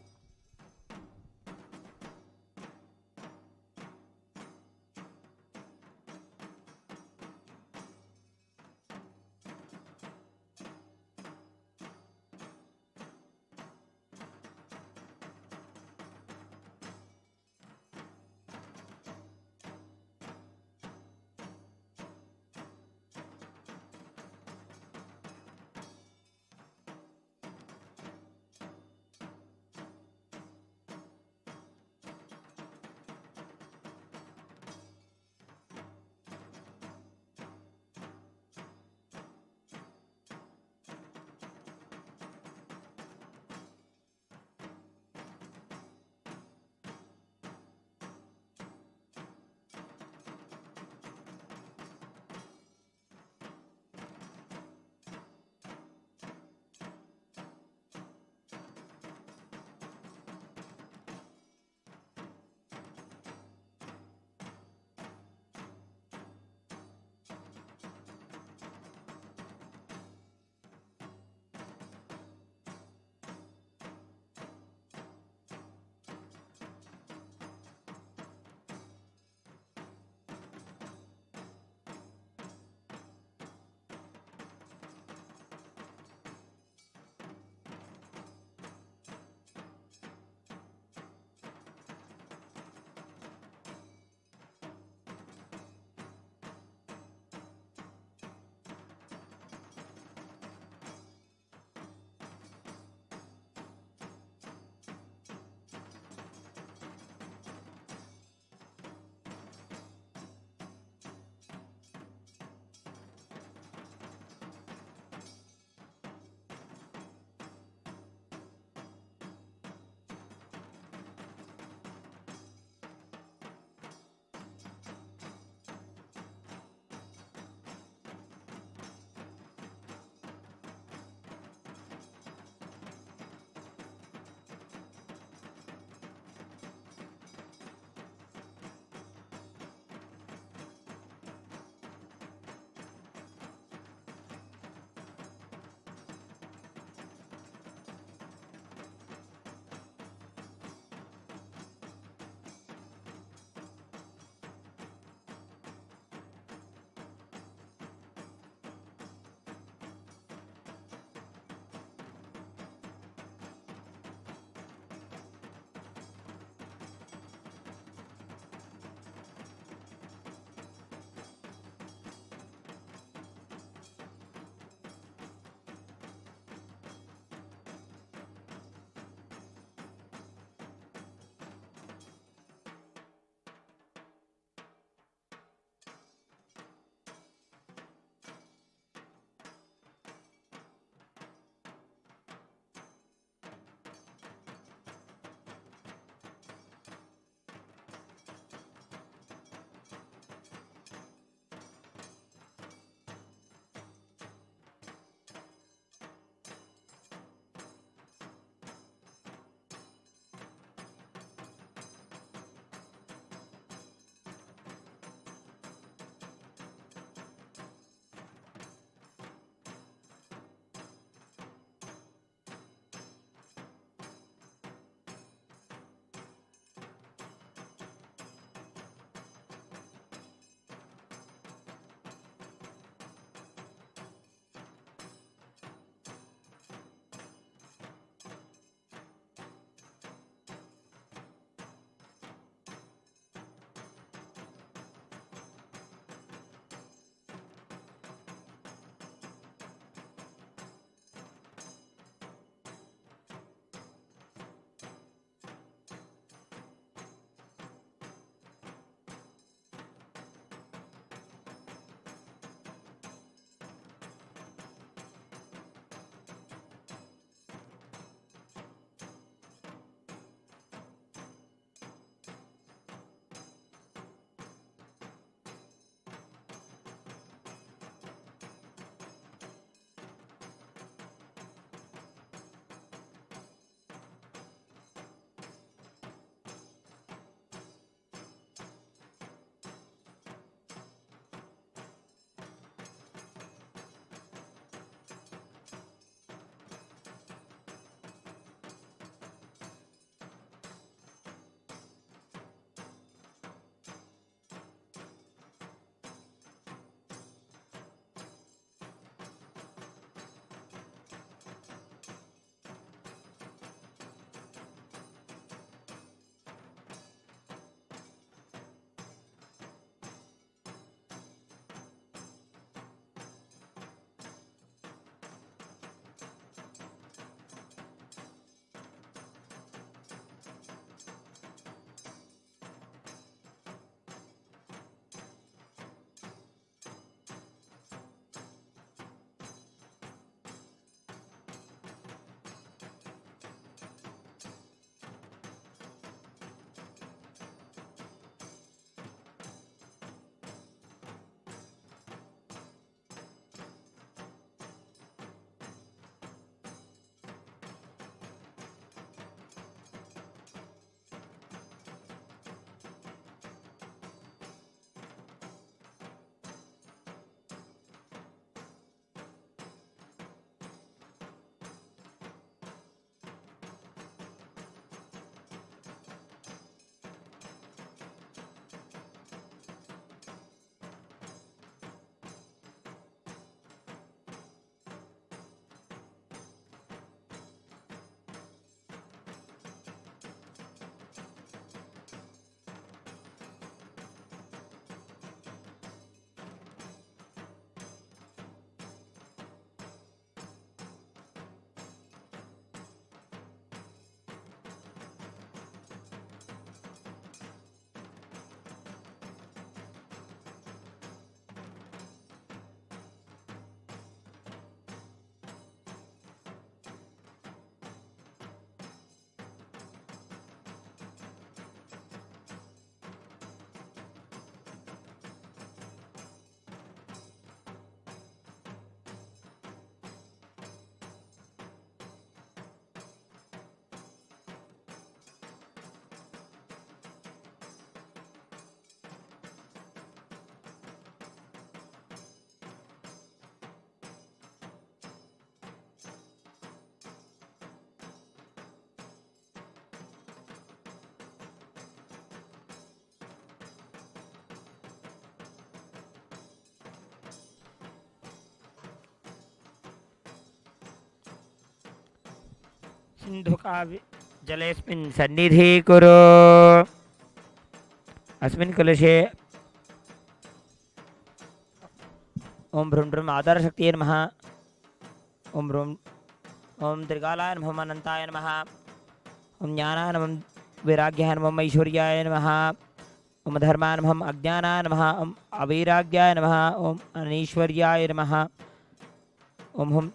Speaker 3: सिन्धुका जलेऽस्मिन् सन्निधीकुरु। अस्मिन् कलशे ओम भ्रूं भ्रूं आधारशक्तिये नमः। ओम भ्रूं ओम त्रिकालाय नमः, अनन्ताय नमः। ओम ज्ञानाय नमः, वैराग्याय नमः, ऐश्वर्याय नमः। ओम धर्माय नमः, अज्ञानाय नमः। ओम अवैराग्याय नमः। ओम अनैश्वर्याय नमः। ओम हम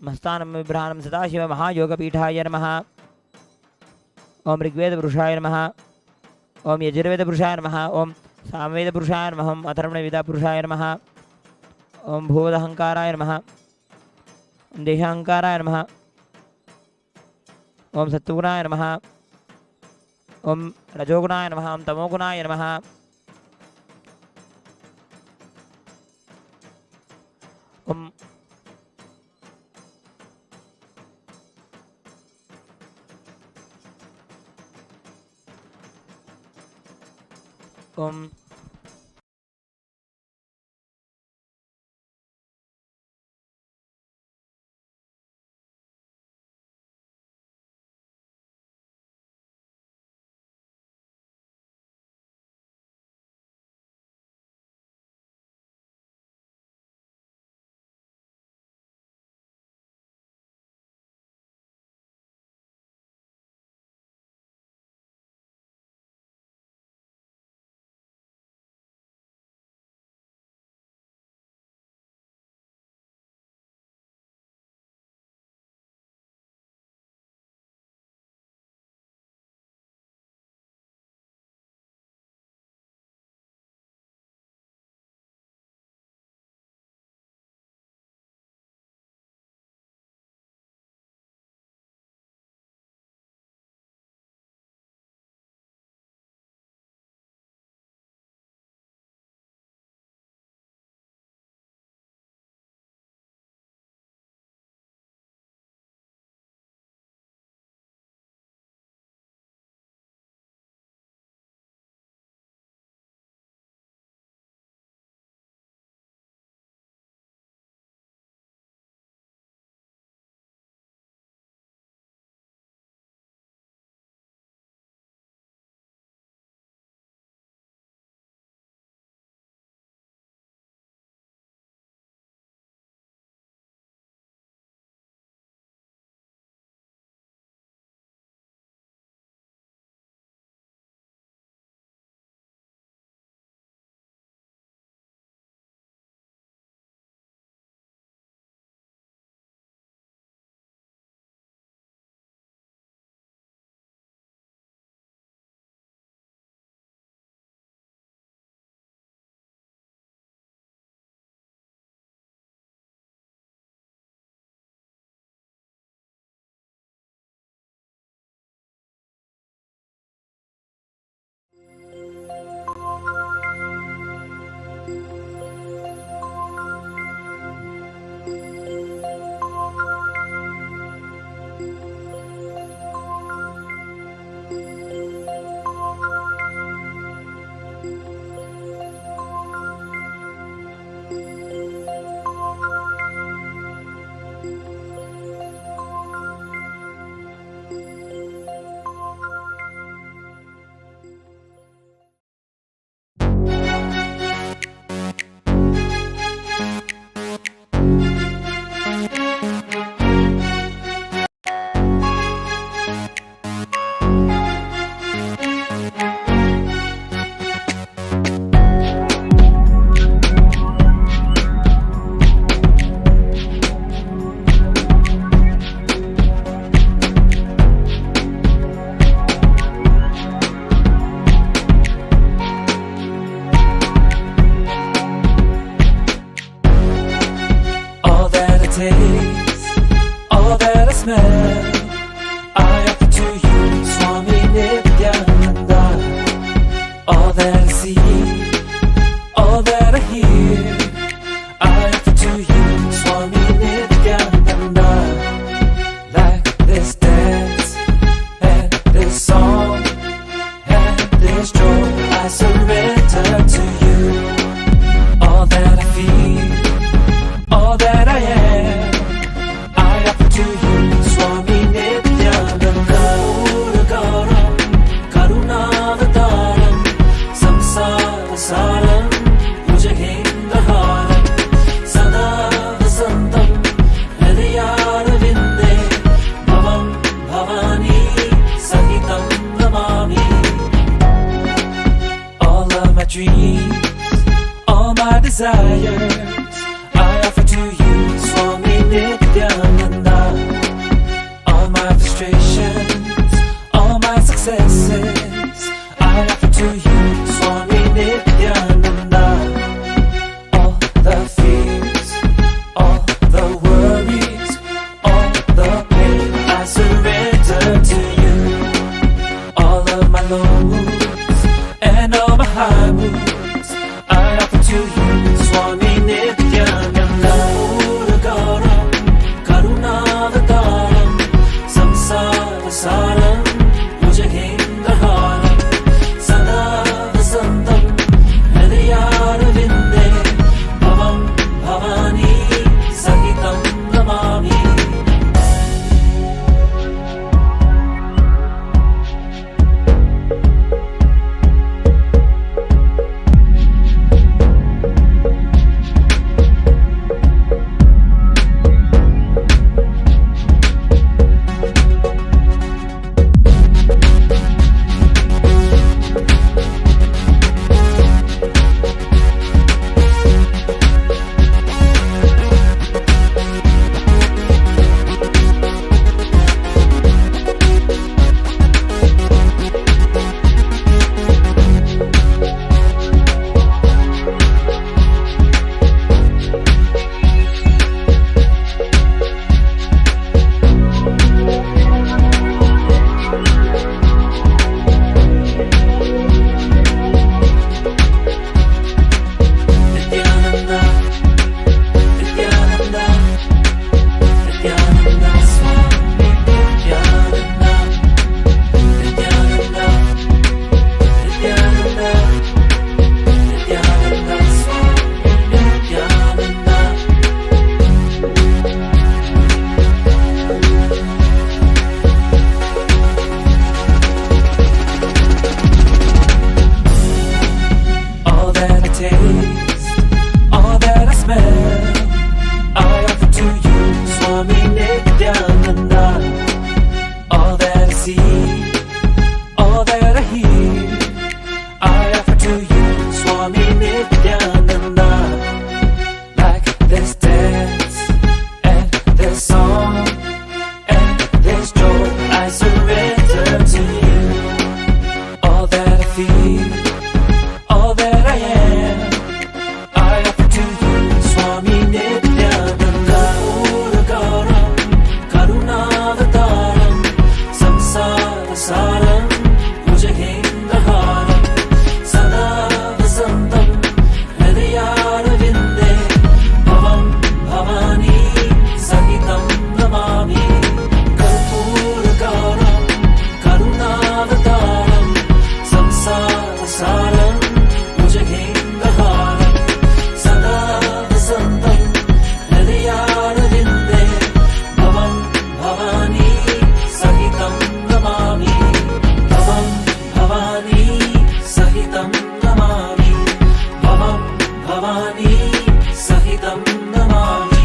Speaker 3: मस्तानं विभ्राणं सदाशिव महायोगपीठाय नमः। ओम ऋग्वेदपुरुषाय नमः। ओम यजुर्वेदपुरुषाय नमः। ओम सामवेदपुरुषाय नमः। ओम अथर्वणवेदपुरुषाय नमः। ओम भूतहंकाराय नमः। ओम देहाहंकाराय नमः। ओम सत्वगुणाय नमः। ओम रजोगुणाय नमः। ओम तमोगुणाय नमः। Om Om
Speaker 5: taste, all that I smell, I offer to you, Swami Nityananda. All that I see, all that I hear, I offer to you, Swami Nityananda. Like this dance, and this song, and this joy, I surrender to you. All that desires I offer to you, Swami Nityananda. All my frustrations, all my successes I offer to you, Swami Nityananda. All the fears, all the worries, all the pain I surrender to you. All of my low moods and all my high moods I offer to you, Swami Nityananda. Puragaram, Karunavataram, Samsara Saram, Bhujagendraharam, Sada Vasantam, Hridayarvinde, Bhavam Bhavani, Sahitam Namami. Nityananda, Nityananda, Nityananda, Swami Nityananda, Nityananda, Nityananda, Nityananda, Swami Nityananda. All that I taste, all that I smell, I offer to you, Swami Nityananda. All that I see, all that I hear, I offer to you, Swami Nityananda. Like this dance and this song and this joy, I surrender to you. All that I feel, all that I am, I offer to you, Swami Nityananda. Puragaram, Karunavataram, Samsara Saram, Bhujagendraharam, Sada Vasantam, Hridayarvinde, Bhavam Bhavani, Sahitam Namami. Puragaram, Karunavataram, Samsara Saram, Bhujagendraharam, Sada Vasantam, Hridayarvinde, Bhavam Bhavani, Sahitam Namami. Bhavam Bhavani, Sahitam Namami. Bhavam Bhavani, Sahitam Namami.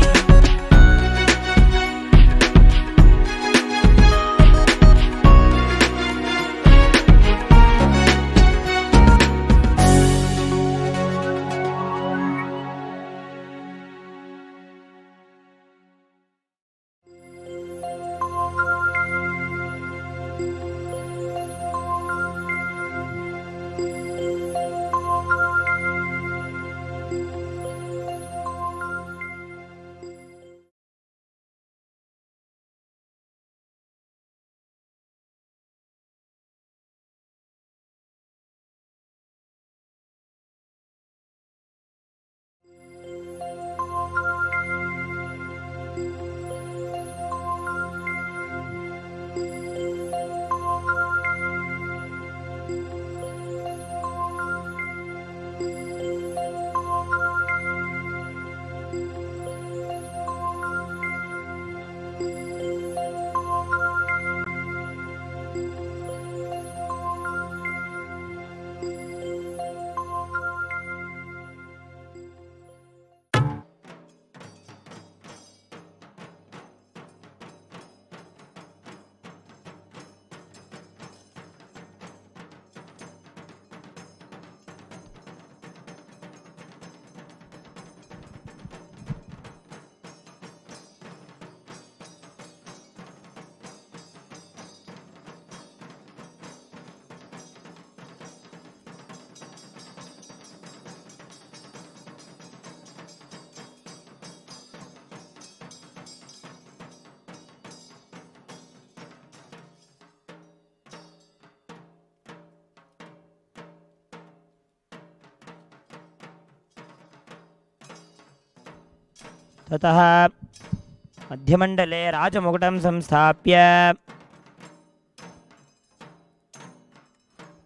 Speaker 3: ततः मध्यमण्डले राजमुकुटं संस्थाप्य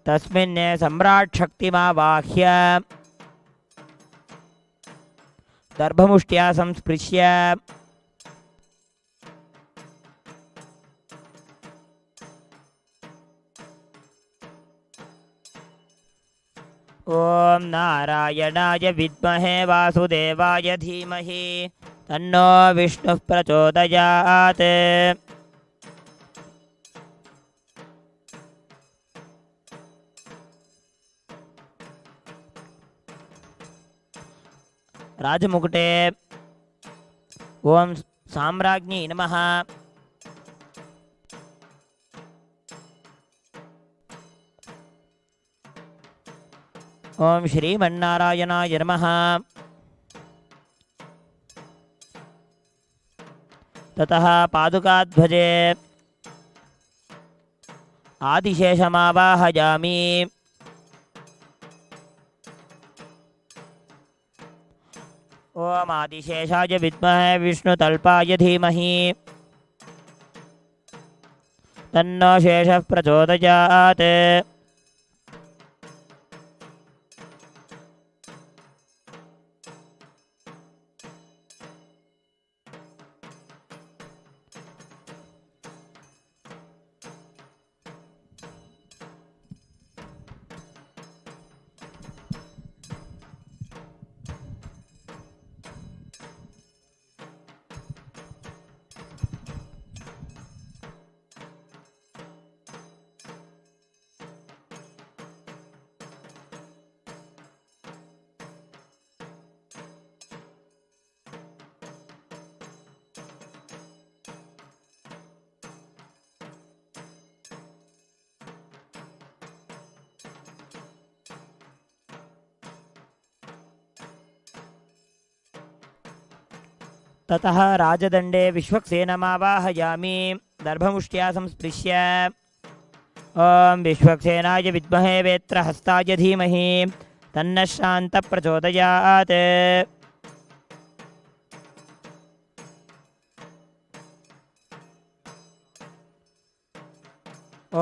Speaker 3: तस्मिन् सम्राट् शक्तिमावाह्य दर्भमुष्ट्या संस्पृश्य ॐ नारायणाय विद्महे वासुदेवाय धीमहि तन्नो विष्णुः प्रचोदयात्। राजमुकुटे ओम साम्राज्ञी नमः। ओम श्रीमन्नारायणाय नमः। ततः पादुकाध्वजे आदिशेषमावाहयामि। ओम आदिशेषाय विद्महे विष्णुतल्पाय धीमहि तन्नो शेषः प्रचोदयात्। ततः राजदण्डे विश्वक्सेनमावाहयामि दर्भमुष्ट्या संस्पृश्य ॐ विश्वक्सेनाय विद्महे वेत्रहस्ताय धीमहि तन्नः शान्तः प्रचोदयात्।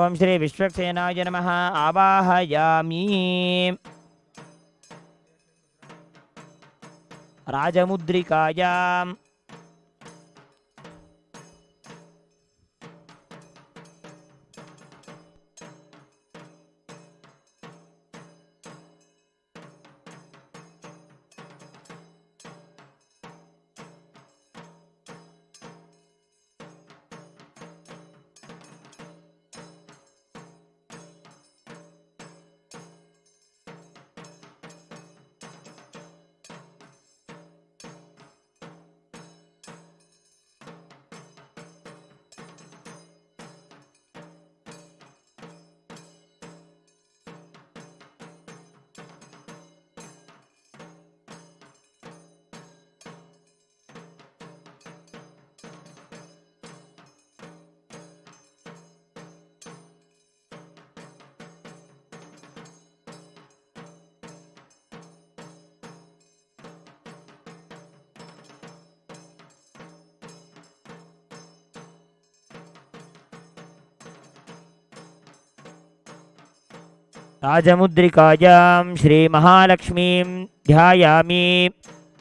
Speaker 3: ॐ श्री विश्वक्सेनाय नमः आवाहयामि। राजमुद्रिकायां राजमुद्रिकायां श्रीमहालक्ष्मीं ध्यायामि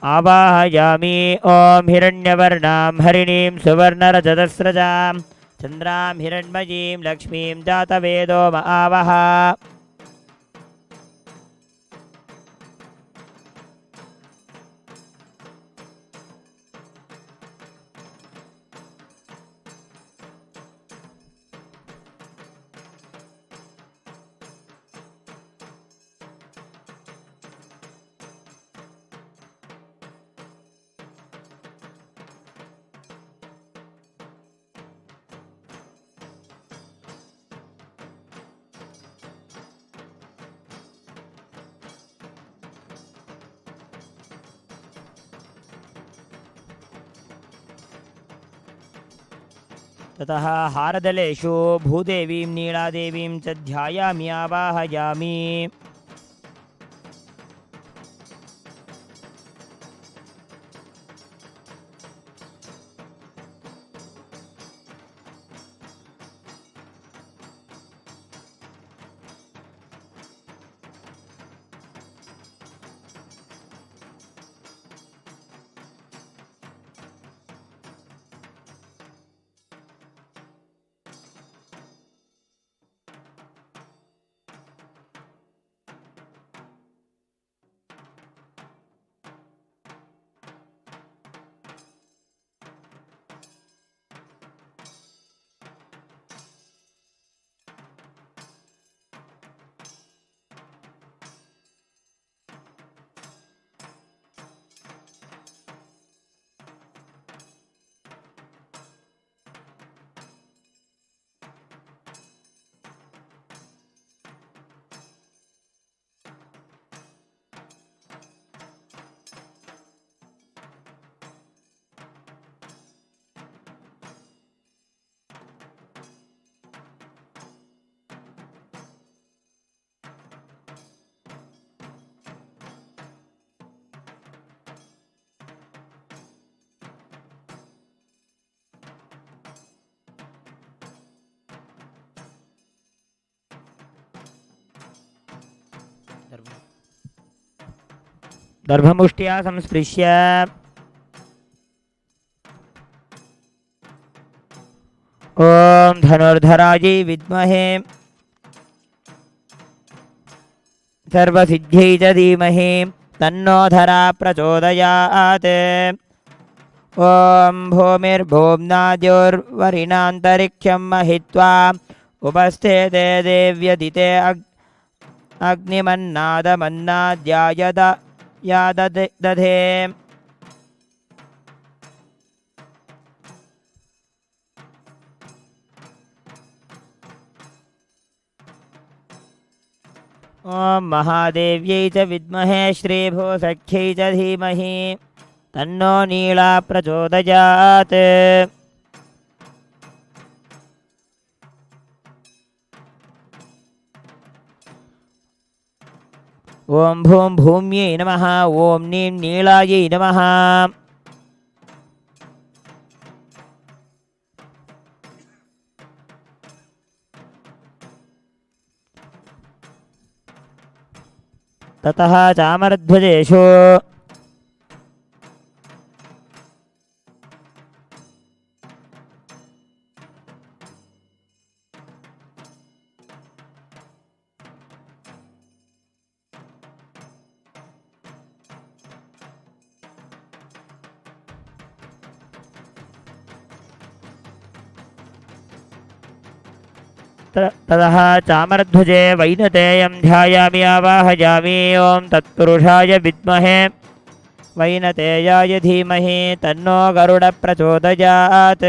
Speaker 3: आवाहयामि। ॐ हिरण्यवर्णां हरिणीं सुवर्णरजतस्रजां चन्द्रां हिरण्मयीं लक्ष्मीं जातवेदो महावः। ततः हारदलेषु भूदेवीं नीलादेवीं च ध्यायामि आवाहयामि। दर्भमुष्ट्या संस्पृश्य ॐ धनुर्धरायै विद्महे सर्वसिद्ध्यै च धीमहि तन्नो धरा प्रचोदयात्। ॐ भूमिर्भुवनाद्योर्वरिणान्तरिक्षं महित्वा उपस्थिते देव्यदिते अग्निमन्नादमन्नाद्यायद याददधे। ॐ महादेव्यै च विद्महे श्रीभूसख्यै च धीमहि तन्नो नीला प्रचोदयात्। ॐ भूं भूम्यै नमः ॐ नीं नीलायै नमः। ततः चामरध्वजेषु ततः चामरध्वजे वैनतेयं ध्यायामि आवाहयामि ॐ तत्पुरुषाय विद्महे वैनतेयाय धीमहि तन्नो गरुडप्रचोदयात्।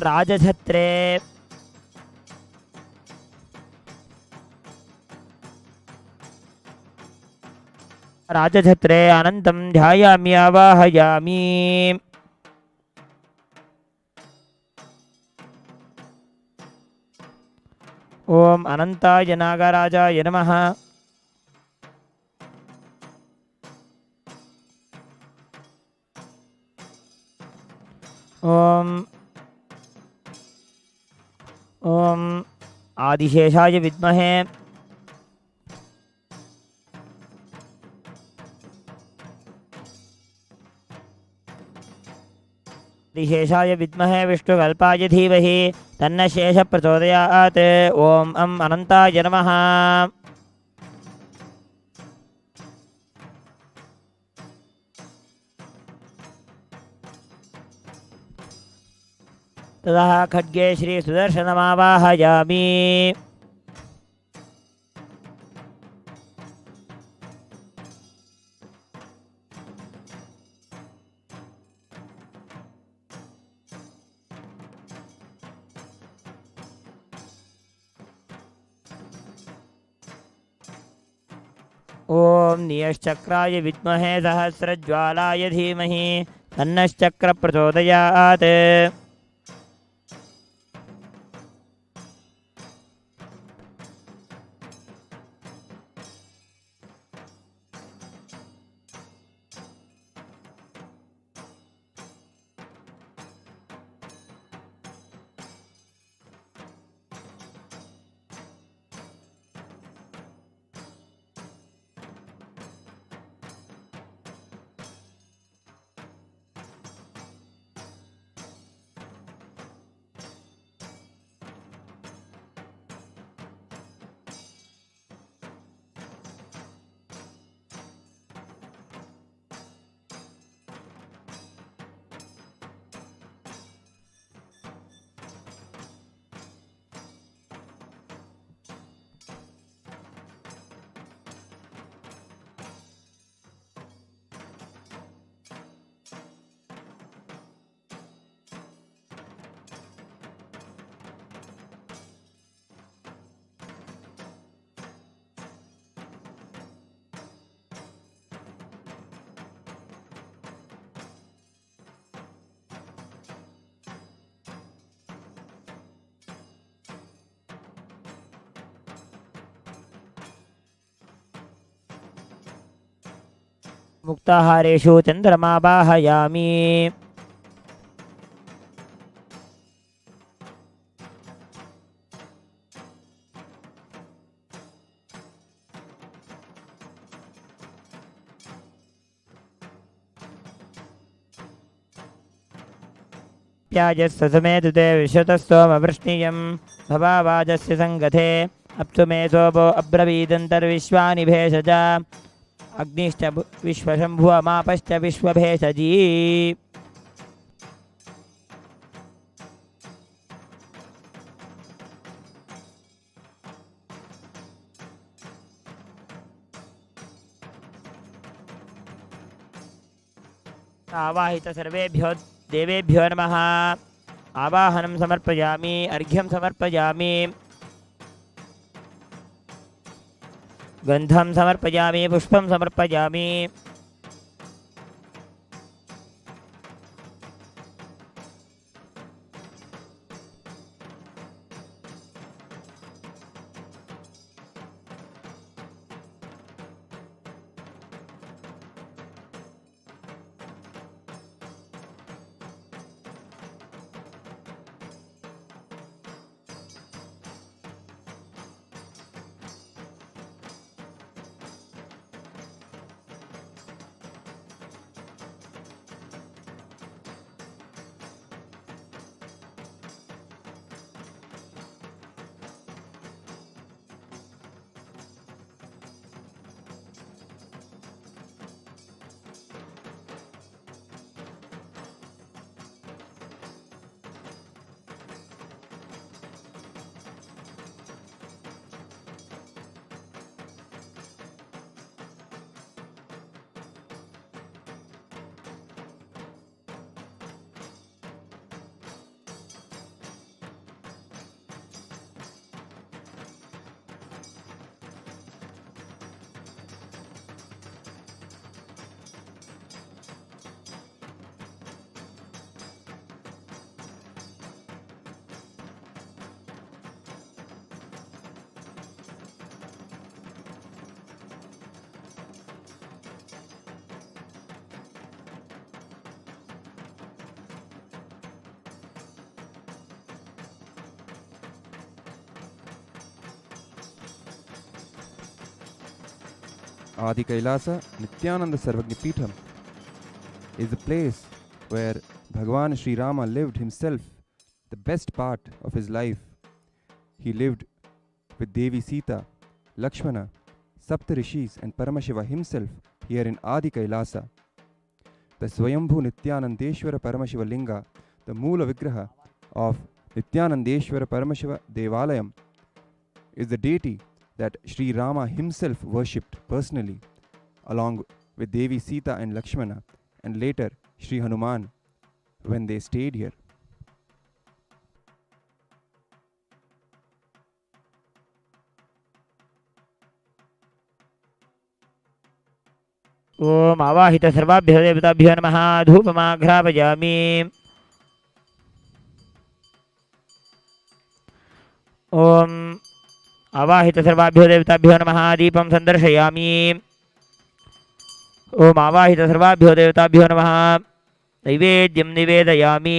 Speaker 3: राजछत्रे राजछत्रे अनन्तं ध्यायामि आवाहयामि। ॐ अनन्ताय नागराजाय नमः। ॐ आदिशेषाय विद्महे विष्णुकल्पाय धीमहि तन्न शेष प्रचोदयात्। ॐ अनन्ताय नमः। ततः खड्गे श्री सुदर्शनमावाहयामि। ॐ नियश्चक्राय विद्महे सहस्रज्वालाय धीमहि तन्नश्चक्र प्रचोदयात्। मुक्ताहारेषु चन्द्रमा वाहयामि। प्याजस्य समेतुते विश्वतस्तोमवृष्णियं भवावाजस्य सङ्गथे अप्सु मे सोपो अब्रवीदन्तर्विश्वानि भेषज अग्निश्च विश्वशम्भुवमापश्च विश्वभेषजी। आवाहित सर्वेभ्यो देवेभ्यो नमः। आवाहनं समर्पयामि, अर्घ्यं समर्पयामि, गन्धं समर्पयामि, पुष्पं समर्पयामि।
Speaker 4: Adi Kailasa Nityananda Sarvagni Peetham is the place where Bhagavan Sri Rama lived himself the best part of his life. He lived with Devi Sita, Lakshmana, Sapta Rishis and Paramashiva himself here in Adi Kailasa. The Swayambhu Nityanandeshwara Paramashiva Linga, the Moola Vigraha of Nityanandeshwara Paramashiva Devalayam, is the deity that Sri Rama himself worshipped personally, along with Devi Sita and Lakshmana, and later Sri Hanuman, when they stayed here.
Speaker 3: ओम आवाहित सर्वाभ्यो देवताभ्यो नमः। धूपमाघ्रापयामि। ओम आवाहित सर्वाभ्यो देवताभ्यो नमः। दीपं सन्दर्शयामि। ओम आवाहित सर्वाभ्यो देवताभ्यो नमः। नैवेद्यं निवेदयामि।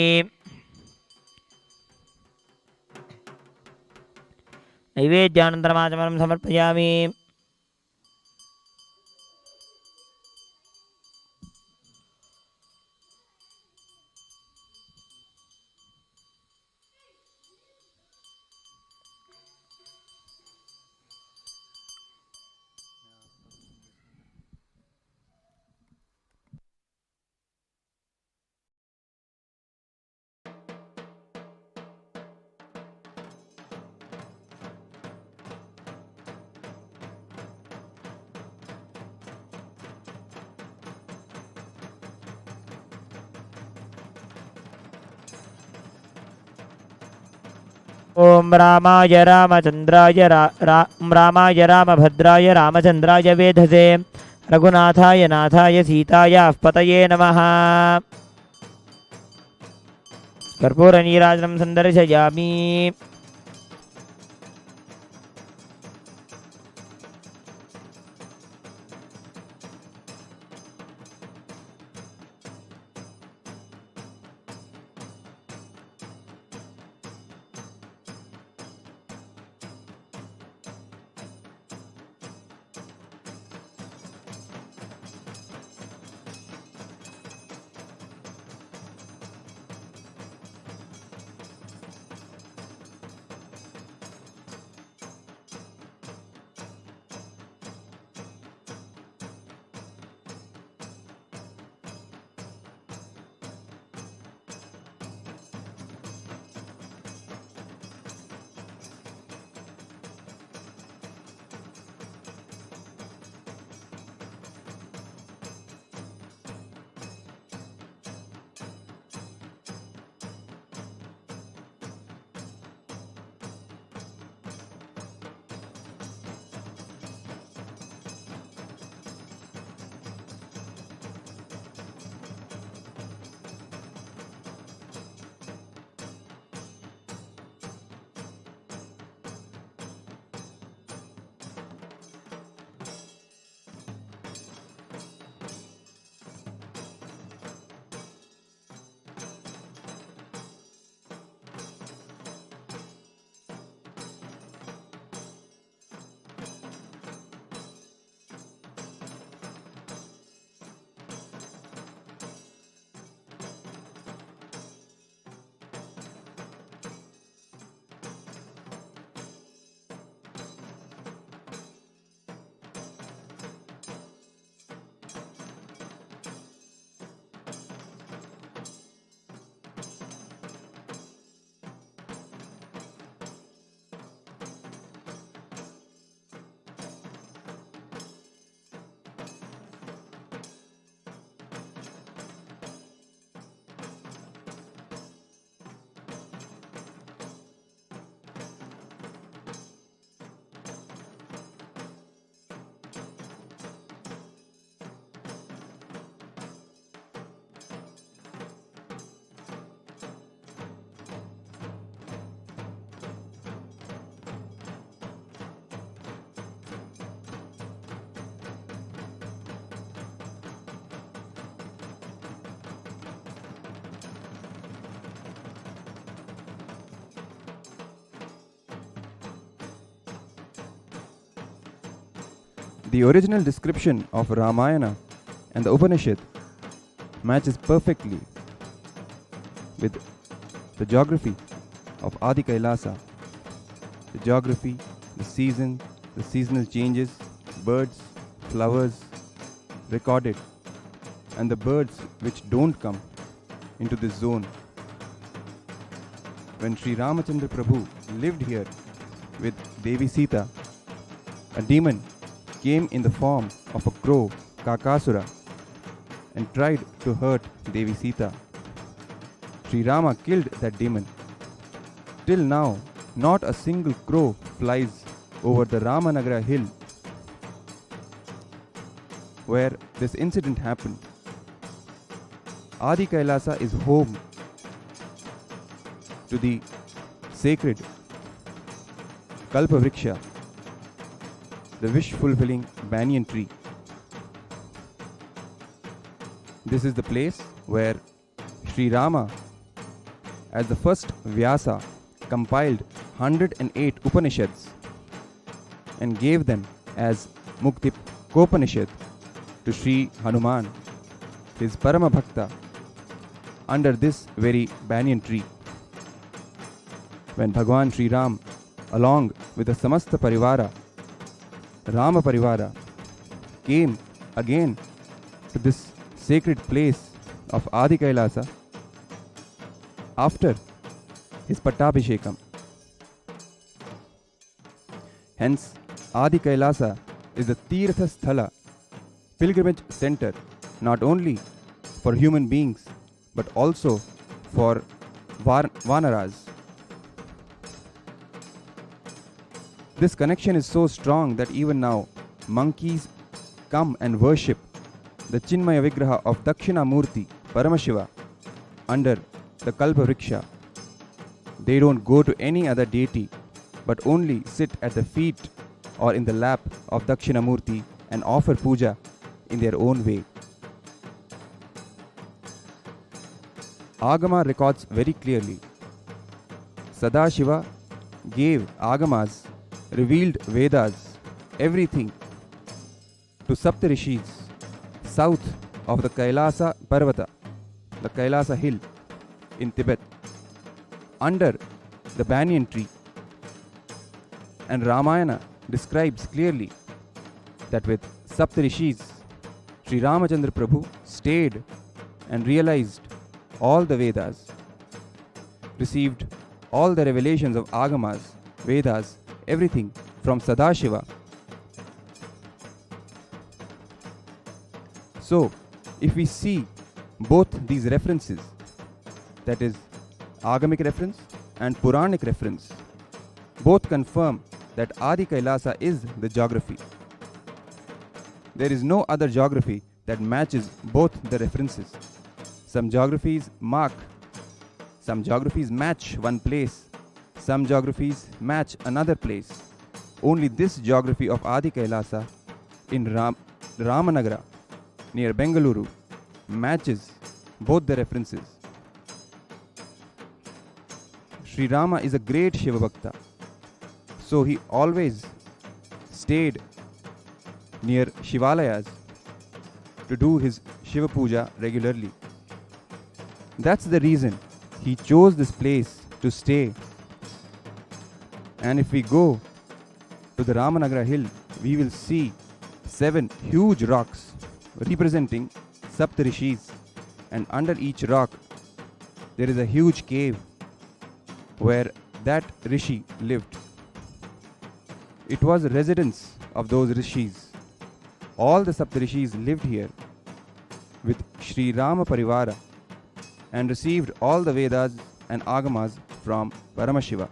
Speaker 3: नैवेद्यानन्तरमाचमनं समर्पयामि। ओम रामाय रामचंद्राय रामाय रामभद्राय रामचंद्राय वेधसे रघुनाथाय नाथाय सीताय पतये नमः। कर्पूरनीराजनं सन्दर्शयामि।
Speaker 4: The original description of Ramayana and the Upanishad matches perfectly with the geography of Adi Kailasa. The geography, the season, the seasonal changes, birds, flowers recorded, and the birds which don't come into this zone. When Sri Ramachandra Prabhu lived here with Devi Sita, a demon came in the form of a crow, Kakasura, and tried to hurt Devi Sita. Sri Rama killed that demon. Till now, not a single crow flies over the Ramanagara hill where this incident happened. Adi Kailasa is home to the sacred Kalpavriksha, the wish-fulfilling banyan tree. This is the place where Sri Rama, as the first Vyasa, compiled 108 Upanishads and gave them as Mukti Kopanishad to Sri Hanuman, his Parama Bhakta, under this very banyan tree. When Bhagwan Sri Ram, along with the Samasta Parivara, Rama Parivara, came again to this sacred place of Adi Kailasa after his Pattabishekam. Hence, Adi Kailasa is the Tirtha Sthala, pilgrimage center, not only for human beings but also for Vanaras. This connection is so strong that even now monkeys come and worship the Chinmaya Vigraha of Dakshinamurti, Paramashiva, under the Kalpavriksha. They don't go to any other deity but only sit at the feet or in the lap of Dakshinamurti and offer puja in their own way. Agama records very clearly. Sadashiva gave Agamas, revealed Vedas, everything to Saptarishis, south of the Kailasa Parvata, the Kailasa hill in Tibet, under the banyan tree. And Ramayana describes clearly that with Saptarishis, Sri Ramachandra Prabhu stayed and realized all the Vedas, received all the revelations of Agamas, Vedas, everything from Sadashiva. So, if we see both these references, that is Agamic reference and Puranic reference, both confirm that Adi Kailasa is the geography. There is no other geography that matches both the references. Some geographies mark, some geographies match one place, some geographies match another place. Only this geography of Adi Kailasa in Ramanagara near Bengaluru matches both the references. Sri Rama is a great Shiva Bhakta, so he always stayed near Shivalayas to do his Shiva Puja regularly. That's the reason he chose this place to stay. And if we go to the Ramanagara hill, we will see 7 huge rocks representing Saptarishis, and under each rock there is a huge cave where that Rishi lived. It was a residence of those Rishis. All the Saptarishis lived here with Sri Rama Parivara and received all the Vedas and Agamas from Paramashiva.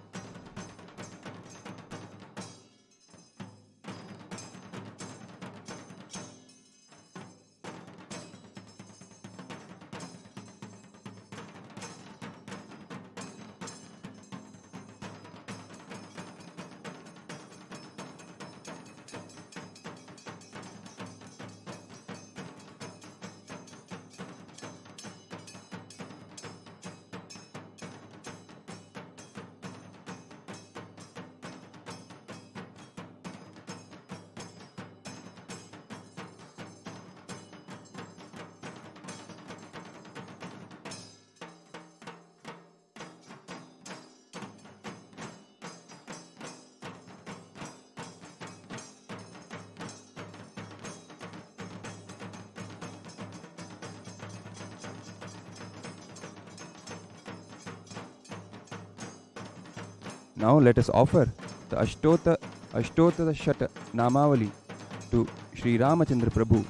Speaker 4: Now let us offer the Ashtota Shat Namavali to Sri Ramachandra Prabhu.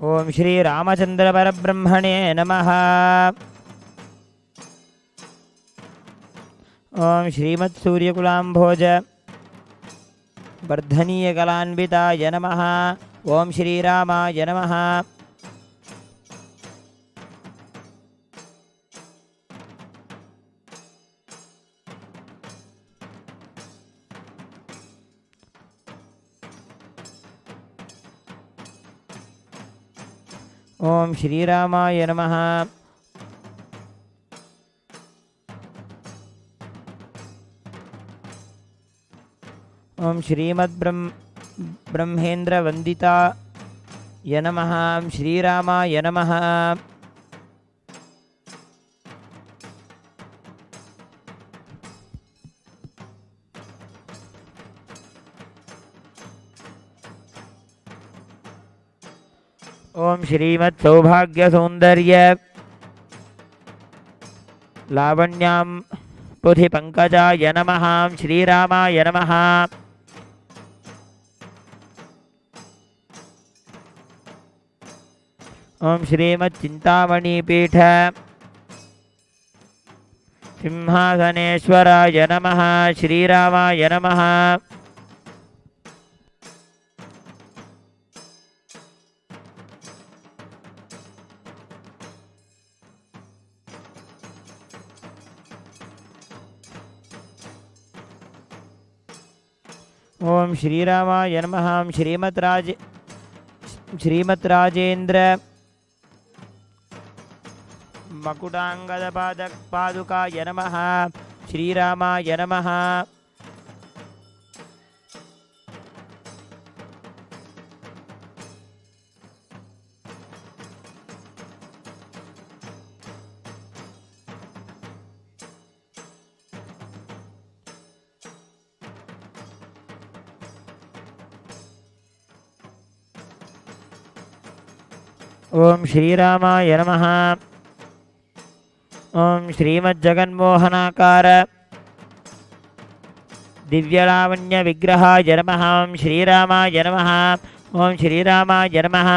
Speaker 3: ओम श्री रामचंद्र परब्रह्मणे नमः। ओम श्रीमत्सूर्यकुलाम्भोज वर्धनीयकलान्विताय नमः। ओम श्रीरामाय नमः। ओम श्रीरामाय नमः। ओम ब्रह्मेन्द्रवन्दिताय नमः। ओम श्रीरामाय नमः। ओम श्रीमत्सौभाग्यसौन्दर्य लावण्यां पुधिपङ्कजाय नमः। ओम श्रीरामाय नमः। ओम श्रीमच्चिन्तामणिपीठ सिंहासनेश्वराय नमः। श्रीरामाय नमः। ओम श्रीरामाय नमः। ओम श्रीमद्राजेन्द्र मकुटाङ्गदपादुकाय नमः। श्रीरामाय नमः। ओम श्रीरामाय नमः। ओम श्रीमज्जगन्मोहनाकार दिव्यलावण्य विग्रहाय नमः। ओम श्रीरामाय नमः। ओम श्रीरामाय नमः।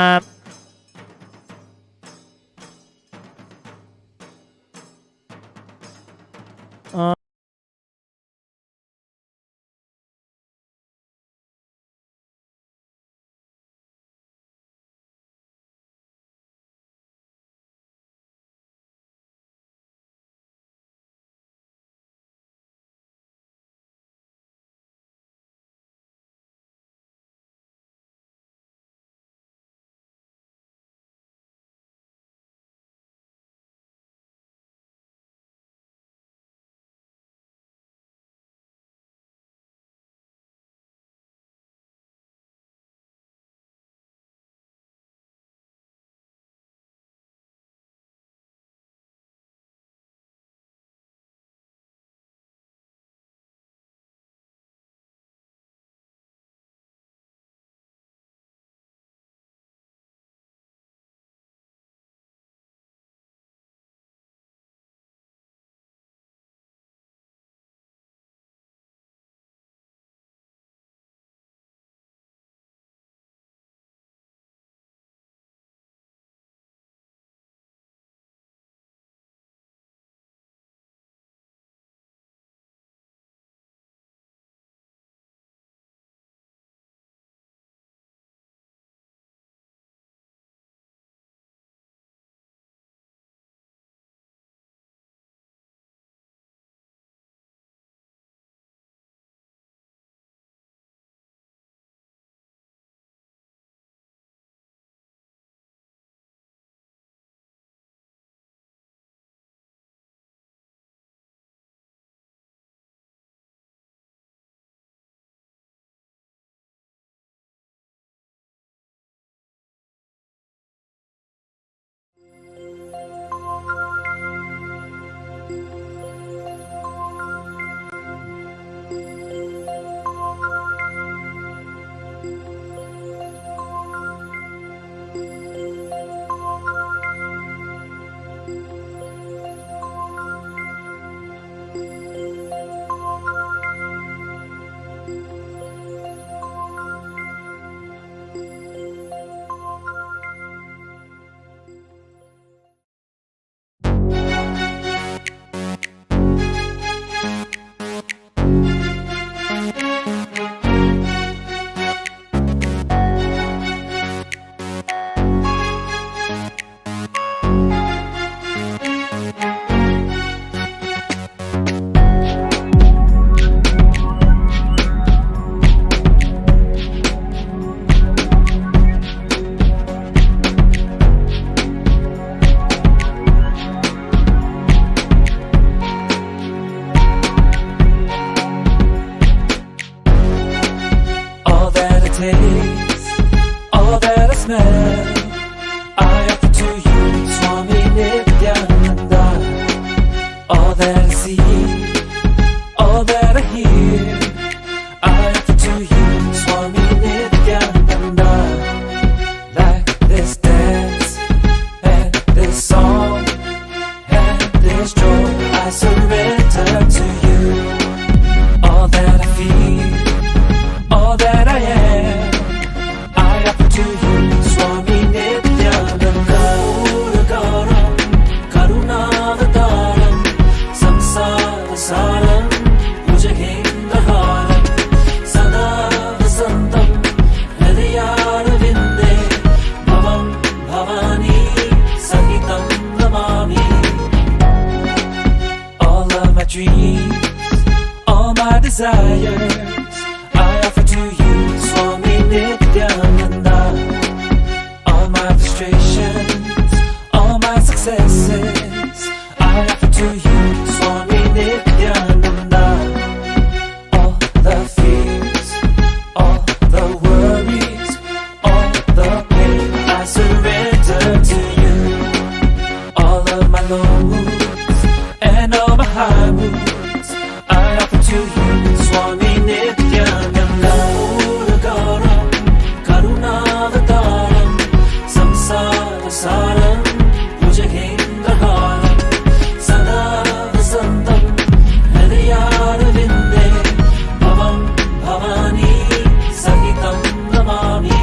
Speaker 5: desires I offer to you, Swami Nityananda. All my frustrations, all my successes I offer to you, Swami Nityananda. All the fears, all the worries, all the pain I surrender to you. All of my low moods and all my high moods I offer to you, Swami Nityananda. Puragaram, Karunavataram, Samsara Saram, Bhujagendraharam, Sada Vasantam, Hridayarvinde, Bhavam Bhavani, Sahitam Namami.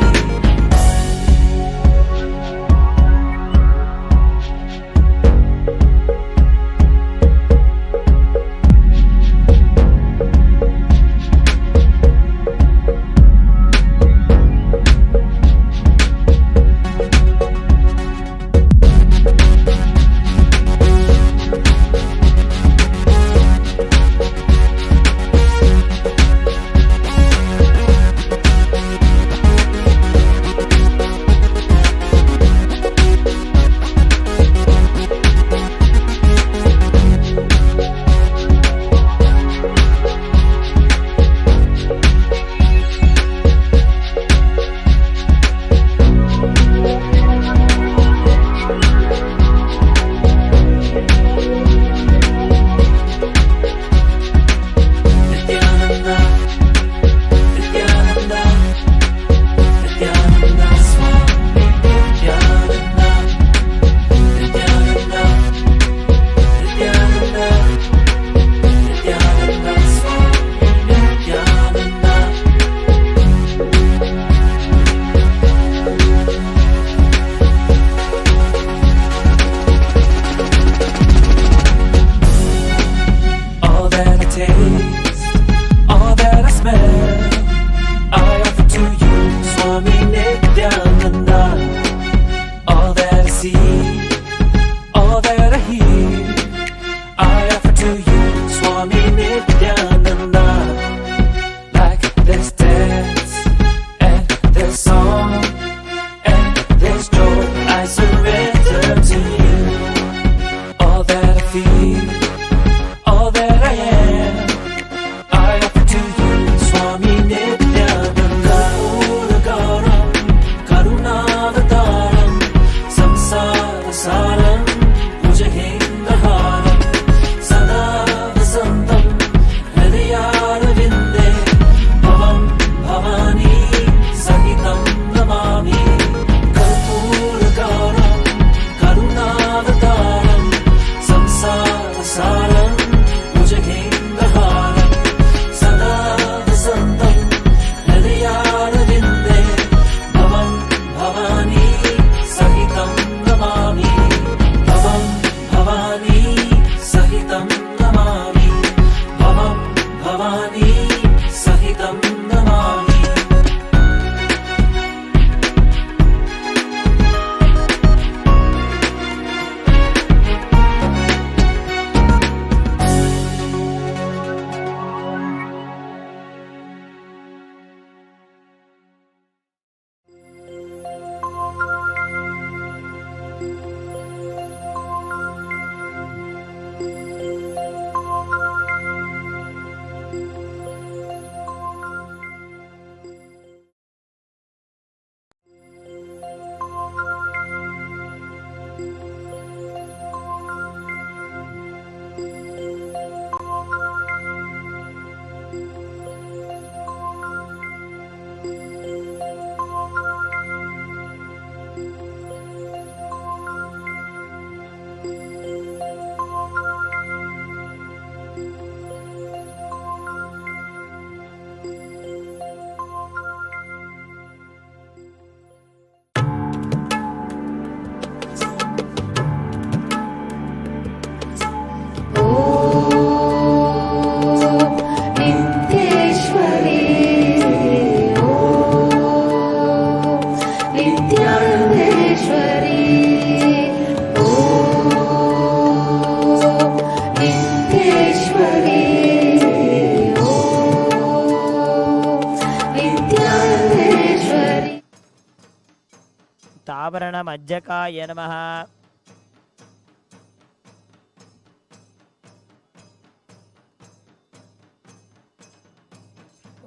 Speaker 3: मज्जकाय नमः।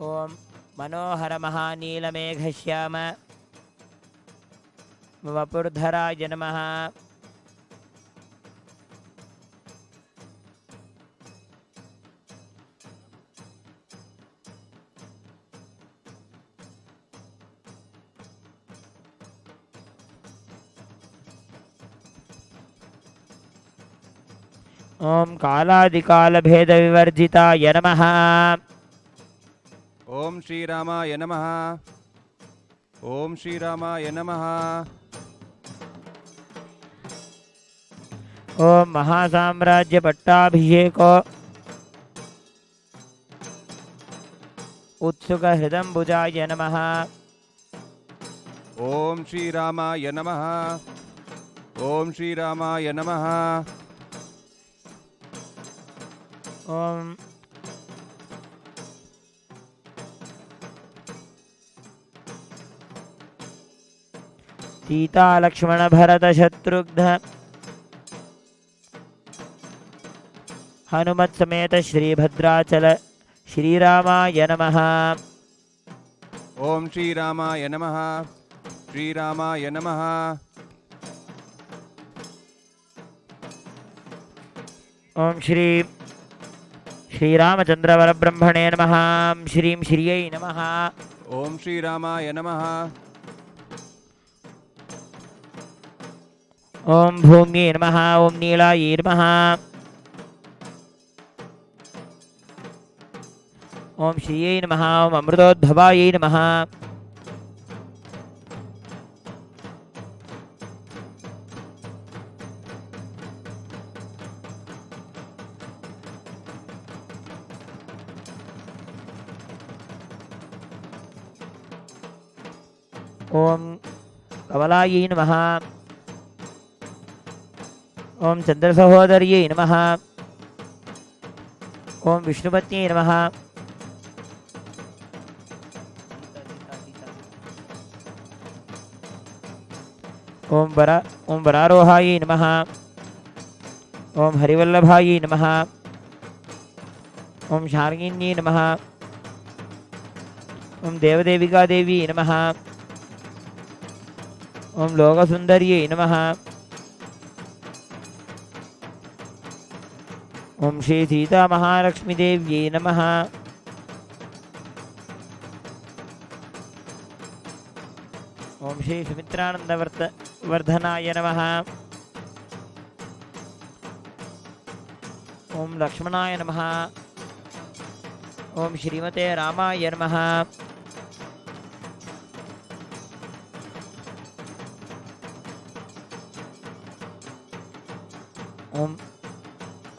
Speaker 3: ओम मनोहर महानीलमेघश्याम वपुर्धराय नमः। ओम कालादिकालभेदविवर्जिताय नमः।
Speaker 4: ओम श्री रामाय नमः। ओम श्री रामाय नमः।
Speaker 3: ओम महासाम्राज्य पट्टाभिषेक उत्सुक हृदम्बुजाय नमः।
Speaker 4: ओम श्री रामाय नमः। ओम श्री रामाय नमः।
Speaker 3: ओम सीता लक्ष्मण भरत शत्रुघ्न हनुमत समेत श्रीभद्राचल श्रीरामाय नमः।
Speaker 4: ओम श्री रामाय नमः। श्री रामाय नमः।
Speaker 3: ओम श्रीरामचंद्र वरब्रह्मणे नमः। श्रीं श्रियै नमः।
Speaker 4: ओम श्री रामाय नमः।
Speaker 3: ओम भूम्यै नमः। ओम नीलायै नमः। ओम श्रियै नमः। ओम अमृतोद्भवायै नमः। ओम कमलायै नमः। ओम चंद्रसहोदर्यै नमः। ओम विष्णुपत्न्यै नमः। ओम वरारोहायै नमः। ओम हरिवल्लभायै नमः। ओम शार्गिन्यै नमः। ओम देवदेविका देवी नमः। ओम लोकसुंदर्यै नमः। ओम श्री सीता महालक्ष्मी देव्यै नमः। ओम श्री सुमित्रानंद वर्धनाय नमः। ओम लक्ष्मणाय नमः। ओम श्रीमते रामाय नमः।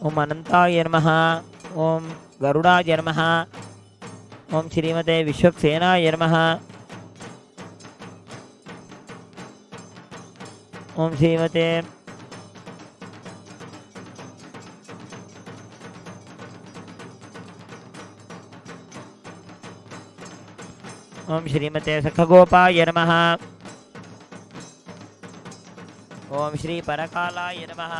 Speaker 3: ओम अनंताय नमः। ओम गरुडाय नमः। ओम श्रीमते विश्वक्सेनाय नमः। ओम श्रीमते ओम श्रीमते सखगोपाय नमः। ओम श्री परकालाय नमः।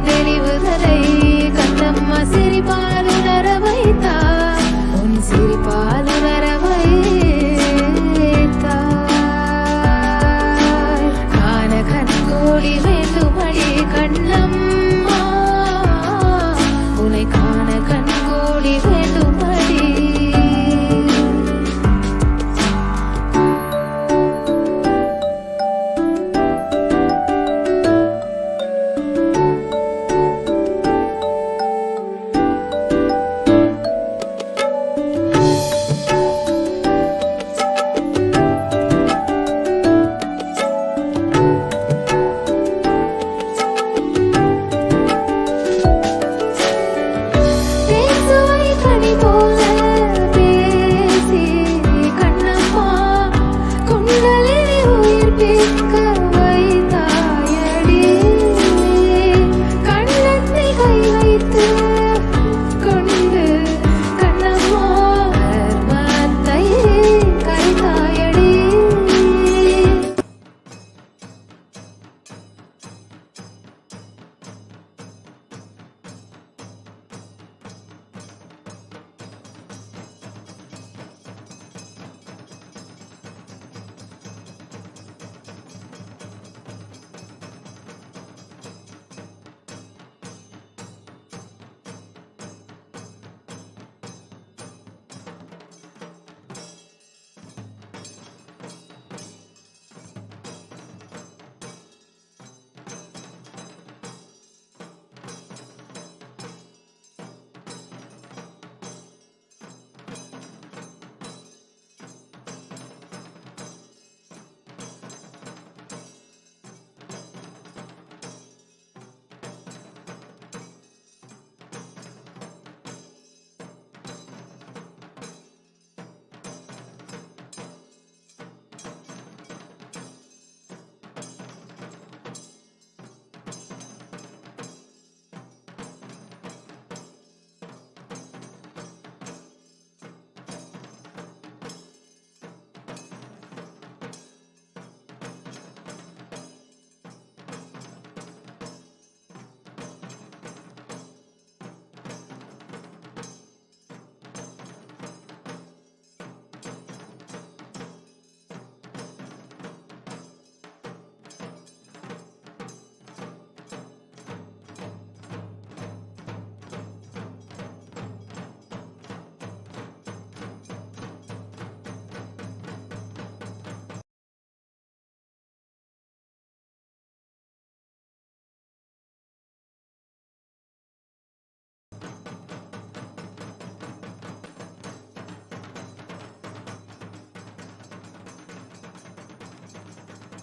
Speaker 1: தெளிவுதலை கண்ணம்மா சிரிப்பாலுணர வைத்தார் உன்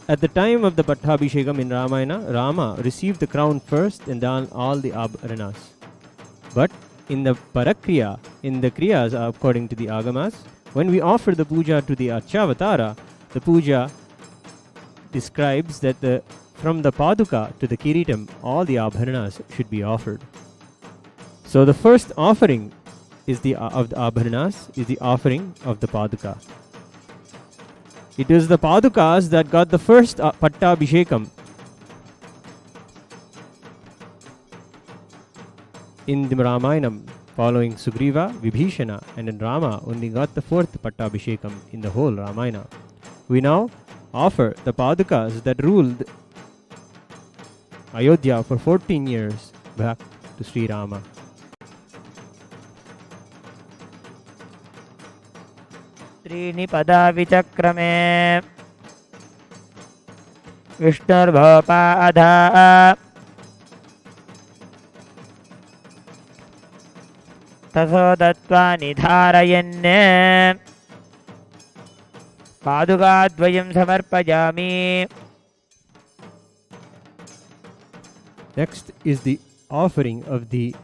Speaker 6: At the time of the Pattabishekam in Ramayana, Rama received the crown first and then all the abharanas. But in the Parakriya, in the Kriyas according to the Agamas, when we offer the puja to the Archavatara, the puja describes that from the Paduka to the Kiritam, all the abharanas should be offered. So the first offering of the abharanas is the offering of the Paduka. It is the Padukas that got the first Pattabishekam. In the Ramayana, following Sugriva, Vibhishana, and then Rama only got the fourth Pattabishekam in the whole Ramayana. We now offer the Padukas that ruled Ayodhya for 14 years back to Sri Rama.
Speaker 3: त्रीणि पदा विचक्रमे विष्णुर्भोपाधा तसो दत्त्वा निधारयन् पादुकाद्वयं समर्पयामि.
Speaker 6: Next is the offering of the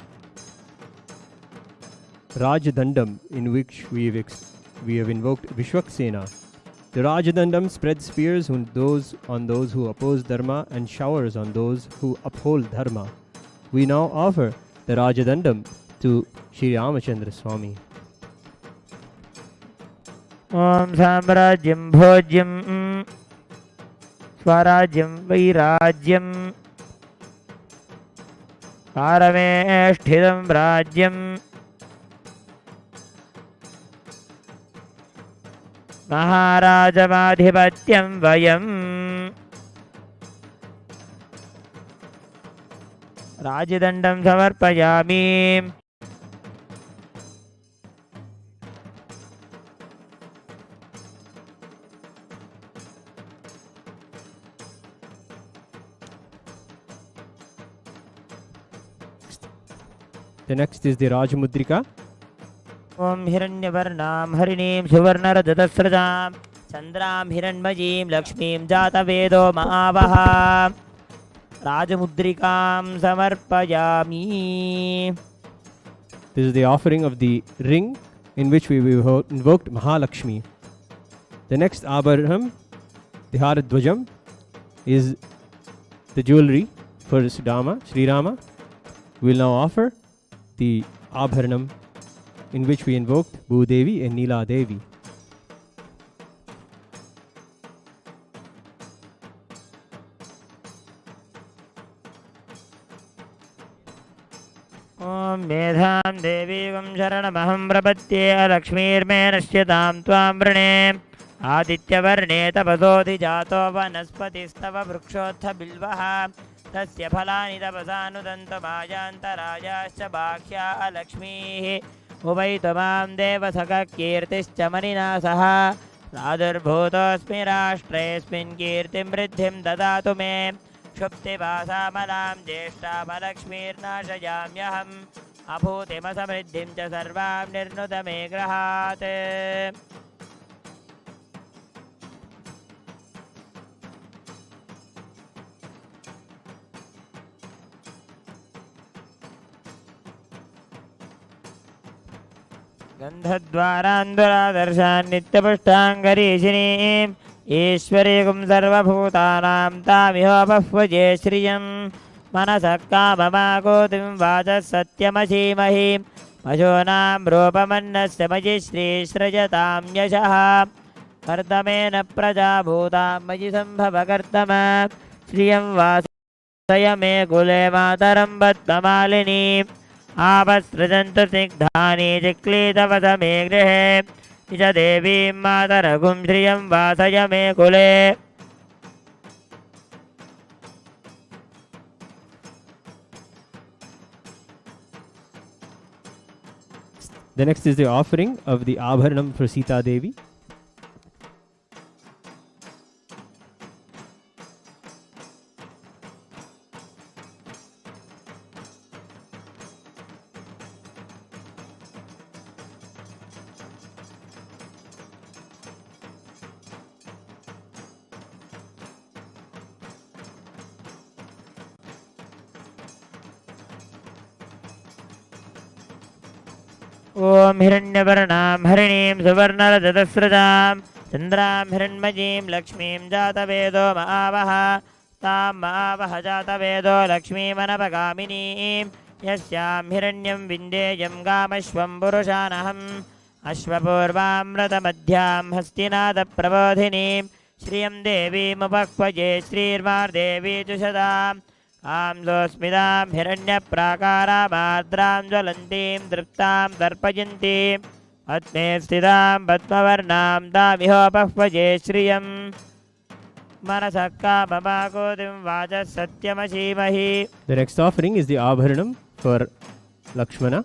Speaker 6: Rajadandam, in which we have invoked Vishwaksena. The Rajadandam spreads spears on those who oppose Dharma and showers on those who uphold Dharma. We now offer the Rajadandam to Shri Ramachandra Swami.
Speaker 3: Om Samrajyam Bhojyam Swarajyam Vairajyam Parameshthidam Rajyam महाराजमाधिपत्यं वयम् राजदण्डं समर्पयामि।
Speaker 6: The next is the Rajmudrika.
Speaker 3: ॐ हिरण्यवर्णां हरिणीं सुवर्णरजतस्रजां चन्द्रां हिरण्मयीं लक्ष्मीं जातवेदो महावः राजमुद्रिकां समर्पयामि।
Speaker 6: This is the offering of the ring in which we invoked Mahalakshmi. The next Abharanam, the Haradvajam, is the jewelry for Sri Rama. We will now offer the Abharanam in which we invoked Bhudevi and Neela Devi.
Speaker 3: ॐ मेधां देवीं शरणमहं प्रपद्ये लक्ष्मीर्मे नश्यतां त्वां वृणे आदित्यवर्णे तपसोऽधिजातो वनस्पतिस्तव वृक्षोत्थ बिल्वः तस्य फलानि तपसानुदन्तमायान्तरायाश्च बाह्या लक्ष्मीः उभै त्वमां देवसखकीर्तिश्च मनिना सह प्रादुर्भूतोऽस्मि राष्ट्रेऽस्मिन् कीर्तिं वृद्धिं ददातु मे क्षुप्तिभासामलां ज्येष्ठामलक्ष्मीर्नाशयाम्यहम् अभूतिमसमृद्धिं च सर्वां निर्नुत मे गृहात्। गन्धद्वारान्दुरादर्शान् नित्यपुष्टाङ्गरीशिनीम् ईश्वरीकुं सर्वभूतानां तामिहोपह्वजे श्रियं मनसः काममाकोतिं वाचः सत्यमसीमहि पशूनां रूपमन्नस्य मयि श्रीसृजतां यशः कर्दमेन प्रजाभूतां मयि सम्भवकर्दम श्रियं वासय मे कुले मातरं बद्धमालिनी आपसृजन्तु स्निग्धानि चिक्लीतवस मे गृहे इच देवीं मातरघुं श्रियं वासय मे कुले।
Speaker 6: The next is the offering of the Abharanam for Sita Devi.
Speaker 3: ॐ हिरण्यवर्णां हरिणीं सुवर्णरजतस्रजां चन्द्रां हिरण्मयीं लक्ष्मीं जातवेदो महावः तां महावः जातवेदो लक्ष्मीमनपगामिनीं यस्यां हिरण्यं विन्देयं गामश्वं पुरुषानहम् अश्वपूर्वामृतमध्यां हस्तिनादप्रबोधिनीं श्रियं देवीमुपह्वजे श्रीर्मार्देवी जुषदाम् आम्लोस्मितां हिरण्यप्राकारामार्द्रां ज्वलन्तीं तृप्तां दर्पयन्तीं पद्मे स्थितां पद्मवर्णां तामिहोपह्वजे श्रियं मनसः काममाकोतिं वाचः सत्यमसीमहि।
Speaker 6: The next offering is the Abharanam for Lakshmana.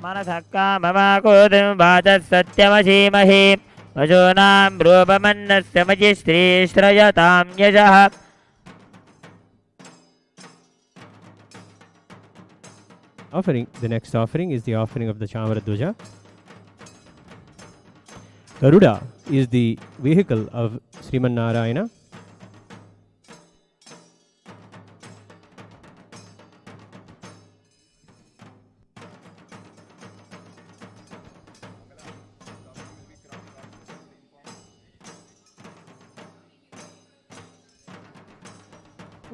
Speaker 3: मनसः काममाकोतिं वाचः सत्यमसीमहि पशूनां रूपमन्नस्य मयि श्रीश्रयतां यशः।
Speaker 6: The next offering is the offering of the Chamaradwaja. Garuda is the vehicle of Sriman Narayana.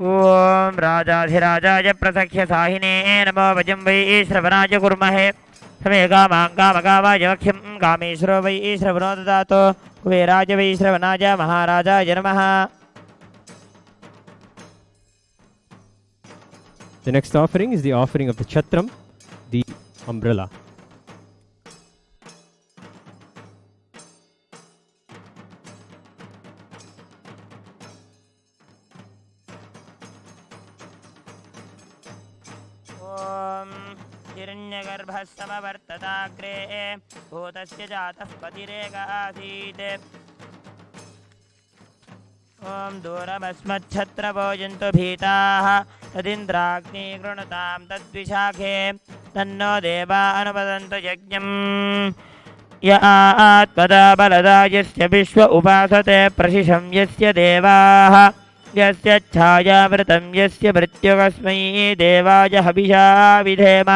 Speaker 3: ॐ राजाधिराजाय प्रसख्य साहिने नमो वजं वै श्रवणाय कुर्महे समे कामां कामकामाय वक्ष्यं कामेश्वरो वै श्रवणो ददातु कुबेराय वै श्रवणाय महाराजाय नमः।
Speaker 6: The next offering is the offering of the Chatram, the umbrella.
Speaker 3: हिरण्यगर्भः समवर्तताग्रे भूतस्य जातः पतिरेक आसीत् ॐ दूरमस्मच्छत्रवो जन्तु भीताः तदिन्द्राग्नि गृणतां तद्विशाखे तन्नो देवा अनुपदन्तु यज्ञम् य आत्मदा बलदा यस्य विश्व उपासते प्रशिशं यस्य देवाः यस्य छायावृतं यस्य मृत्युकस्मै देवाय हविषा विधेम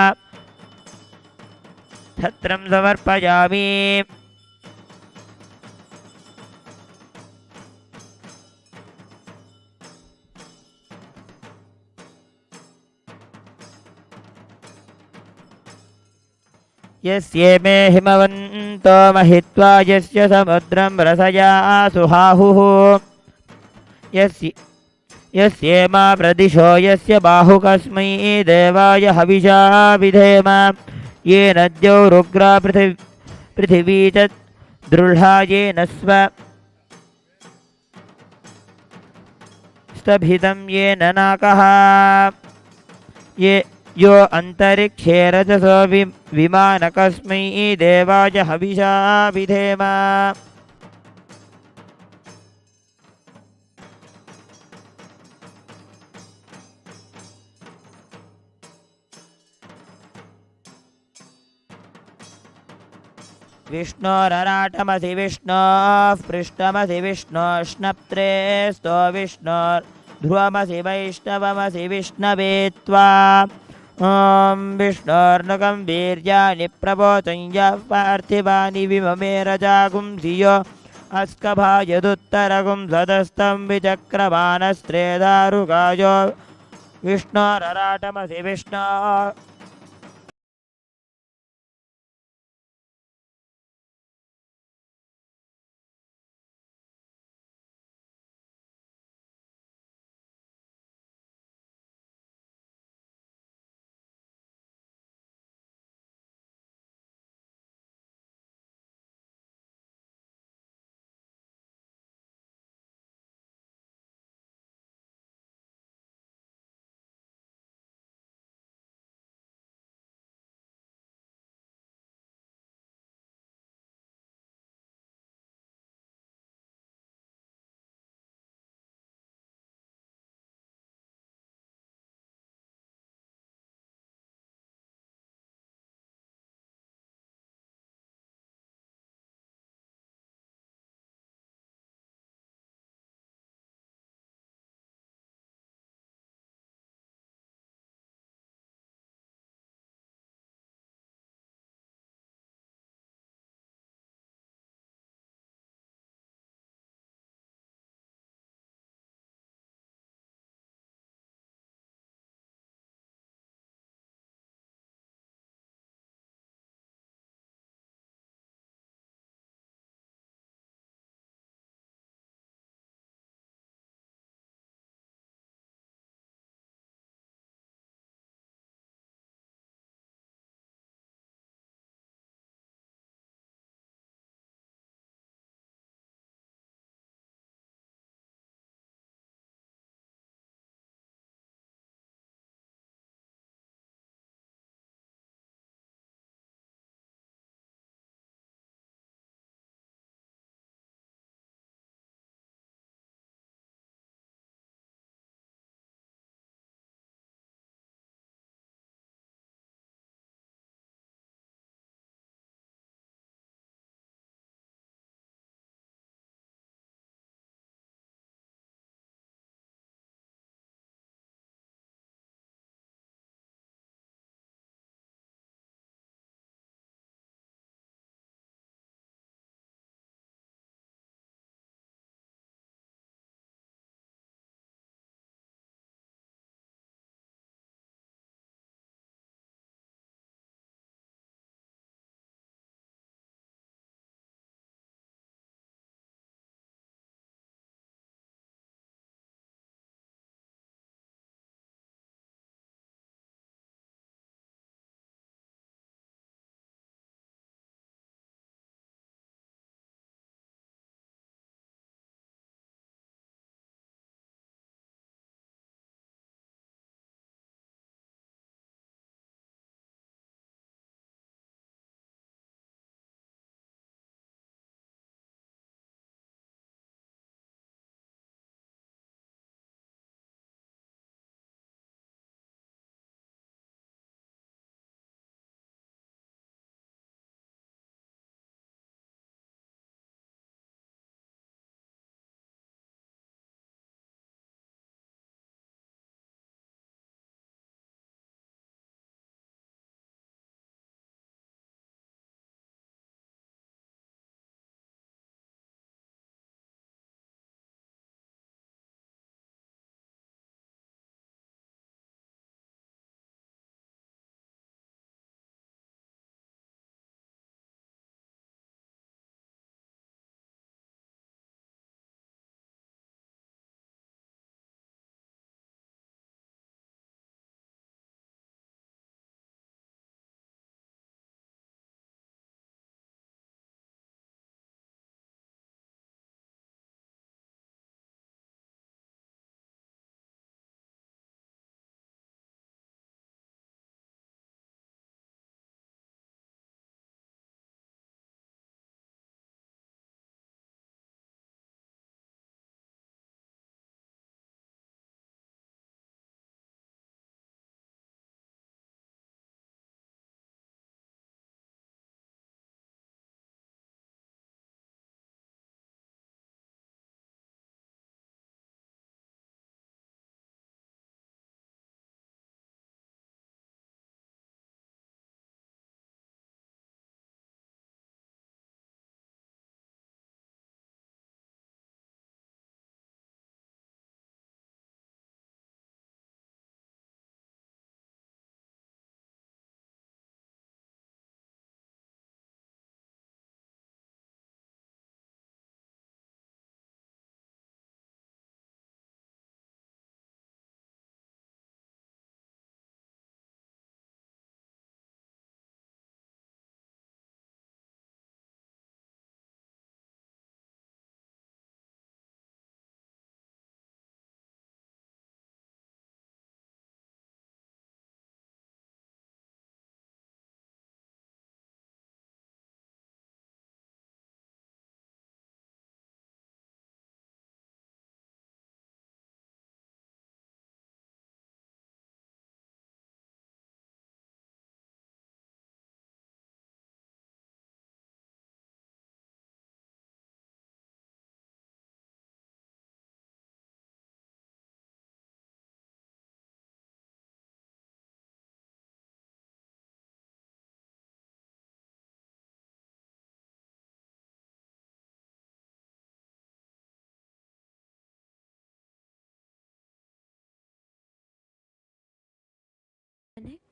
Speaker 3: छत्रं समर्पयामि यस्येमे हिमवन्तो महित्वा यस्य समुद्रं रसया सुहाहुः यस्येमा प्रदिशो यस्य बाहुकस्मै देवाय हविषा विधेम येन द्यौरुग्रा पृथिवी च दृढा येन स्तभितं येन नाकः यो अन्तरिक्षे रजसो विमानकस्मै देवाय हविषा विधेम विष्णोरराटमसि विष्णोः पृष्ठमसि विष्णोष्णप्त्रे स्तो विष्णोर्ध्रुवमसि वैष्णवमसि विष्णवे त्वा ॐ विष्णोर्नुकं वीर्याणि प्रपोतं यः पार्थिवानि विममे रजागुंसियो अस्कभायदुत्तरगुं सदस्तं विचक्रमानस्त्रे दारुकायो विष्णोरराटमसि विष्णोः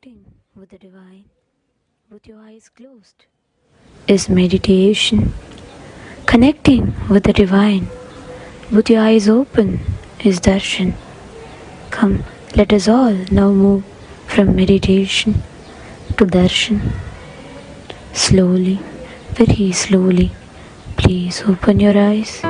Speaker 7: Connecting with the divine with your eyes closed is meditation. Connecting with the divine with your eyes open is darshan. Come, let us all now move from meditation to darshan. Slowly, very slowly, please open your eyes.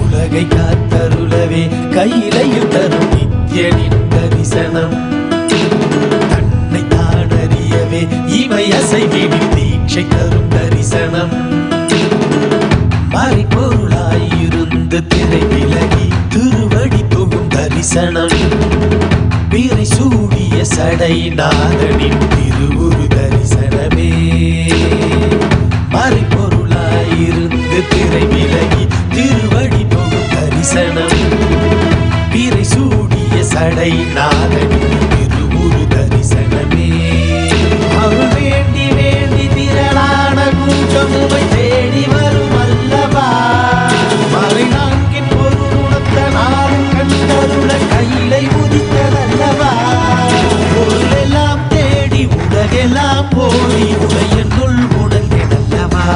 Speaker 5: உலகை காத்தருளவே கையிலையும் தரும் நித்யனின் தரிசனம் தன்னை தான் அறியவே இவை அசைவிடும் தீட்சை தரும் தரிசனம் மறைப்பொருளாயிருந்து திரை விலகி திருவடி தொகும் தரிசனம் பிறை சூடிய சடை நாதனின் திருவுரு தரிசனமே மறைப்பொருளாயிருந்து திரை விலகி திருவடி தொகும் தரிசனம் பிறை சூடிய சடை நாதனின் திருவுரு தரிசனமே அருள் வேண்டி வேண்டி திரளான கூட்டமுமை தேடி வரும் அல்லவா மறை நான்கின் பொருளுணர்த்த நாளும் கண்டருள கையிலை உதித்ததல்லவா பொருளெல்லாம் தேடி உலகெல்லாம் ஓடி உடையனுள் உணர்ந்ததல்லவா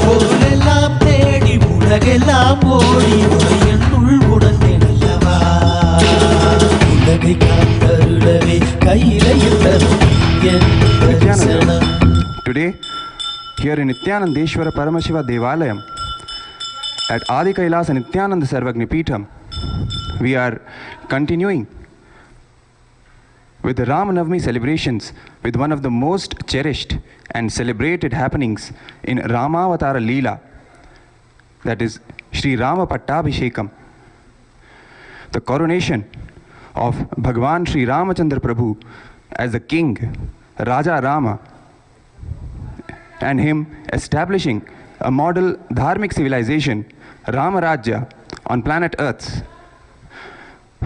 Speaker 5: பொருளெல்லாம் தேடி உலகெல்லாம் ஓடி உடையனுள் உணர்ந்ததல்லவா உலகை காத்தருளவே கையிலையில் தரும் தரிசனம்.
Speaker 4: Today, here in Nityanandeshwara Paramashiva Devalayam at Adi Kailasa Nityananda Sarvagni Peetham, we are continuing with the Ramanavami celebrations with one of the most cherished and celebrated happenings in Ramavatara Leela, that is Sri Rama Pattabishekam, the coronation of Bhagwan Sri Ramachandra Prabhu as the king, Raja Rama, and him establishing a model dharmic civilization, Ramarajya, on planet Earth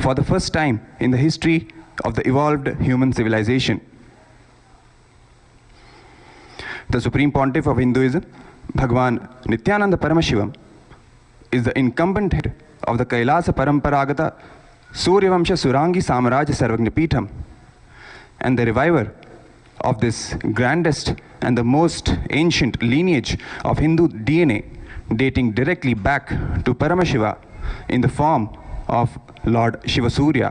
Speaker 4: for the first time in the history of the evolved human civilization. The Supreme Pontiff of Hinduism, Bhagwan Nityananda Paramashivam, is the incumbent head of the Kailasa Paramparagata Suryavamsha Surangi Samaraj Sarvagna Peetham, and the reviver of this grandest and the most ancient lineage of Hindu DNA, dating directly back to Paramashiva in the form of Lord Shiva Surya.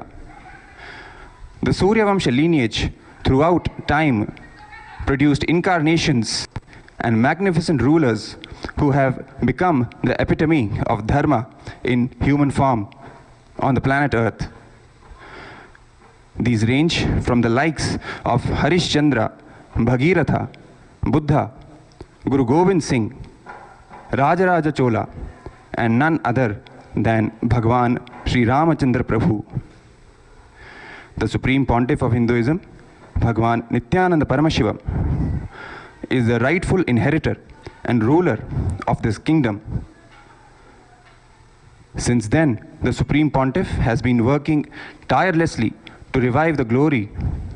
Speaker 4: The Suryavamsha lineage throughout time produced incarnations and magnificent rulers who have become the epitome of dharma in human form on the planet Earth. These range from the likes of Harishchandra, Bhagiratha, Buddha, Guru Gobind Singh, Rajaraja Chola, and none other than Bhagwan Sri Ramachandra Prabhu. The Supreme Pontiff of Hinduism, Bhagwan Nityananda Paramashivam, is the rightful inheritor and ruler of this kingdom. Since then, the Supreme Pontiff has been working tirelessly to revive the glory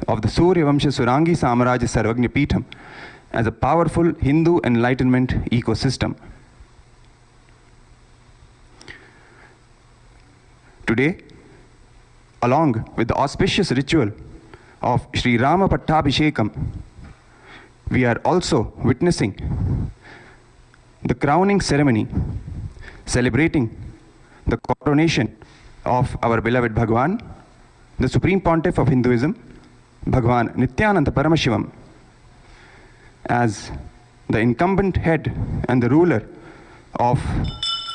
Speaker 4: of the Suryavamsha Surangi Samaraj Sarvagna Peetham as a powerful Hindu enlightenment ecosystem. Today, along with the auspicious ritual of Sri Rama Pattabishekam, we are also witnessing the crowning ceremony celebrating the coronation of our beloved Bhagwan, the Supreme Pontiff of Hinduism, Bhagwan Nityananda Paramashivam, as the incumbent head and the ruler of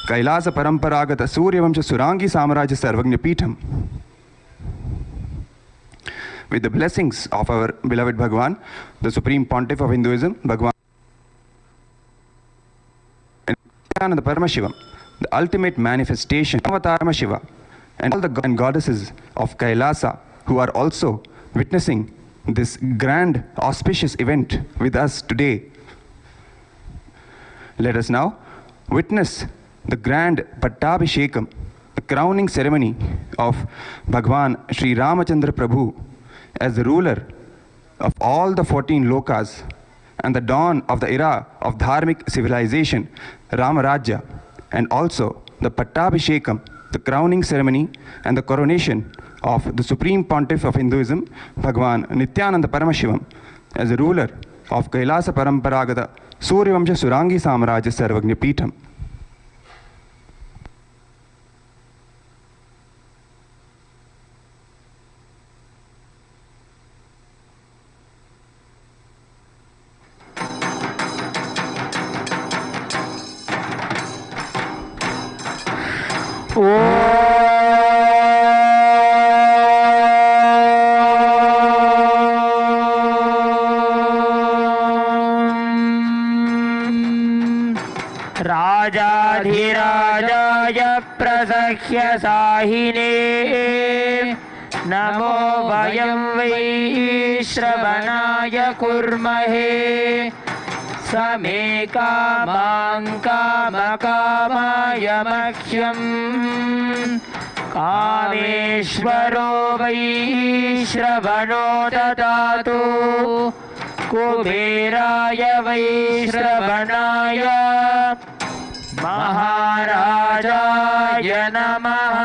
Speaker 4: Kailasa Paramparagata Suryavamsha Surangi Samaraj Sarvagna Peetham. with the blessings of our beloved Bhagwan, the Supreme Pontiff of Hinduism, Bhagwan and the Paramashivam, the ultimate manifestation of Avatar Shiva, and all the gods and goddesses of Kailasa who are also witnessing this grand auspicious event with us today. Let us now witness the grand Pattabishekam, the crowning ceremony of Bhagwan Sri Ramachandra Prabhu as the ruler of all the 14 lokas and the dawn of the era of dharmic civilization, Ramarajya, and also the Pattabishekam, the crowning ceremony and the coronation of the Supreme Pontiff of Hinduism, Bhagwan Nityananda Paramashivam, as the ruler of Kailasa Paramparagata Suryavamsha Surangi Samarajya Sarvagnya Peetham.
Speaker 3: राजाधिराजाय प्रसह्य साहिने नमो वयं वै श्रवणाय कुर्महे समे कामां कामकामाय मह्यम् कामेश्वरो वै श्रवणो ददातु कुबेराय वै श्रवणाय महाराजाय नमः।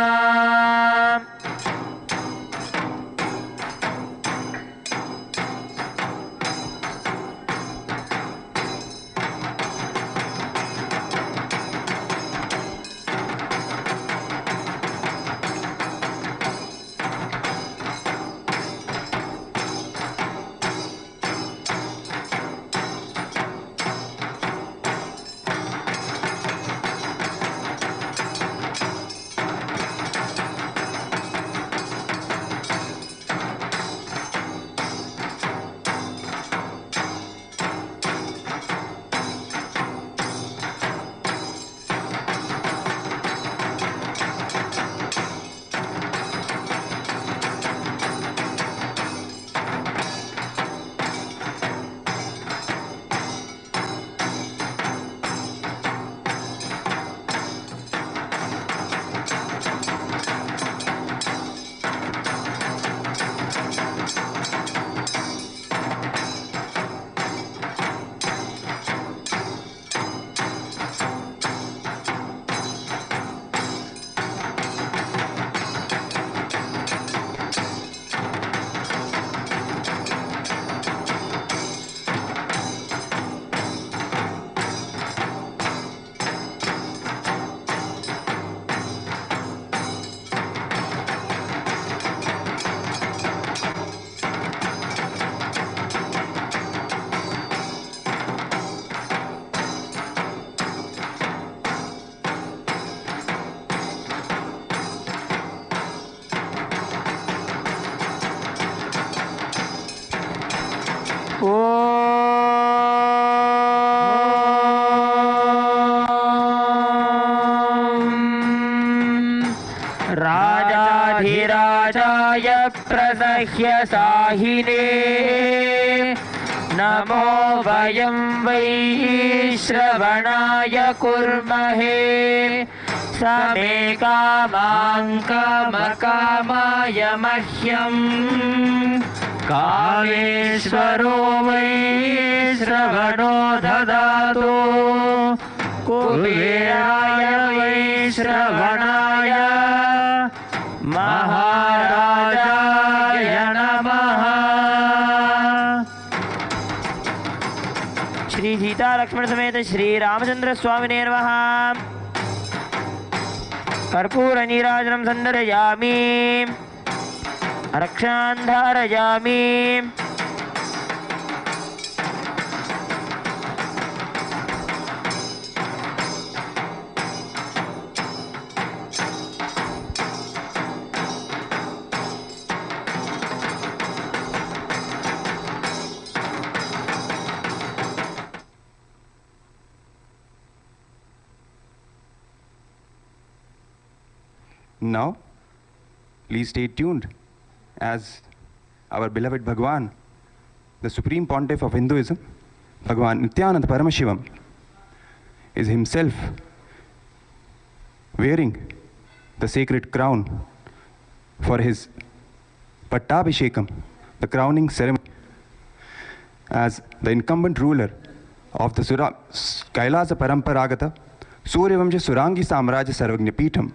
Speaker 3: राजाधिराजाय प्रसह्य साहिने नमो वयं वै श्रवणाय कुर्महे समे कामां कामकामाय मह्यम् कामेश्वरो वै श्रवणो ददातु कुबेराय वै श्रवणाय महाराजाय नमः। श्री सीता लक्ष्मण समेत श्री रामचंद्र स्वामिने नमः। कर्पूर नीराजनं संदर्शयामि रक्षान् धारयामि।
Speaker 4: Now, please stay tuned as our beloved Bhagwan, the Supreme Pontiff of Hinduism, Bhagwan Nityananda Paramashivam, is himself wearing the sacred crown for his Pattabishekam, the crowning ceremony, as the incumbent ruler of the Kailasa Paramparagata Suryavamsha Surangi Samraja Sarvagnya Peetham.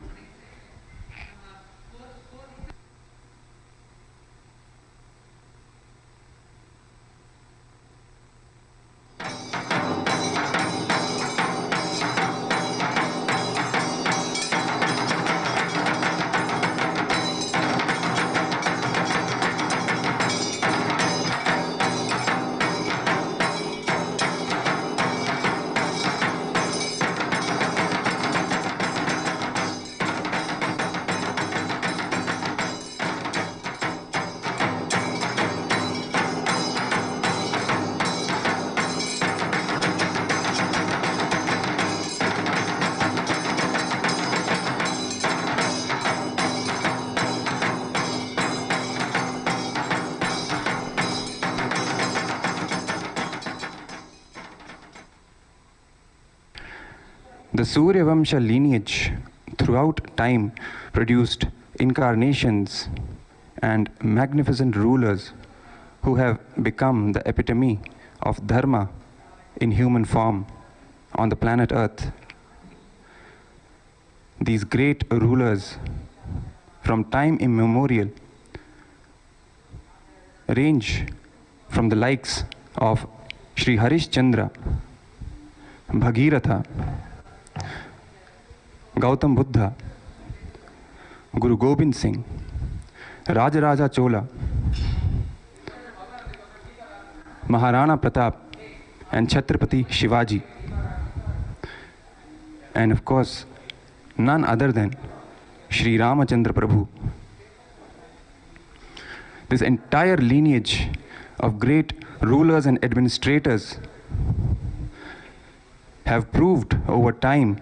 Speaker 4: The Suryavamsha lineage throughout time produced incarnations and magnificent rulers who have become the epitome of dharma in human form on the planet Earth. These great rulers from time immemorial range from the likes of Sri Harishchandra, Bhagiratha, Gautam Buddha, Guru Gobind Singh, Rajaraja Chola, Maharana Pratap, and Chhatrapati Shivaji. And of course, none other than Sri Ramachandra Prabhu. This entire lineage of great rulers and administrators have proved over time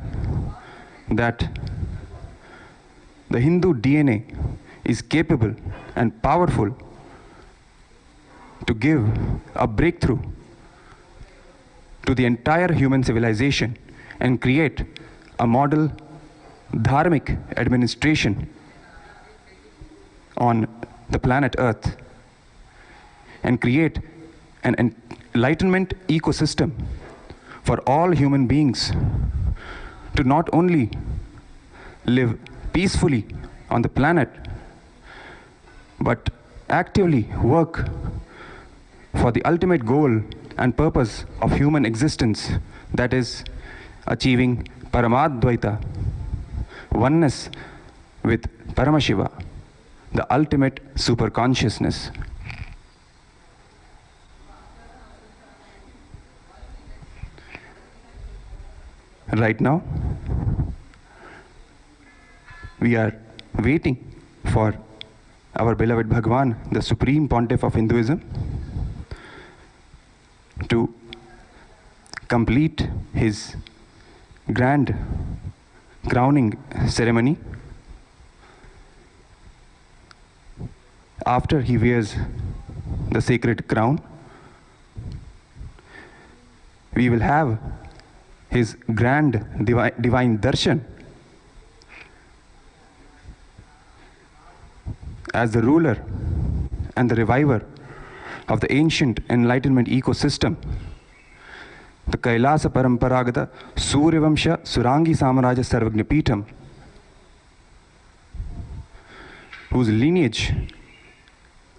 Speaker 4: that the Hindu DNA is capable and powerful to give a breakthrough to the entire human civilization and create a model dharmic administration on the planet Earth and create an enlightenment ecosystem for all human beings to not only live peacefully on the planet, but actively work for the ultimate goal and purpose of human existence, that is achieving Paramadvaita, oneness with Paramashiva, the ultimate super consciousness. Right now, we are waiting for our beloved Bhagwan, the Supreme Pontiff of Hinduism, to complete his grand crowning ceremony. After he wears the sacred crown, we will have his grand divine Darshan as the ruler and the reviver of the ancient enlightenment ecosystem, the Kailasa Paramparagata Suryavamsha Surangi Samaraja Sarvagnya Peetham, whose lineage,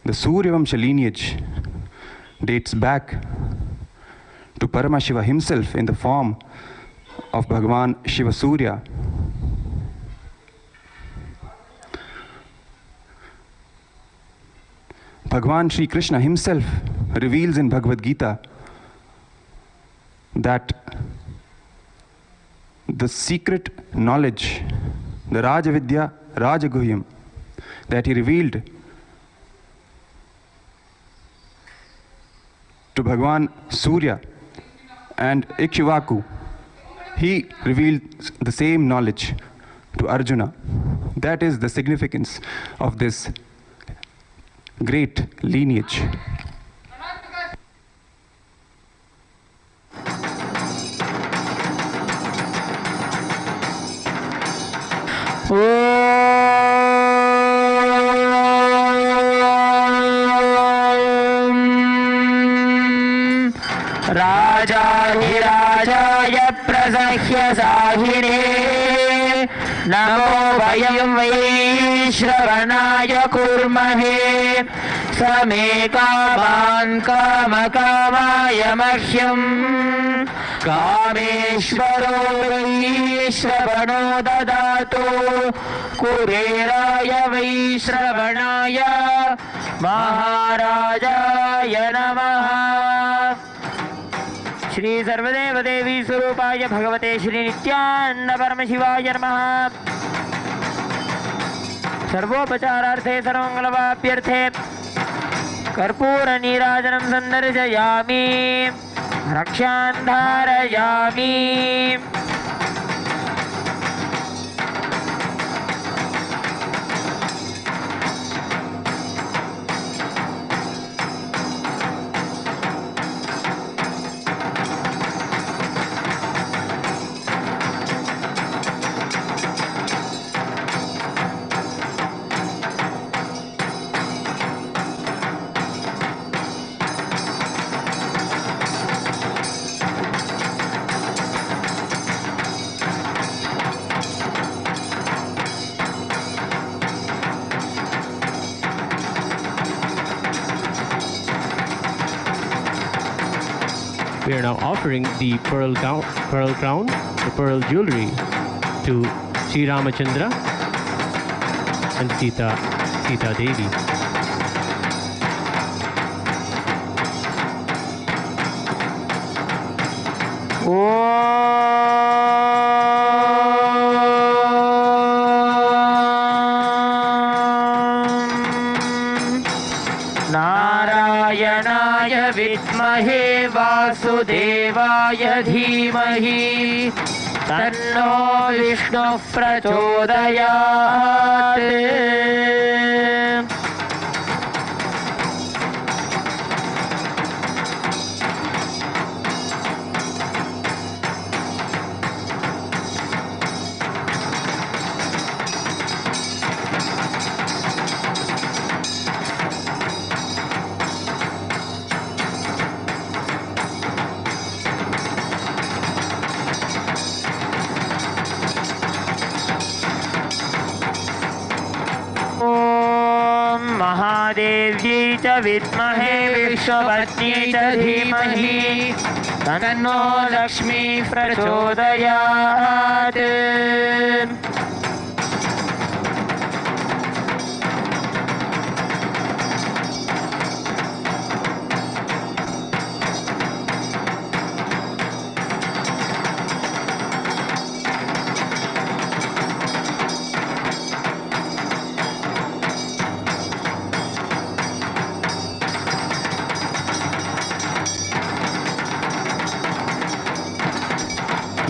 Speaker 4: the Suryavamsha lineage, dates back to Paramashiva himself in the form of Bhagwan Shiva Surya. Bhagwan Sri Krishna himself reveals in Bhagavad Gita that the secret knowledge, the Rajavidya Rajaguhyam, that he revealed to Bhagwan Surya and Ikshvaku, he revealed the same knowledge to Arjuna, That is the significance of this great lineage.
Speaker 3: राजाधिराजाय प्रसह्य साहिने नमो वयं वै श्रवणाय कुर्महे समे कामान् कामकामाय मह्यम् कामेश्वरो वै श्रवणो ददातु कुबेराय वै श्रवणाय महाराजाय नमः। श्री सर्वदेव देवी स्वरूपाय भगवते श्री नित्यानंद परमशिवाय नमः। सर्वोपचारार्थे सर्वमंगलवाप्यर्थे कर्पूर नीराजनं सन्दर्शयामि रक्षां धारयामि।
Speaker 2: We are now offering the pearl crown, the pearl jewelry to Sri Ramachandra and Sita Devi.
Speaker 3: नारायणाय विद्महे वासुदेवाय धीमहि तन्नो विष्णुः प्रचोदयात्। महादेव्यै च विद्महे विश्वपत्न्यै च धीमहि तन्नो लक्ष्मी प्रचोदयात्।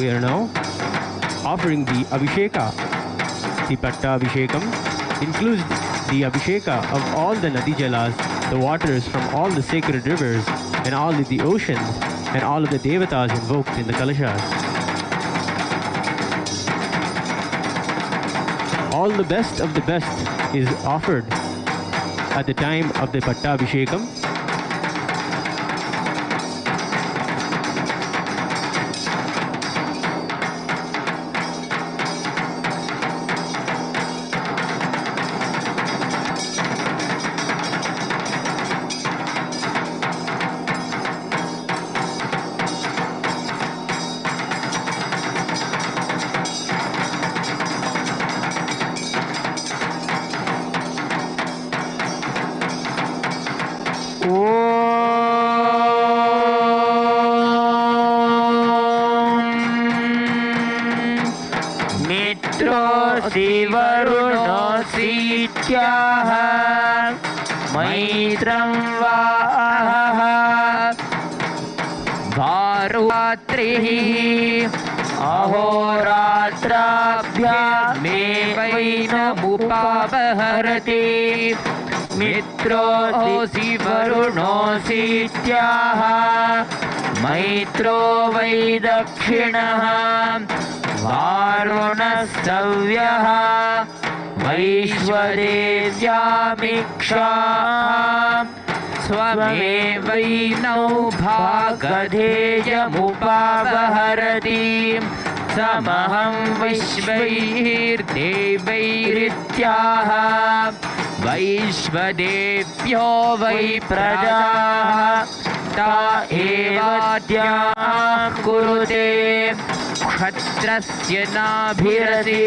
Speaker 2: We are now offering the Abhisheka. The Pattabishekam includes the Abhisheka of all the Nadi Jalas, the waters from all the sacred rivers and all of the oceans and all of the Devatas invoked in the Kalashas. All the best of the best is offered at the time of the Pattabishekam. वरुणोऽसीत्याह मैत्रं वाह भारुरात्रिः
Speaker 3: अहोरात्राभ्यामेवैनमुपापहरति मित्रोऽसि वरुणोऽसीत्याह मैत्रो वै दक्षिणः वारुणस्तव्यः वैश्वदेव्यामिक्षाः स्वमेवैनौ भागधेयमुपापहरति समहं विश्वैर्देवैरित्याह वैश्वदेव्यो वै प्रजाः ता एवाद्याः कुरुते क्षत्रस्य नाभिरसि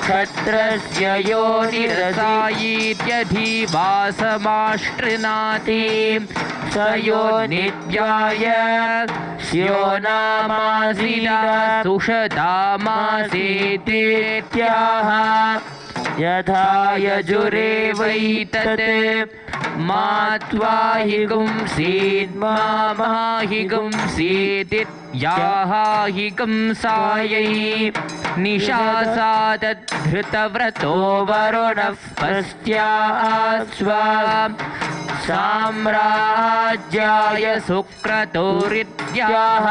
Speaker 3: क्षत्रस्य योनिरसायीत्यधिवासमाश्रिनाति स योनिद्याय स्यो नामासीदा सुषदामासीतेत्याह यथा यजुरेवैतत् मात्वाहिगुं सीद्माहिगुं सीदित्याहिगुं सायै निशासादधृतव्रतो वरुणः पस्त्यास्वा साम्राज्याय सुक्रतोरित्याह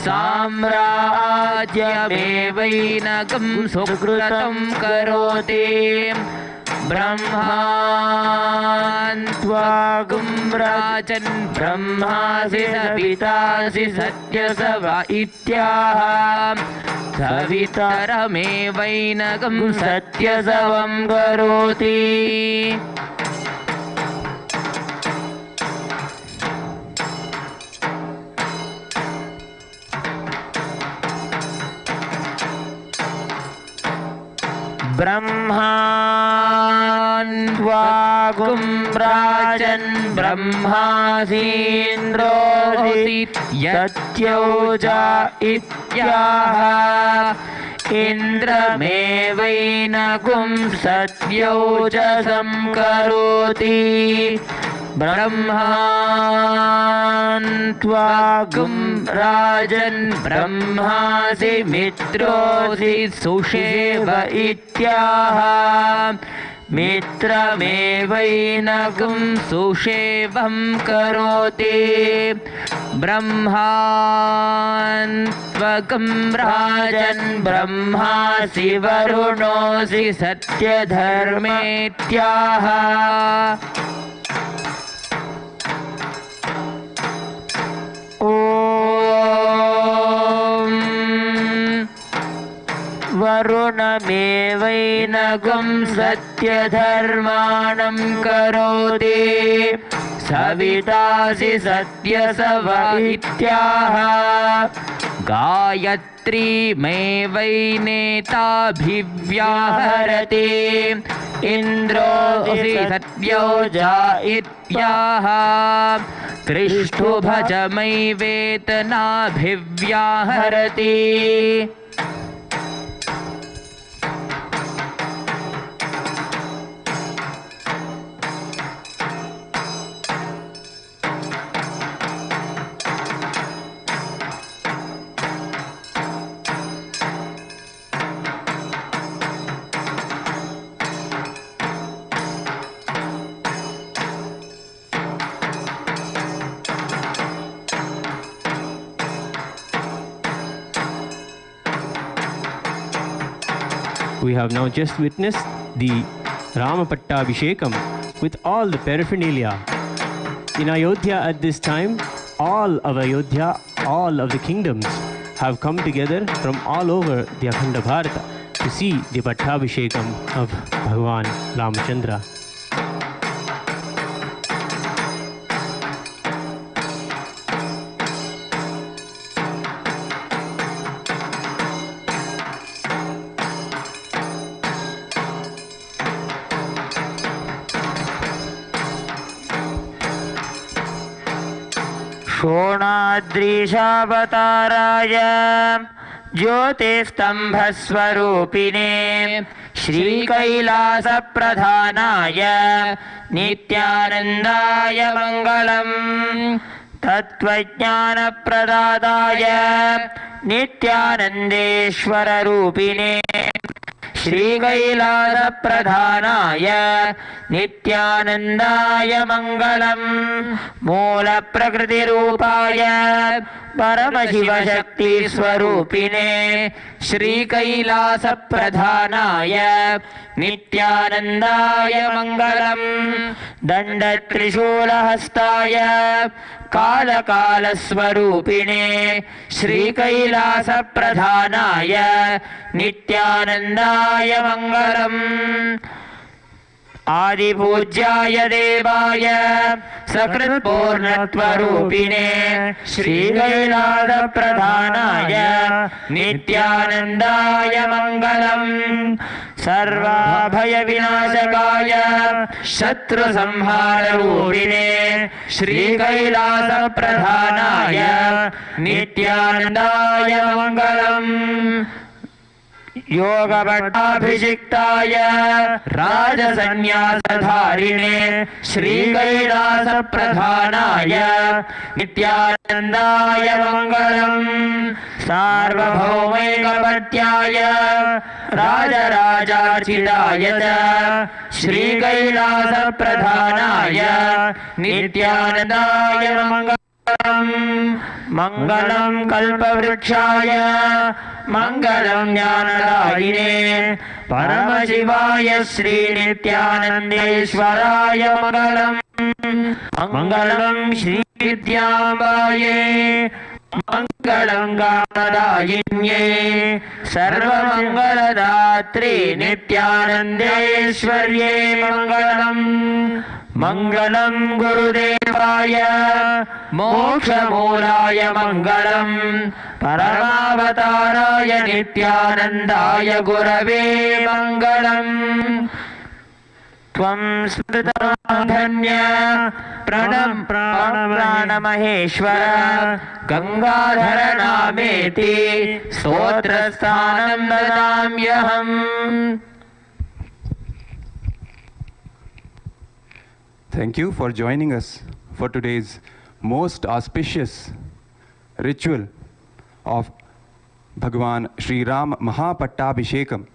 Speaker 3: साम्राज्यमेवैनकं सुकृतं करोति ब्रह्मान्त्वागुं राजन् ब्रह्मासि सवितासि सत्यसव इत्याह सवितरमेवैनकं सत्यसवं करोति ब्रह्मान्त्वागुं राजन् ब्रह्मासीन्द्रोऽसि यत्योजा इत्याह इन्द्रमेवैनकुं सत्योजसं करोति ब्रह्मान्त्वागुं राजन् ब्रह्मासि मित्रोऽसि सुषेव इत्याह मित्रमेवैनकुं सुषेवं करोति ब्रह्मान्त्वगुं राजन् ब्रह्मासि वरुणोऽसि सत्यधर्मेत्याह वरुणमेवैनकुं सत्यधर्माणं करोति सवितासि सत्यसव इत्याह गायत्रीमेवैनेताभिव्याहरति इन्द्रोऽसि सत्योजा इत्याह त्रिष्ठुभजमैवेतनाभिव्याहरति
Speaker 2: We have now just witnessed the Rama Pattabishekam with all the paraphernalia. In Ayodhya at this time, all of Ayodhya, all of the kingdoms have come together from all over the Akhanda Bharata to see the Pattabishekam of Bhagavan Ramachandra.
Speaker 3: शोणाद्रीशावताराय ज्योतिस्तम्भस्वरूपिणे श्रीकैलासप्रधानाय नित्यानन्दाय मङ्गलम् तत्त्वज्ञानप्रदाताय नित्यानन्देश्वररूपिणे श्रीकैलासप्रधानाय नित्यानन्दाय मङ्गलम् मूलप्रकृतिरूपाय परमशिवशक्तिस्वरूपिणे श्रीकैलासप्रधानाय नित्यानन्दाय मङ्गलम् दण्डत्रिशूलहस्ताय कालकालस्वरूपिणे श्रीकैलासप्रधानाय नित्यानन्दाय मङ्गलम् आदिपूज्याय देवाय सकृत्पूर्णत्वरूपिणे श्रीकैलासप्रधानाय नित्यानन्दाय मङ्गलम् सर्वाभयविनाशकाय शत्रुसंहाररूपिणे श्रीकैलासप्रधानाय नित्यानन्दाय मङ्गलम् योगपट्टाभिषिक्ताय राजसन्न्यासधारिणे श्रीकैलासप्रधानाय नित्यानन्दाय मङ्गलम् सार्वभौमैकपत्याय राजराजार्चिताय च श्रीकैलासप्रधानाय नित्यानन्दाय मङ्गलम् मङ्गलं कल्पवृक्षाय मङ्गलं ज्ञानदायिने परमशिवाय श्रीनित्यानन्देश्वराय मङ्गलम् मङ्गलं श्रीविद्याम्बायै मङ्गलं गानदायिन्ये सर्वमङ्गलदात्रे नित्यानन्देश्वर्ये मङ्गलम् मङ्गलं गुरुदेवाय मोक्षमूलाय मङ्गलम् परमावताराय नित्यानन्दाय गुरवे मङ्गलम् त्वं स्मृतधन्य प्राणमहेश्वर Gangadhar नामेति स्तोत्रस्थानं ददाम्यहम्.
Speaker 4: Thank you for joining us for today's most auspicious ritual of Bhagwan Sri Rama Pattabishekam,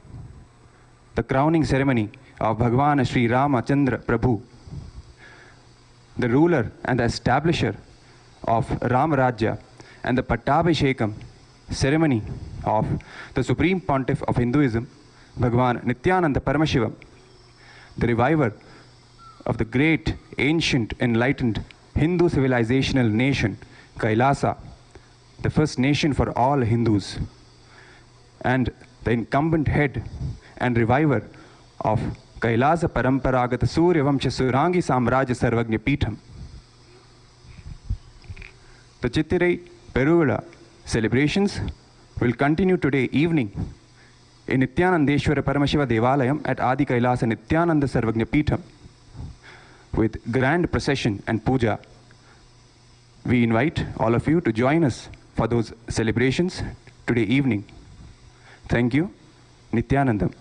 Speaker 4: the crowning ceremony of Bhagwan Sri Ramachandra Prabhu, the ruler and the establisher of Ram Rajya, and the Pattabishekam ceremony of the Supreme Pontiff of Hinduism, Bhagwan Nityananda Paramashivam, the reviver of the great, ancient, enlightened Hindu civilizational nation, Kailasa, the first nation for all Hindus, and the incumbent head and reviver of Kailasa Paramparagata Surya Vamsha Surangi Samrajya Sarvagnya Peetham. The Chithirai Peruvizha celebrations will continue today evening in Nityanandeshwara Paramashiva Devalayam at Adi Kailasa Nityananda Sarvagnya Peetham with grand procession and puja. We invite all of you to join us for those celebrations today evening. Thank you. Nityanandam.